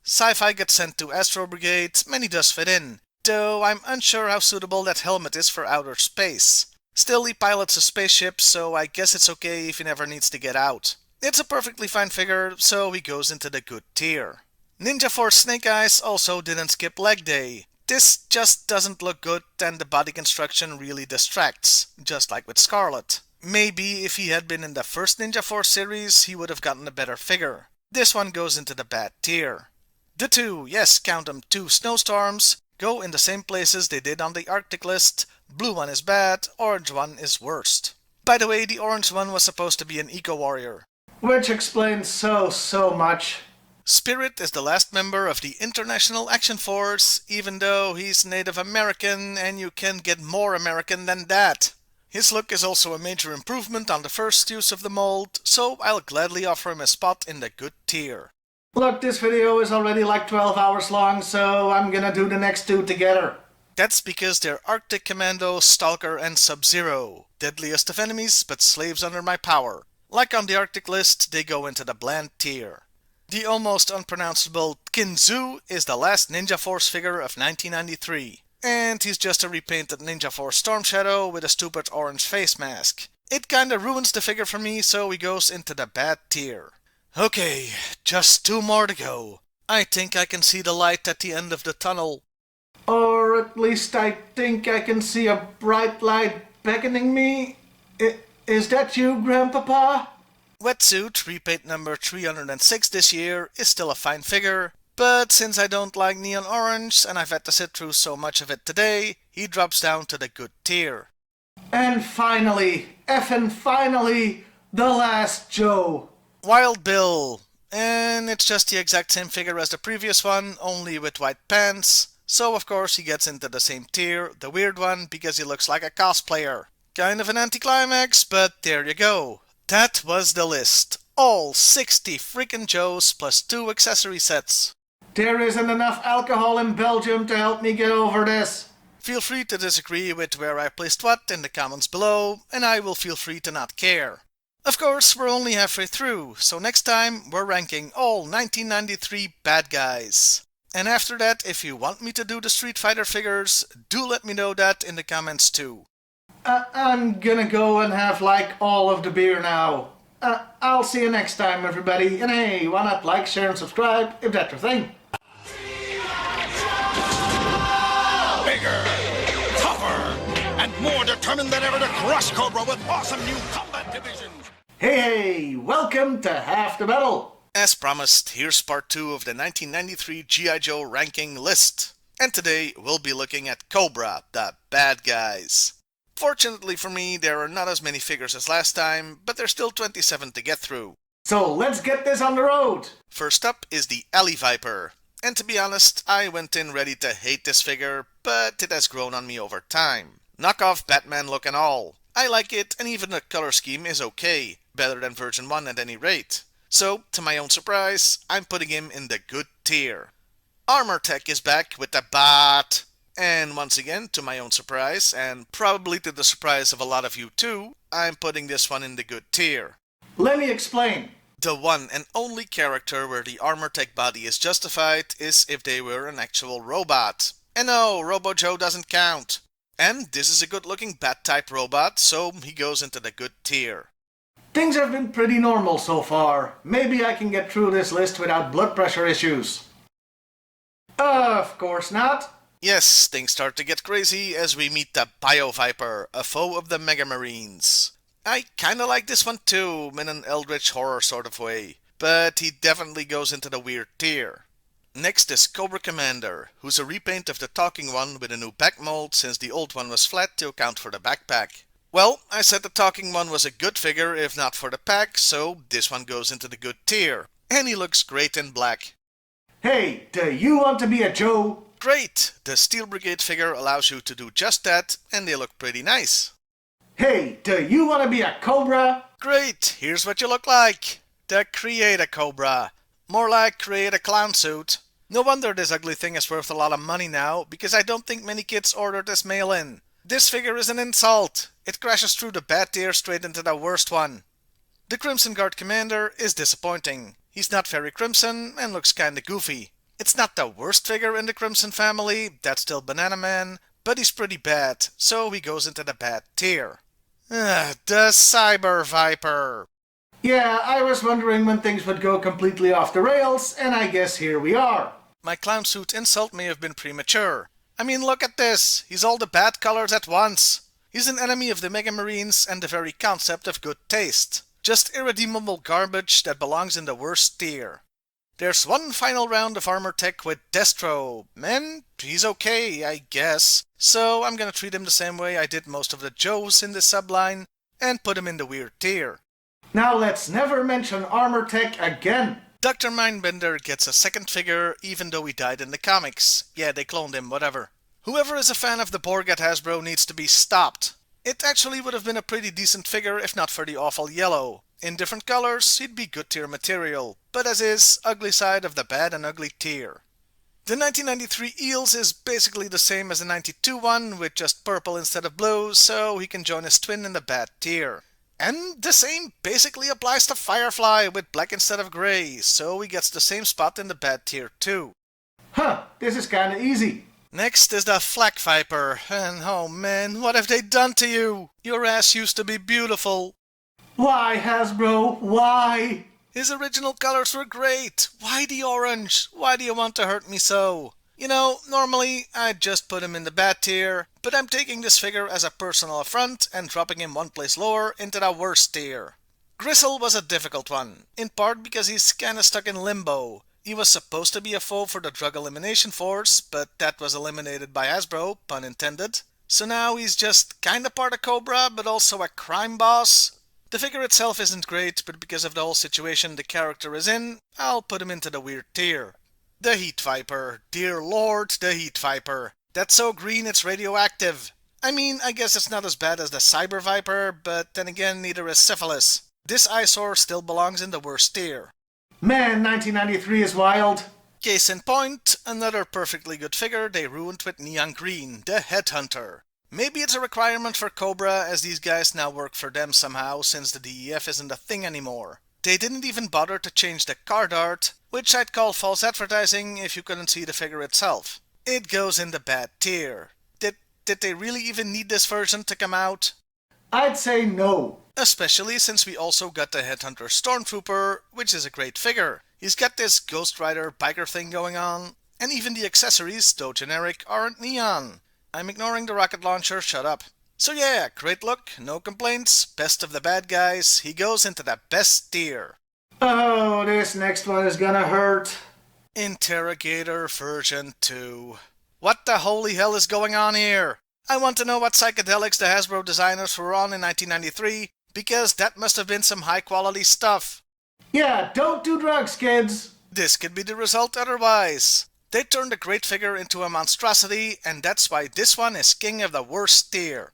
Sci-Fi gets sent to Astro Brigade, and he does fit in, though I'm unsure how suitable that helmet is for outer space. Still, he pilots a spaceship, so I guess it's okay if he never needs to get out. It's a perfectly fine figure, so he goes into the good tier. Ninja Force Snake Eyes also didn't skip leg day. This just doesn't look good, and the body construction really distracts, just like with Scarlet. Maybe if he had been in the first Ninja Force series, he would have gotten a better figure. This one goes into the bad tier. The two, yes, count them, 2 snowstorms, go in the same places they did on the Arctic list. Blue one is bad, orange one is worst. By the way, the orange one was supposed to be an eco-warrior. Which explains so much. Spirit is the last member of the International Action Force, even though he's Native American, and you can get more American than that. His look is also a major improvement on the first use of the mold, so I'll gladly offer him a spot in the good tier. Look, this video is already like 12 hours long, so I'm gonna do the next 2 together. That's because they're Arctic Commando, Stalker, and Sub-Zero. Deadliest of enemies, but slaves under my power. Like on the Arctic list, they go into the bland tier. The almost unpronounceable Kinzu is the last Ninja Force figure of 1993. And he's just a repainted Ninja Force Storm Shadow with a stupid orange face mask. It kinda ruins the figure for me, so he goes into the bad tier. Okay, just 2 more to go. I think I can see the light at the end of the tunnel. Or at least I think I can see a bright light beckoning me. Is that you, Grandpapa? Wetsuit, repaint number 306 this year, is still a fine figure, but since I don't like neon orange and I've had to sit through so much of it today, he drops down to the good tier. And finally, effing finally, the last Joe. Wild Bill, and it's just the exact same figure as the previous one, only with white pants, so of course he gets into the same tier, the weird one, because he looks like a cosplayer. Kind of an anticlimax, but there you go. That was the list. All 60 freaking Joes plus 2 accessory sets. There isn't enough alcohol in Belgium to help me get over this. Feel free to disagree with where I placed what in the comments below, and I will feel free to not care. Of course, we're only halfway through, so next time we're ranking all 1993 bad guys. And after that, if you want me to do the Street Fighter figures, do let me know that in the comments too. I'm gonna go and have like all of the beer now. I'll see you next time, everybody. And hey, why not like, share, and subscribe if that's your thing. Bigger, tougher, and more determined than ever to crush Cobra with awesome new combat divisions. Hey, welcome to Half the Battle. As promised, here's part 2 of the 1993 G.I. Joe ranking list. And today we'll be looking at Cobra, the bad guys. Fortunately for me, there are not as many figures as last time, but there's still 27 to get through. So let's get this on the road. First up is the Alley Viper. And to be honest, I went in ready to hate this figure, but it has grown on me over time. Knockoff Batman look and all. I like it, and even the color scheme is okay, better than version 1 at any rate. So, to my own surprise, I'm putting him in the good tier. Armor Tech is back with the Bat. And once again, to my own surprise, and probably to the surprise of a lot of you too, I'm putting this one in the good tier. Let me explain. The one and only character where the Armor Tech body is justified is if they were an actual robot. And no, Robo Joe doesn't count. And this is a good looking Bat-type robot, so he goes into the good tier. Things have been pretty normal so far. Maybe I can get through this list without blood pressure issues. Of course not. Yes, things start to get crazy as we meet the Bio Viper, a foe of the Mega Marines. I kinda like this one too, in an eldritch horror sort of way, but he definitely goes into the weird tier. Next is Cobra Commander, who's a repaint of the talking one with a new back mold since the old one was flat to account for the backpack. Well, I said the talking one was a good figure if not for the pack, so this one goes into the good tier. And he looks great in black. Hey, do you want to be a Joe? Great! The Steel Brigade figure allows you to do just that, and they look pretty nice. Hey, do you want to be a Cobra? Great! Here's what you look like. The Create a Cobra. More like Create a Clown Suit. No wonder this ugly thing is worth a lot of money now, because I don't think many kids ordered this mail-in. This figure is an insult. It crashes through the bad tier straight into the worst one. The Crimson Guard Commander is disappointing. He's not very crimson and looks kinda goofy. It's not the worst figure in the Crimson family, that's still Banana Man, but he's pretty bad, so he goes into the bad tier. The Cyber Viper. Yeah, I was wondering when things would go completely off the rails, and I guess here we are. My clown suit insult may have been premature. I mean, look at this. He's all the bad colors at once. He's an enemy of the Mega Marines and the very concept of good taste. Just irredeemable garbage that belongs in the worst tier. There's one final round of armor tech with Destro, and he's okay, I guess. So I'm gonna treat him the same way I did most of the Joes in this subline, and put him in the weird tier. Now let's never mention armor tech again. Dr. Mindbender gets a second figure even though he died in the comics. Yeah, they cloned him, whatever. Whoever is a fan of the Borg at Hasbro needs to be stopped. It actually would have been a pretty decent figure if not for the awful yellow. In different colors, he'd be good tier material, but as is, ugly side of the bad and ugly tier. The 1993 Eels is basically the same as the 92 one, with just purple instead of blue, so he can join his twin in the bad tier. And the same basically applies to Firefly, with black instead of grey, so he gets the same spot in the bad tier too. Huh, this is kinda easy. Next is the Flak Viper, and oh man, what have they done to you? Your ass used to be beautiful. Why, Hasbro? Why? His original colors were great. Why the orange? Why do you want to hurt me so? You know, normally I'd just put him in the bad tier, but I'm taking this figure as a personal affront and dropping him one place lower into the worst tier. Gristle was a difficult one, in part because he's kinda stuck in limbo. He was supposed to be a foe for the Drug Elimination Force, but that was eliminated by Hasbro, pun intended. So now he's just kinda part of Cobra, but also a crime boss. The figure itself isn't great, but because of the whole situation the character is in, I'll put him into the weird tier. The Heat Viper. Dear Lord, the Heat Viper. That's so green it's radioactive. I mean, I guess it's not as bad as the Cyber Viper, but then again, neither is Syphilis. This eyesore still belongs in the worst tier. Man, 1993 is wild. Case in point, another perfectly good figure they ruined with neon green, the Headhunter. Maybe it's a requirement for Cobra, as these guys now work for them somehow since the DEF isn't a thing anymore. They didn't even bother to change the card art, which I'd call false advertising if you couldn't see the figure itself. It goes in the bad tier. Did they really even need this version to come out? I'd say no. Especially since we also got the Headhunter Stormtrooper, which is a great figure. He's got this Ghost Rider biker thing going on, and even the accessories, though generic, aren't neon. I'm ignoring the rocket launcher, shut up. So yeah, great look, no complaints, best of the bad guys, he goes into the best tier. Oh, this next one is gonna hurt. Interrogator version 2. What the holy hell is going on here? I want to know what psychedelics the Hasbro designers were on in 1993, because that must have been some high quality stuff. Yeah, don't do drugs, kids. This could be the result otherwise. They turned a great figure into a monstrosity, and that's why this one is king of the worst tier.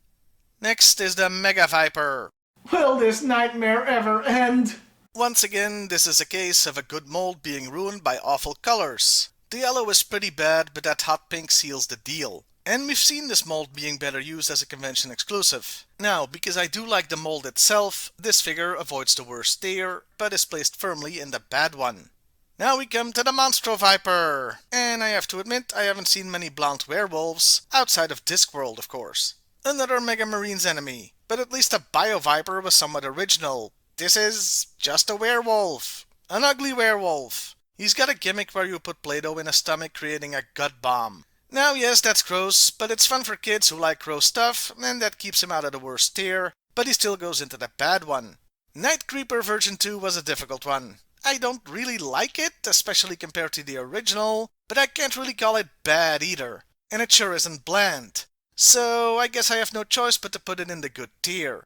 Next is the Mega Viper. Will this nightmare ever end? Once again, this is a case of a good mold being ruined by awful colors. The yellow is pretty bad, but that hot pink seals the deal. And we've seen this mold being better used as a convention exclusive. Now, because I do like the mold itself, this figure avoids the worst tier, but is placed firmly in the bad one. Now we come to the Monstro Viper. And I have to admit, I haven't seen many blonde werewolves, outside of Discworld of course. Another Mega Marines enemy, but at least a Bio Viper was somewhat original. This is just a werewolf. An ugly werewolf. He's got a gimmick where you put Play-Doh in his stomach creating a gut bomb. Now yes, that's gross, but it's fun for kids who like gross stuff, and that keeps him out of the worst tier, but he still goes into the bad one. Night Creeper version 2 was a difficult one. I don't really like it, especially compared to the original, but I can't really call it bad either. And it sure isn't bland. So I guess I have no choice but to put it in the good tier.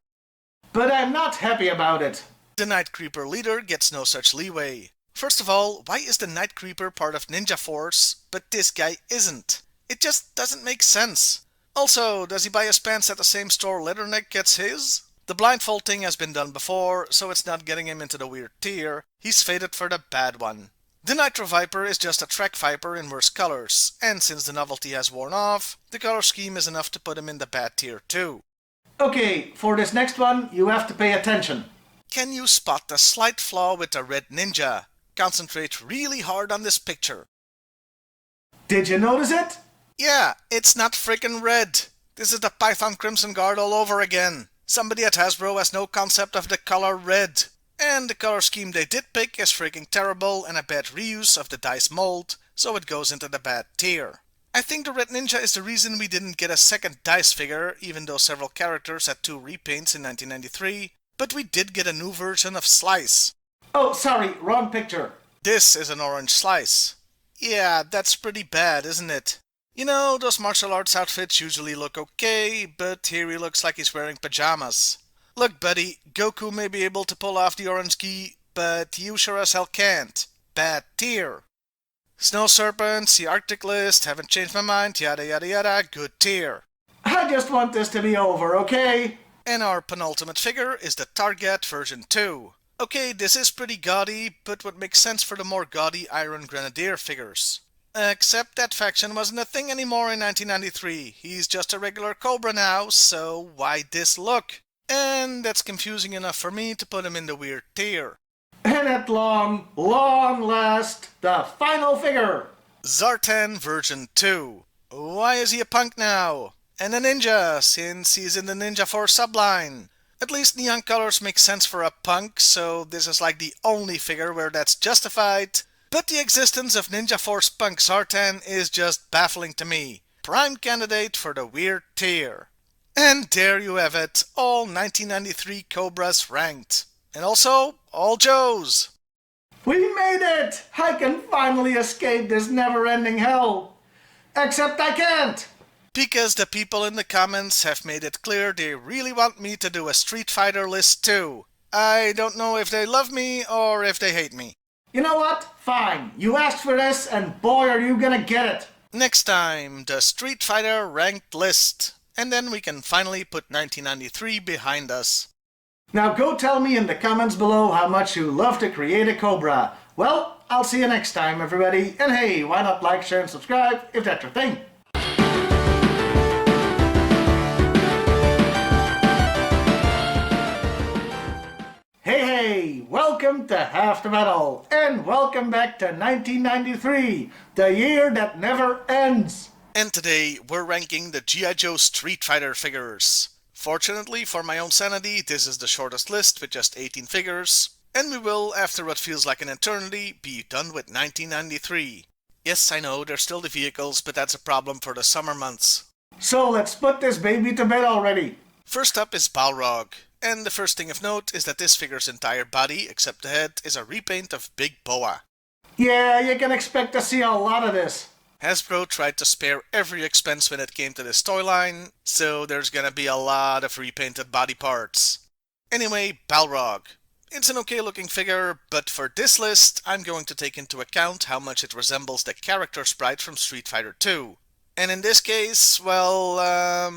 But I'm not happy about it. The Night Creeper leader gets no such leeway. First of all, why is the Night Creeper part of Ninja Force, but this guy isn't? It just doesn't make sense. Also, does he buy his pants at the same store Leatherneck gets his? The blindfold thing has been done before, so it's not getting him into the weird tier. He's fated for the bad one. The Nitro Viper is just a track Viper in worse colors, and since the novelty has worn off, the color scheme is enough to put him in the bad tier too. Okay, for this next one, you have to pay attention. Can you spot the slight flaw with the red ninja? Concentrate really hard on this picture. Did you notice it? Yeah, it's not frickin' red. This is the Python Crimson Guard all over again. Somebody at Hasbro has no concept of the color red. And the color scheme they did pick is freaking terrible and a bad reuse of the dice mold, so it goes into the bad tier. I think the Red Ninja is the reason we didn't get a second dice figure, even though several characters had 2 repaints in 1993, but we did get a new version of Slice. Oh, sorry, wrong picture. This is an orange Slice. Yeah, that's pretty bad, isn't it? You know, those martial arts outfits usually look okay, but here he looks like he's wearing pajamas. Look, buddy, Goku may be able to pull off the orange gi, but you sure as hell can't. Bad tier. Snow Serpents, the Arctic List, haven't changed my mind, yada yada yada, good tier. I just want this to be over, okay? And our penultimate figure is the Target version 2. Okay, this is pretty gaudy, but would make sense for the more gaudy Iron Grenadier figures. Except that faction wasn't a thing anymore in 1993. He's just a regular Cobra now, so why this look? And that's confusing enough for me to put him in the weird tier. And at long last, the final figure. Zartan version 2. Why is he a punk now? And a ninja, since he's in the Ninja Force subline. At least neon colors make sense for a punk, so this is like the only figure where that's justified. But the existence of Ninja Force Punk Zartan is just baffling to me. Prime candidate for the weird tier. And there you have it, all 1993 Cobras ranked. And also, all Joes. We made it! I can finally escape this never-ending hell. Except I can't. Because the people in the comments have made it clear they really want me to do a Street Fighter list too. I don't know if they love me or if they hate me. You know what? Fine. You asked for this, and boy are you gonna get it. Next time, the Street Fighter ranked list. And then we can finally put 1993 behind us. Now go tell me in the comments below how much you love to create a Cobra. Well, I'll see you next time, everybody. And hey, why not like, share, and subscribe if that's your thing. Hey, welcome to Half the Metal, and welcome back to 1993, the year that never ends. And today, we're ranking the G.I.Joe Street Fighter figures. Fortunately for my own sanity, this is the shortest list with just 18 figures, and we will, after what feels like an eternity, be done with 1993. Yes, I know, there's still the vehicles, but that's a problem for the summer months. So let's put this baby to bed already. First up is Balrog. And the first thing of note is that this figure's entire body, except the head, is a repaint of Big Boa. Yeah, you can expect to see a lot of this. Hasbro tried to spare every expense when it came to this toy line, so there's gonna be a lot of repainted body parts. Anyway, Balrog. It's an okay looking figure, but for this list, I'm going to take into account how much it resembles the character sprite from Street Fighter 2. And in this case, well,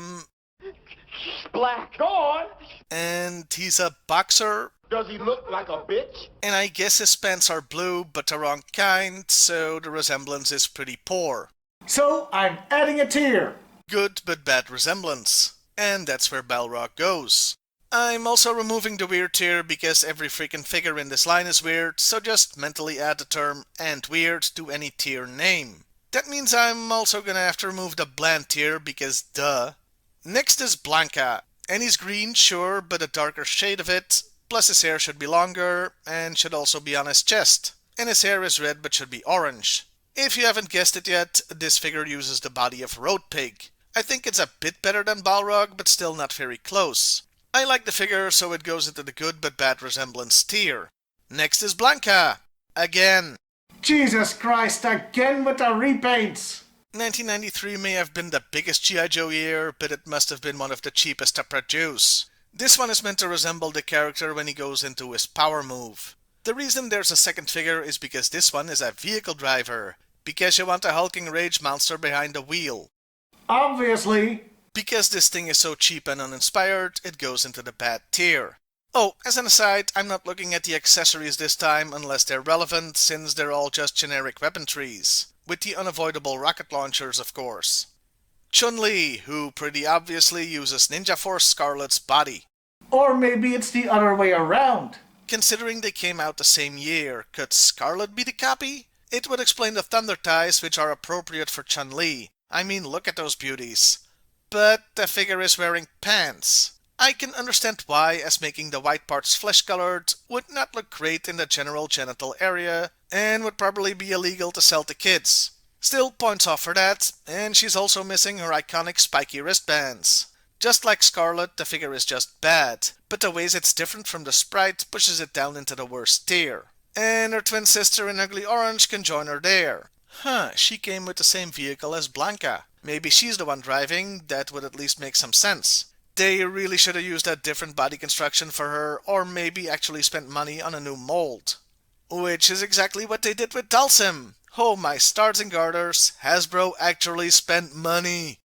Black. Go on. and he's a boxer, Does he look like a bitch? and I guess his pants are blue, but the wrong kind, so the resemblance is pretty poor. So I'm adding a tier. Good but bad resemblance. And that's where Balrog goes. I'm also removing the weird tier because every freaking figure in this line is weird, so just mentally add the term "and weird" to any tier name. That means I'm also gonna have to remove the bland tier because duh. Next is Blanca. And he's green, sure, but a darker shade of it. Plus his hair should be longer, and should also be on his chest. And his hair is red but should be orange. If you haven't guessed it yet, this figure uses the body of Road Pig. I think it's a bit better than Balrog, but still not very close. I like the figure, so it goes into the good but bad resemblance tier. Next is Blanca. Again. Jesus Christ, again with the repaints! 1993 may have been the biggest G.I. Joe year, but it must have been one of the cheapest to produce. This one is meant to resemble the character when he goes into his power move. The reason there's a second figure is because this one is a vehicle driver. Because you want a hulking rage monster behind the wheel. Obviously. Because this thing is so cheap and uninspired, it goes into the bad tier. Oh, as an aside, I'm not looking at the accessories this time unless they're relevant, since they're all just generic weapon trees. With the unavoidable rocket launchers, of course. Chun-Li, who pretty obviously uses Ninja Force Scarlet's body. Or maybe it's the other way around. Considering they came out the same year, could Scarlet be the copy? It would explain the thunder ties, which are appropriate for Chun-Li. I mean, look at those beauties. But the figure is wearing pants. I can understand why, as making the white parts flesh-colored would not look great in the general genital area, and would probably be illegal to sell to kids. Still, points off for that, and she's also missing her iconic spiky wristbands. Just like Scarlet, the figure is just bad, but the ways it's different from the sprite pushes it down into the worst tier. And her twin sister in Ugly Orange can join her there. She came with the same vehicle as Blanca. Maybe she's the one driving, that would at least make some sense. They really should have used a different body construction for her, or maybe actually spent money on a new mold. Which is exactly what they did with Dhalsim. Oh my stars and garters, Hasbro actually spent money.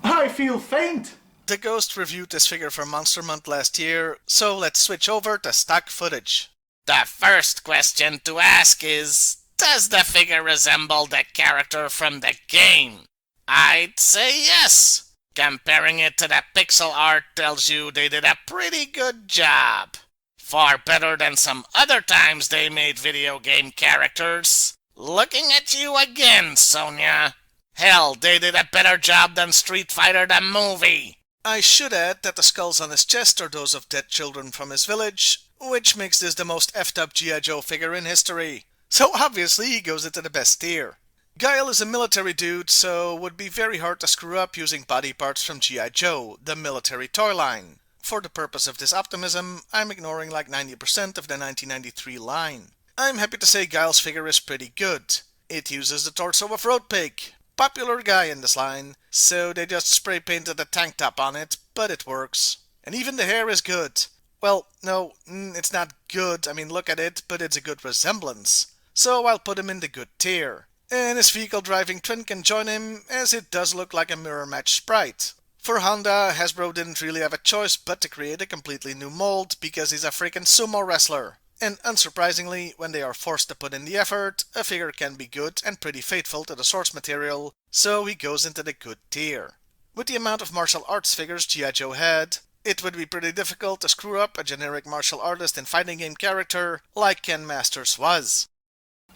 I feel faint. The Ghost reviewed this figure for Monster Month last year, so let's switch over to stock footage. The first question to ask is, does the figure resemble the character from the game? I'd say yes. Comparing it to the pixel art tells you they did a pretty good job. Far better than some other times they made video game characters. Looking at you again, Sonia. Hell, they did a better job than Street Fighter the movie. I should add that the skulls on his chest are those of dead children from his village, which makes this the most effed up G.I. Joe figure in history. So obviously he goes into the best tier. Guile is a military dude, so would be very hard to screw up using body parts from G.I. Joe, the military toy line. For the purpose of this optimism, I'm ignoring like 90% of the 1993 line. I'm happy to say Guile's figure is pretty good. It uses the torso of Road Pig, popular guy in this line, so they just spray painted a tank top on it, but it works. And even the hair is good. Well, no, it's not good, I mean look at it, but it's a good resemblance. So I'll put him in the good tier. And his vehicle driving twin can join him, as it does look like a mirror match sprite. For Honda, Hasbro didn't really have a choice but to create a completely new mold, because he's a freaking sumo wrestler. And unsurprisingly, when they are forced to put in the effort, a figure can be good and pretty faithful to the source material, so he goes into the good tier. With the amount of martial arts figures G.I. Joe had, it would be pretty difficult to screw up a generic martial artist and fighting game character like Ken Masters was.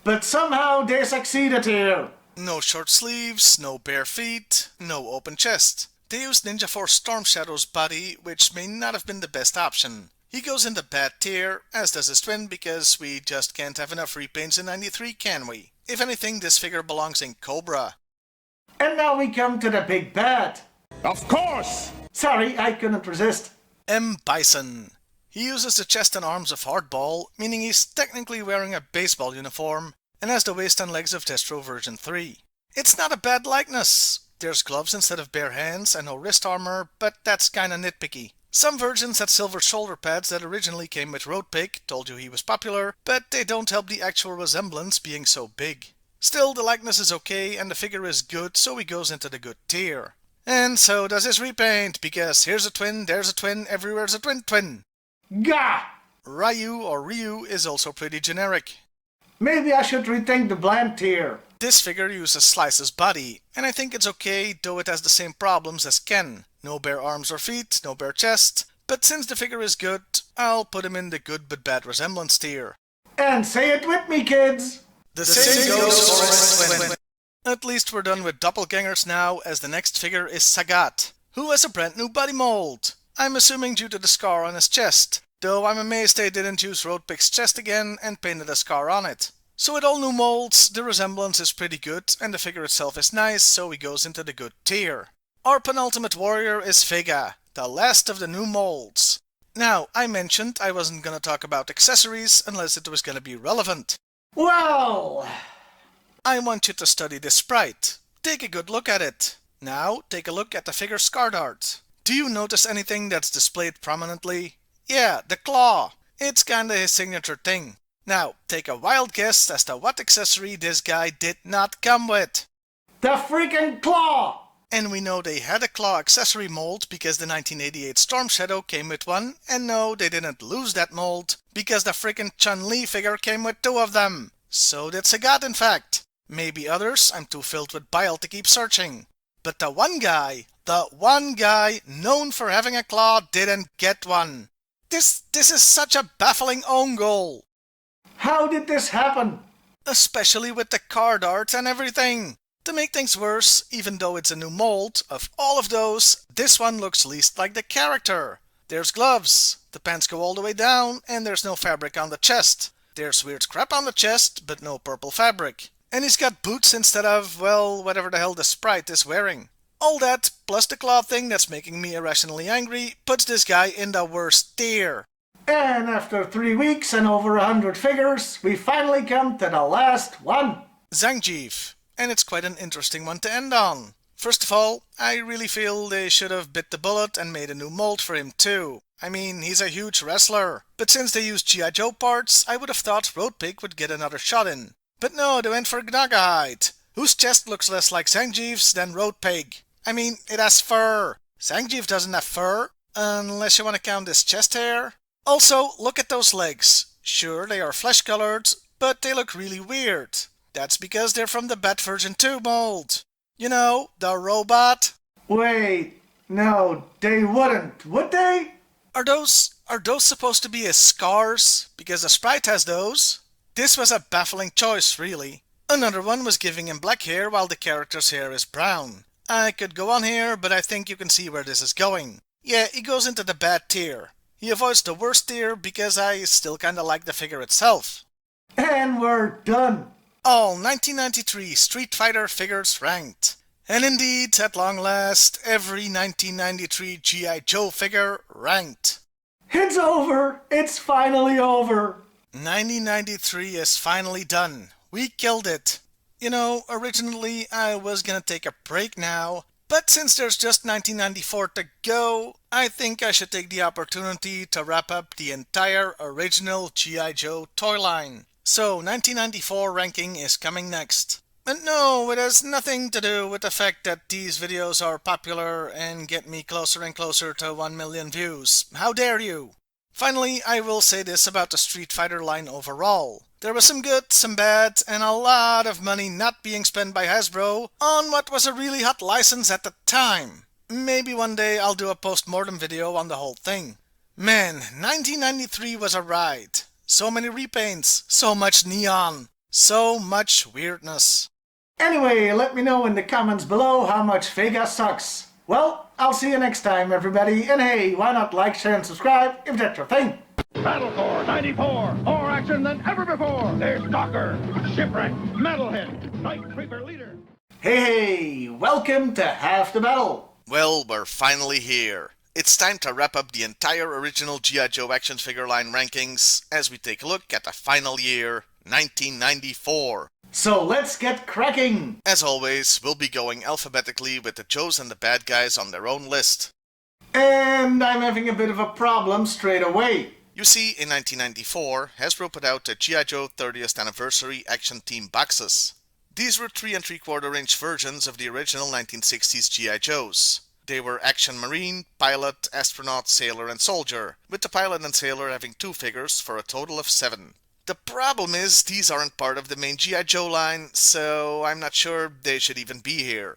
But somehow they succeeded here. No short sleeves, no bare feet, no open chest. They used Ninja Force Storm Shadow's body, which may not have been the best option. He goes in the bad tier, as does his twin, because we just can't have enough repaints in 93, can we? If anything, this figure belongs in Cobra. And now we come to the big bad. Of course! Sorry, I couldn't resist. M. Bison. He uses the chest and arms of Hardball, meaning he's technically wearing a baseball uniform, and has the waist and legs of Destro version 3. It's not a bad likeness. There's gloves instead of bare hands and no wrist armor, but that's kinda nitpicky. Some versions had silver shoulder pads that originally came with Road Pig, told you he was popular, but they don't help the actual resemblance being so big. Still, the likeness is okay and the figure is good, so he goes into the good tier. And so does his repaint, because here's a twin, there's a twin, everywhere's a twin. Gah! Ryu or Ryu is also pretty generic. Maybe I should rethink the bland tier. This figure uses Slice's body, and I think it's okay, though it has the same problems as Ken. No bare arms or feet, no bare chest, but since the figure is good, I'll put him in the good but bad resemblance tier. And say it with me, kids! The same goes for his twin. At least we're done with doppelgangers now, as the next figure is Sagat, who has a brand new body mold. I'm assuming due to the scar on his chest, though I'm amazed they didn't use Road Pig's chest again and painted a scar on it. So with all new molds, the resemblance is pretty good and the figure itself is nice, so he goes into the good tier. Our penultimate warrior is Vega, the last of the new molds. Now, I mentioned I wasn't gonna talk about accessories unless it was gonna be relevant. Well, I want you to study this sprite. Take a good look at it. Now, take a look at the figure's card art. Do you notice anything that's displayed prominently? Yeah, the claw. It's kinda his signature thing. Now, take a wild guess as to what accessory this guy did not come with. the freaking claw! And we know they had a claw accessory mold because the 1988 Storm Shadow came with one, and no, they didn't lose that mold because the freaking Chun-Li figure came with two of them. So did Sagat, in fact. Maybe others, I'm too filled with bile to keep searching. But the one guy known for having a claw didn't get one. This is such a baffling own goal. How did this happen? Especially with the card art and everything. To make things worse, even though it's a new mold, of all of those, this one looks least like the character. There's gloves, the pants go all the way down, and there's no fabric on the chest. There's weird crap on the chest, but no purple fabric. And he's got boots instead of, well, whatever the hell the sprite is wearing. All that, plus the claw thing that's making me irrationally angry, puts this guy in the worst tier. And after 3 weeks and over 100 figures, we finally come to the last one. Zangief. And it's quite an interesting one to end on. First of all, I really feel they should have bit the bullet and made a new mold for him too. I mean, he's a huge wrestler. But since they used G.I.Joe parts, I would have thought Road Pig would get another shot in. But no, they went for Gnagahide, whose chest looks less like Zangief's than Road Pig. I mean, it has fur. Zangief doesn't have fur, unless you want to count his chest hair. Also, look at those legs. Sure, they are flesh-colored, but they look really weird. That's because they're from the Bat Version 2 mold. You know, the robot. Wait, no, they wouldn't, would they? Are those supposed to be his scars? Because the sprite has those. This was a baffling choice, really. Another one was giving him black hair while the character's hair is brown. I could go on here, but I think you can see where this is going. Yeah, he goes into the bad tier. He avoids the worst tier because I still kinda like the figure itself. And we're done. All 1993 Street Fighter figures ranked. And indeed, at long last, every 1993 G.I. Joe figure ranked. It's over. It's finally over. 1993 is finally done. We killed it. You know, originally I was gonna take a break now, but since there's just 1994 to go, I think I should take the opportunity to wrap up the entire original G.I. Joe toy line. So, 1994 ranking is coming next. And no, it has nothing to do with the fact that these videos are popular and get me closer and closer to 1 million views. How dare you! Finally, I will say this about the Street Fighter line overall. There was some good, some bad, and a lot of money not being spent by Hasbro on what was a really hot license at the time. Maybe one day I'll do a post-mortem video on the whole thing. Man, 1993 was a ride. So many repaints, so much neon, so much weirdness. Anyway, let me know in the comments below how much Vega sucks. Well, I'll see you next time, everybody. And hey, why not like, share, and subscribe if that's your thing. Battle Corps 94, more action than ever before. There's Docker, Shipwreck, Metalhead, Night Creeper Leader. Hey, welcome to Half the Battle. Well, we're finally here. It's time to wrap up the entire original G.I. Joe action figure line rankings as we take a look at the final year, 1994. So let's get cracking. As always, we'll be going alphabetically with the Joes and the bad guys on their own list. And I'm having a bit of a problem straight away. You see, in 1994, Hasbro put out the G.I. Joe 30th Anniversary Action Team boxes. These were 3 3/4 inch versions of the original 1960s G.I. Joes. They were Action Marine, Pilot, Astronaut, Sailor, and Soldier, with the Pilot and Sailor having 2 figures for a total of 7. The problem is, these aren't part of the main G.I. Joe line, so I'm not sure they should even be here.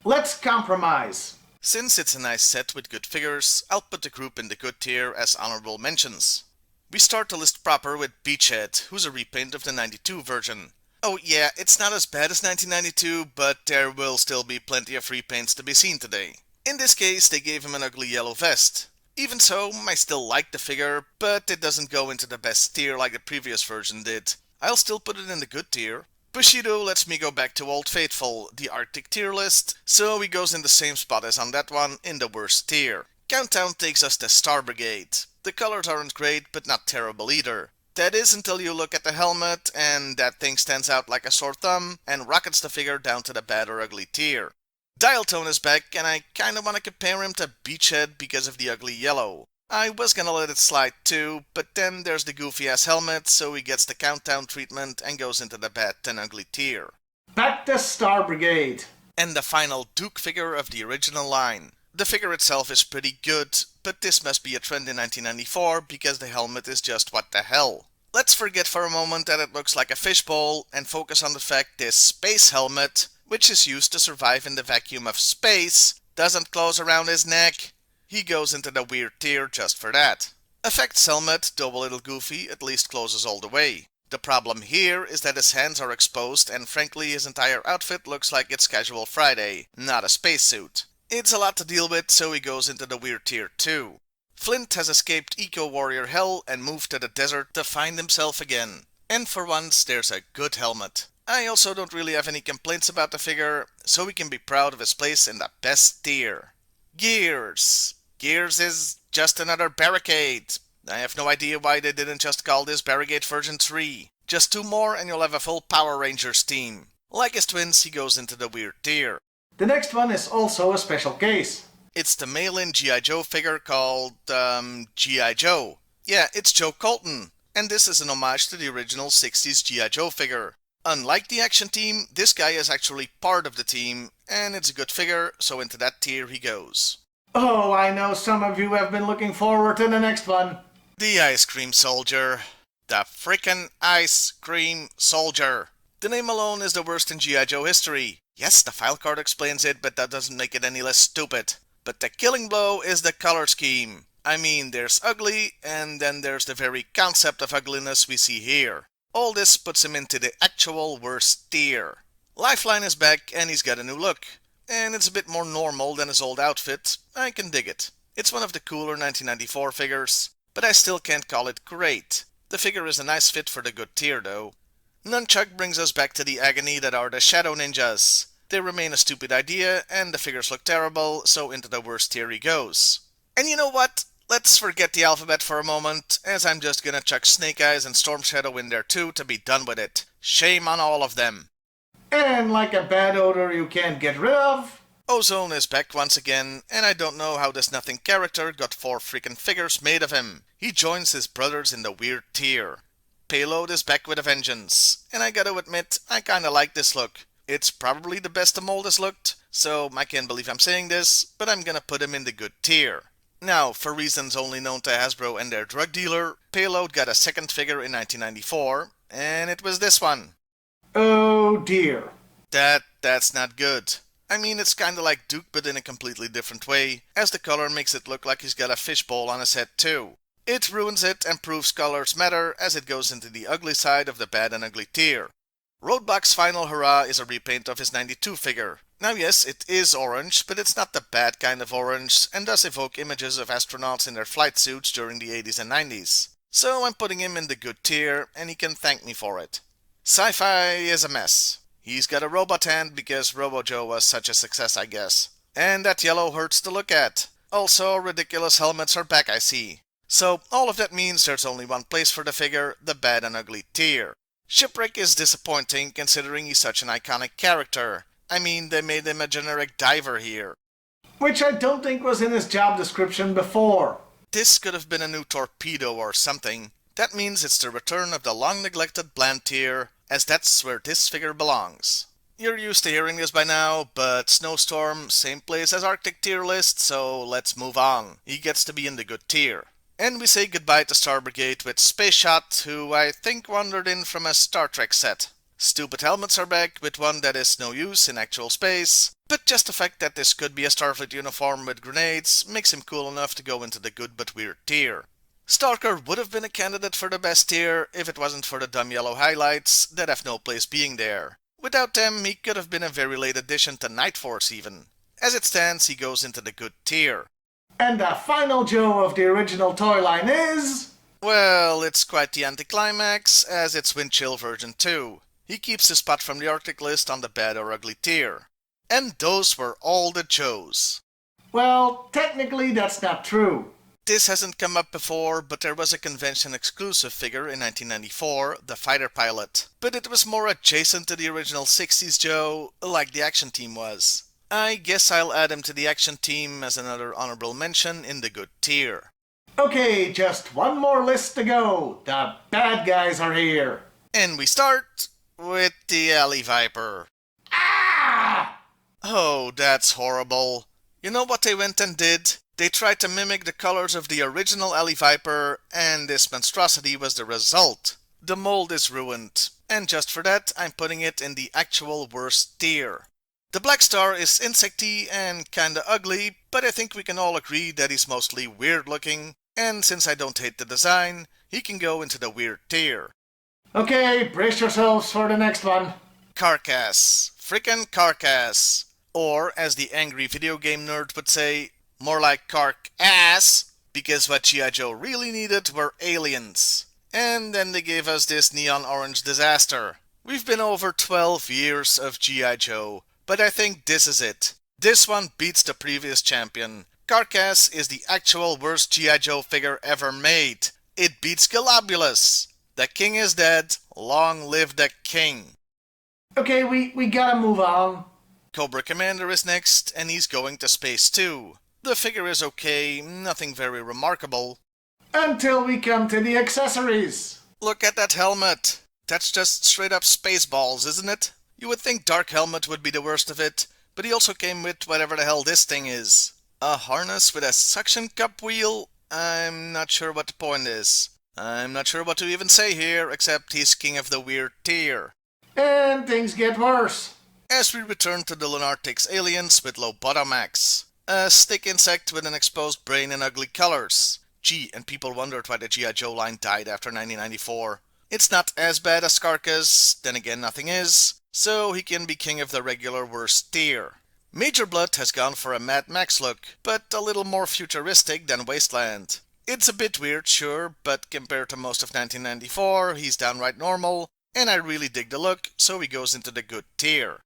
Let's compromise. Since it's a nice set with good figures, I'll put the group in the good tier as honorable mentions. We start the list proper with Beachhead, who's a repaint of the 92 version. Oh yeah, it's not as bad as 1992, but there will still be plenty of repaints to be seen today. In this case, they gave him an ugly yellow vest. Even so, I still like the figure, but it doesn't go into the best tier like the previous version did. I'll still put it in the good tier. Bushido lets me go back to Old Faithful, the Arctic tier list, so he goes in the same spot as on that one, in the worst tier. Countdown takes us to Star Brigade. The colors aren't great, but not terrible either. That is until you look at the helmet and that thing stands out like a sore thumb and rockets the figure down to the bad or ugly tier. Dial Tone is back and I kinda wanna compare him to Beachhead because of the ugly yellow. I was gonna let it slide too, but then there's the goofy ass helmet, so he gets the countdown treatment and goes into the bad and ugly tier. Back to Star Brigade. And the final Duke figure of the original line. The figure itself is pretty good, but this must be a trend in 1994 because the helmet is just what the hell. Let's forget for a moment that it looks like a fishbowl and focus on the fact this space helmet, which is used to survive in the vacuum of space, doesn't close around his neck. He goes into the weird tier just for that. Effects helmet, though a little goofy, at least closes all the way. The problem here is that his hands are exposed and frankly his entire outfit looks like it's Casual Friday, not a spacesuit. It's a lot to deal with, so he goes into the weird tier too. Flint has escaped eco-warrior hell and moved to the desert to find himself again. And for once, there's a good helmet. I also don't really have any complaints about the figure, so he can be proud of his place in the best tier. Gears. Gears is just another barricade. I have no idea why they didn't just call this Barricade version 3. Just 2 more and you'll have a full Power Rangers team. Like his twins, he goes into the weird tier. The next one is also a special case. It's the mail-in G.I.Joe figure called, G.I.Joe. Yeah, it's Joe Colton, and this is an homage to the original 60s G.I. Joe figure. Unlike the action team, this guy is actually part of the team, and it's a good figure, so into that tier he goes. Oh, I know some of you have been looking forward to the next one. The Ice Cream Soldier. The frickin' Ice Cream Soldier. The name alone is the worst in G.I. Joe history. Yes, the file card explains it, but that doesn't make it any less stupid. But the killing blow is the color scheme. I mean, there's ugly, and then there's the very concept of ugliness we see here. All this puts him into the actual worst tier. Lifeline is back, and he's got a new look. And it's a bit more normal than his old outfit. I can dig it. It's one of the cooler 1994 figures, but I still can't call it great. The figure is a nice fit for the good tier, though. Nunchuck brings us back to the agony that are the Shadow Ninjas. They remain a stupid idea, and the figures look terrible, so into the worst tier he goes. And you know what? Let's forget the alphabet for a moment, as I'm just gonna chuck Snake Eyes and Storm Shadow in there too to be done with it. Shame on all of them. And like a bad odor you can't get rid of. Ozone is back once again, and I don't know how this nothing character got 4 freaking figures made of him. He joins his brothers in the weird tier. Payload is back with a vengeance, and I gotta admit, I kinda like this look. It's probably the best the mold has looked, so I can't believe I'm saying this, but I'm gonna put him in the good tier. Now, for reasons only known to Hasbro and their drug dealer, Payload got a second figure in 1994, and it was this one. Oh dear. That's not good. I mean, it's kinda like Duke, but in a completely different way, as the color makes it look like he's got a fishbowl on his head too. It ruins it and proves colors matter as it goes into the ugly side of the bad and ugly tier. Roadblock's final hurrah is a repaint of his 92 figure. Now yes, it is orange, but it's not the bad kind of orange, and does evoke images of astronauts in their flight suits during the 80s and 90s. So I'm putting him in the good tier, and he can thank me for it. Sci-Fi is a mess. He's got a robot hand because Robo-Joe was such a success, I guess. And that yellow hurts to look at. Also, ridiculous helmets are back, I see. So all of that means there's only one place for the figure, the bad and ugly tier. Shipwreck is disappointing considering he's such an iconic character. I mean, they made him a generic diver here. Which I don't think was in his job description before. This could have been a new torpedo or something. That means it's the return of the long-neglected bland tier, as that's where this figure belongs. You're used to hearing this by now, but Snowstorm, same place as Arctic tier list, so let's move on. He gets to be in the good tier. And we say goodbye to Star Brigade with Space Shot, who I think wandered in from a Star Trek set. Stupid helmets are back with one that is no use in actual space, but just the fact that this could be a Starfleet uniform with grenades makes him cool enough to go into the good but weird tier. Stalker would have been a candidate for the best tier if it wasn't for the dumb yellow highlights that have no place being there. Without them, he could have been a very late addition to Night Force even. As it stands, he goes into the good tier. And the final Joe of the original toy line is... Well, it's quite the anticlimax, as it's Windchill version 2. He keeps his spot from the Arctic list on the bad or ugly tier. And those were all the Joes. Well, technically that's not true. This hasn't come up before, but there was a convention exclusive figure in 1994, the fighter pilot. But it was more adjacent to the original 60s Joe, like the action team was. I guess I'll add him to the action team as another honorable mention in the good tier. Okay, just one more list to go. The bad guys are here. And we start with the Alley Viper. Ah! Oh, that's horrible. You know what they went and did? They tried to mimic the colors of the original Alley Viper, and this monstrosity was the result. The mold is ruined, and just for that, I'm putting it in the actual worst tier. The Black Star is insecty and kinda ugly, but I think we can all agree that he's mostly weird looking, and since I don't hate the design, he can go into the weird tier. Okay, brace yourselves for the next one. Carcass. Frickin' Carcass. Or, as the angry video game nerd would say, more like Cark-ass, because what G.I. Joe really needed were aliens. And then they gave us this neon orange disaster. We've been over 12 years of G.I. Joe, but I think this is it. This one beats the previous champion. Carcass is the actual worst G.I. Joe figure ever made. It beats Globulus. The king is dead. Long live the king. Okay, we gotta move on. Cobra Commander is next, and he's going to space too. The figure is okay, nothing very remarkable. Until we come to the accessories. Look at that helmet. That's just straight up Spaceballs, isn't it? You would think Dark Helmet would be the worst of it, but he also came with whatever the hell this thing is. A harness with a suction cup wheel? I'm not sure what the point is. I'm not sure what to even say here, except he's king of the weird tier. And things get worse. As we return to the Lunartic's aliens with Lobotomax. A stick insect with an exposed brain in ugly colors. Gee, and people wondered why the G.I. Joe line died after 1994. It's not as bad as Carcass, then again nothing is, so he can be king of the regular worst tier. Major Blood has gone for a Mad Max look, but a little more futuristic than Wasteland. It's a bit weird, sure, but compared to most of 1994, he's downright normal, and I really dig the look, so he goes into the good tier.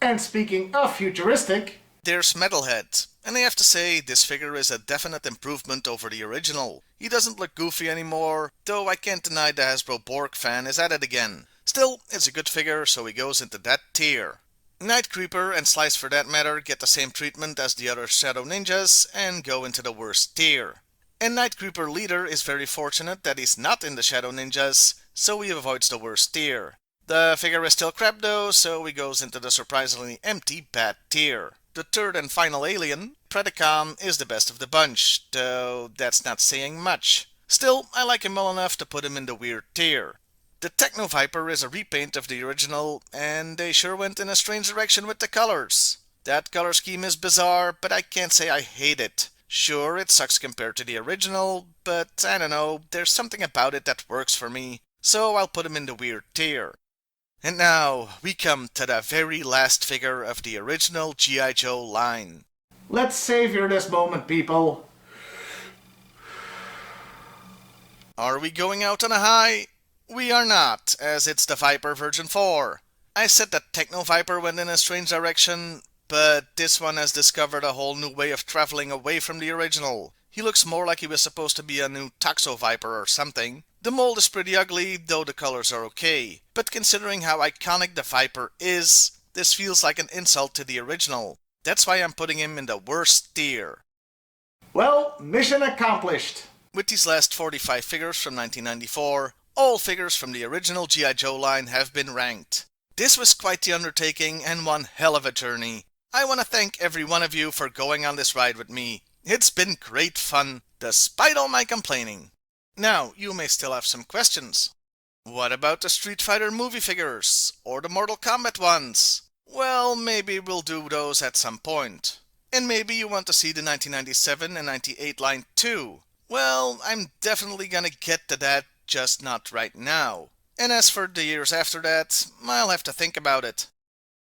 And speaking of futuristic, there's Metalhead, and I have to say, this figure is a definite improvement over the original. He doesn't look goofy anymore, though I can't deny the Hasbro Borg fan is at it again. Still, it's a good figure, so he goes into that tier. Night Creeper and Slice for that matter get the same treatment as the other Shadow Ninjas and go into the worst tier. And Night Creeper Leader is very fortunate that he's not in the Shadow Ninjas, so he avoids the worst tier. The figure is still crap though, so he goes into the surprisingly empty bad tier. The third and final alien, Predacon, is the best of the bunch, though that's not saying much. Still, I like him well enough to put him in the weird tier. The Techno Viper is a repaint of the original, and they sure went in a strange direction with the colors. That color scheme is bizarre, but I can't say I hate it. Sure, it sucks compared to the original, but I don't know, there's something about it that works for me, so I'll put him in the weird tier. And now, we come to the very last figure of the original G.I. Joe line. let's savor this moment, people. Are we going out on a high? We are not, as it's the Viper Version 4. I said that Techno Viper went in a strange direction, but this one has discovered a whole new way of traveling away from the original. He looks more like he was supposed to be a new Toxo Viper or something. The mold is pretty ugly, though the colors are okay. But considering how iconic the Viper is, this feels like an insult to the original. That's why I'm putting him in the worst tier. Well, mission accomplished. With these last 45 figures from 1994, all figures from the original G.I. Joe line have been ranked. This was quite the undertaking and one hell of a journey. I want to thank every one of you for going on this ride with me. It's been great fun, despite all my complaining. Now, you may still have some questions. What about the Street Fighter movie figures? Or the Mortal Kombat ones? Well, maybe we'll do those at some point. And maybe you want to see the 1997 and 98 line too. Well, I'm definitely gonna get to that, just not right now. And as for the years after that, I'll have to think about it.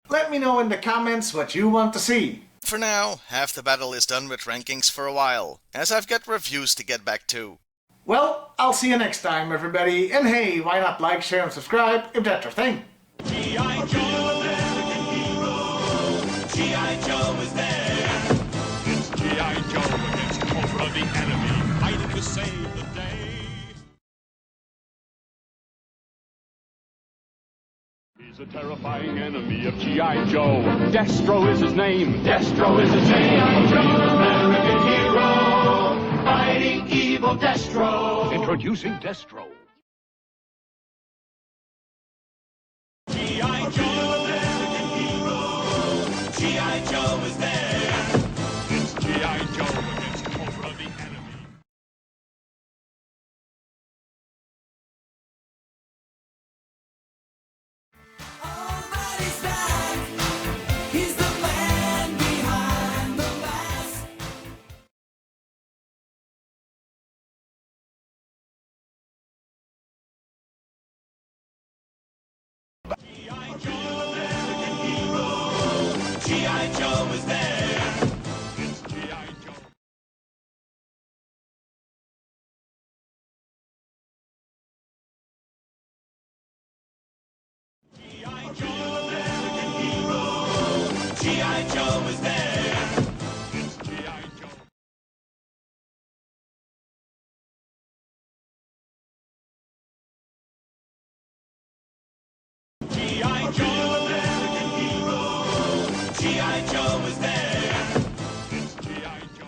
Let me know in the comments what you want to see. For now, half the battle is done with rankings for a while, as I've got reviews to get back to. Well, I'll see you next time, everybody. And hey, why not like, share, and subscribe if that's your thing? G.I. Joe, American hero. G.I. Joe is there. It's G.I. Joe against Cobra the enemy. save the day. He's a terrifying enemy of G.I. Joe. Destro is his name. Destro is his name. G.I. Joe, American hero, fighting evil Destro. Introducing Destro. G.I. Joe, American hero. G.I. Joe is there. It's G.I. Joe against Cobra the enemy. G.I. Joe, American hero. G.I. Joe is there. It's G.I. Joe. G.I. Joe, American hero. G.I. Joe is there. It's G.I. Joe. G.I. Joe, American hero. G.I. Joe is there. It's G.I. Joe.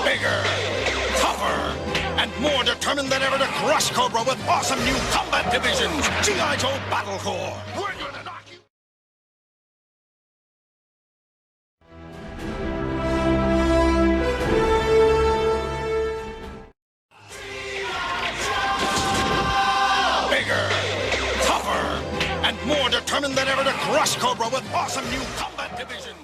Bigger, tougher, and more determined than ever to crush Cobra with awesome new combat divisions. G.I. Joe Battle Corps. We're gonna knock you. Bigger, tougher, and more determined than ever to crush Cobra with awesome new combat divisions.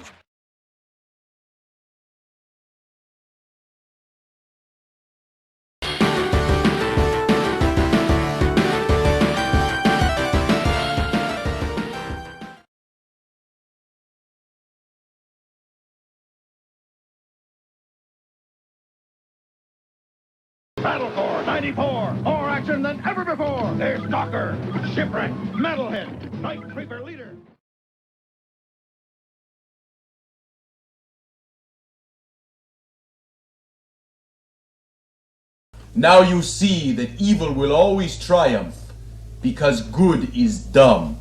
Battle Corps 94, more action than ever before. There's Docker, Shipwreck, Metalhead, Night Creeper Leader. Now you see that evil will always triumph, because good is dumb.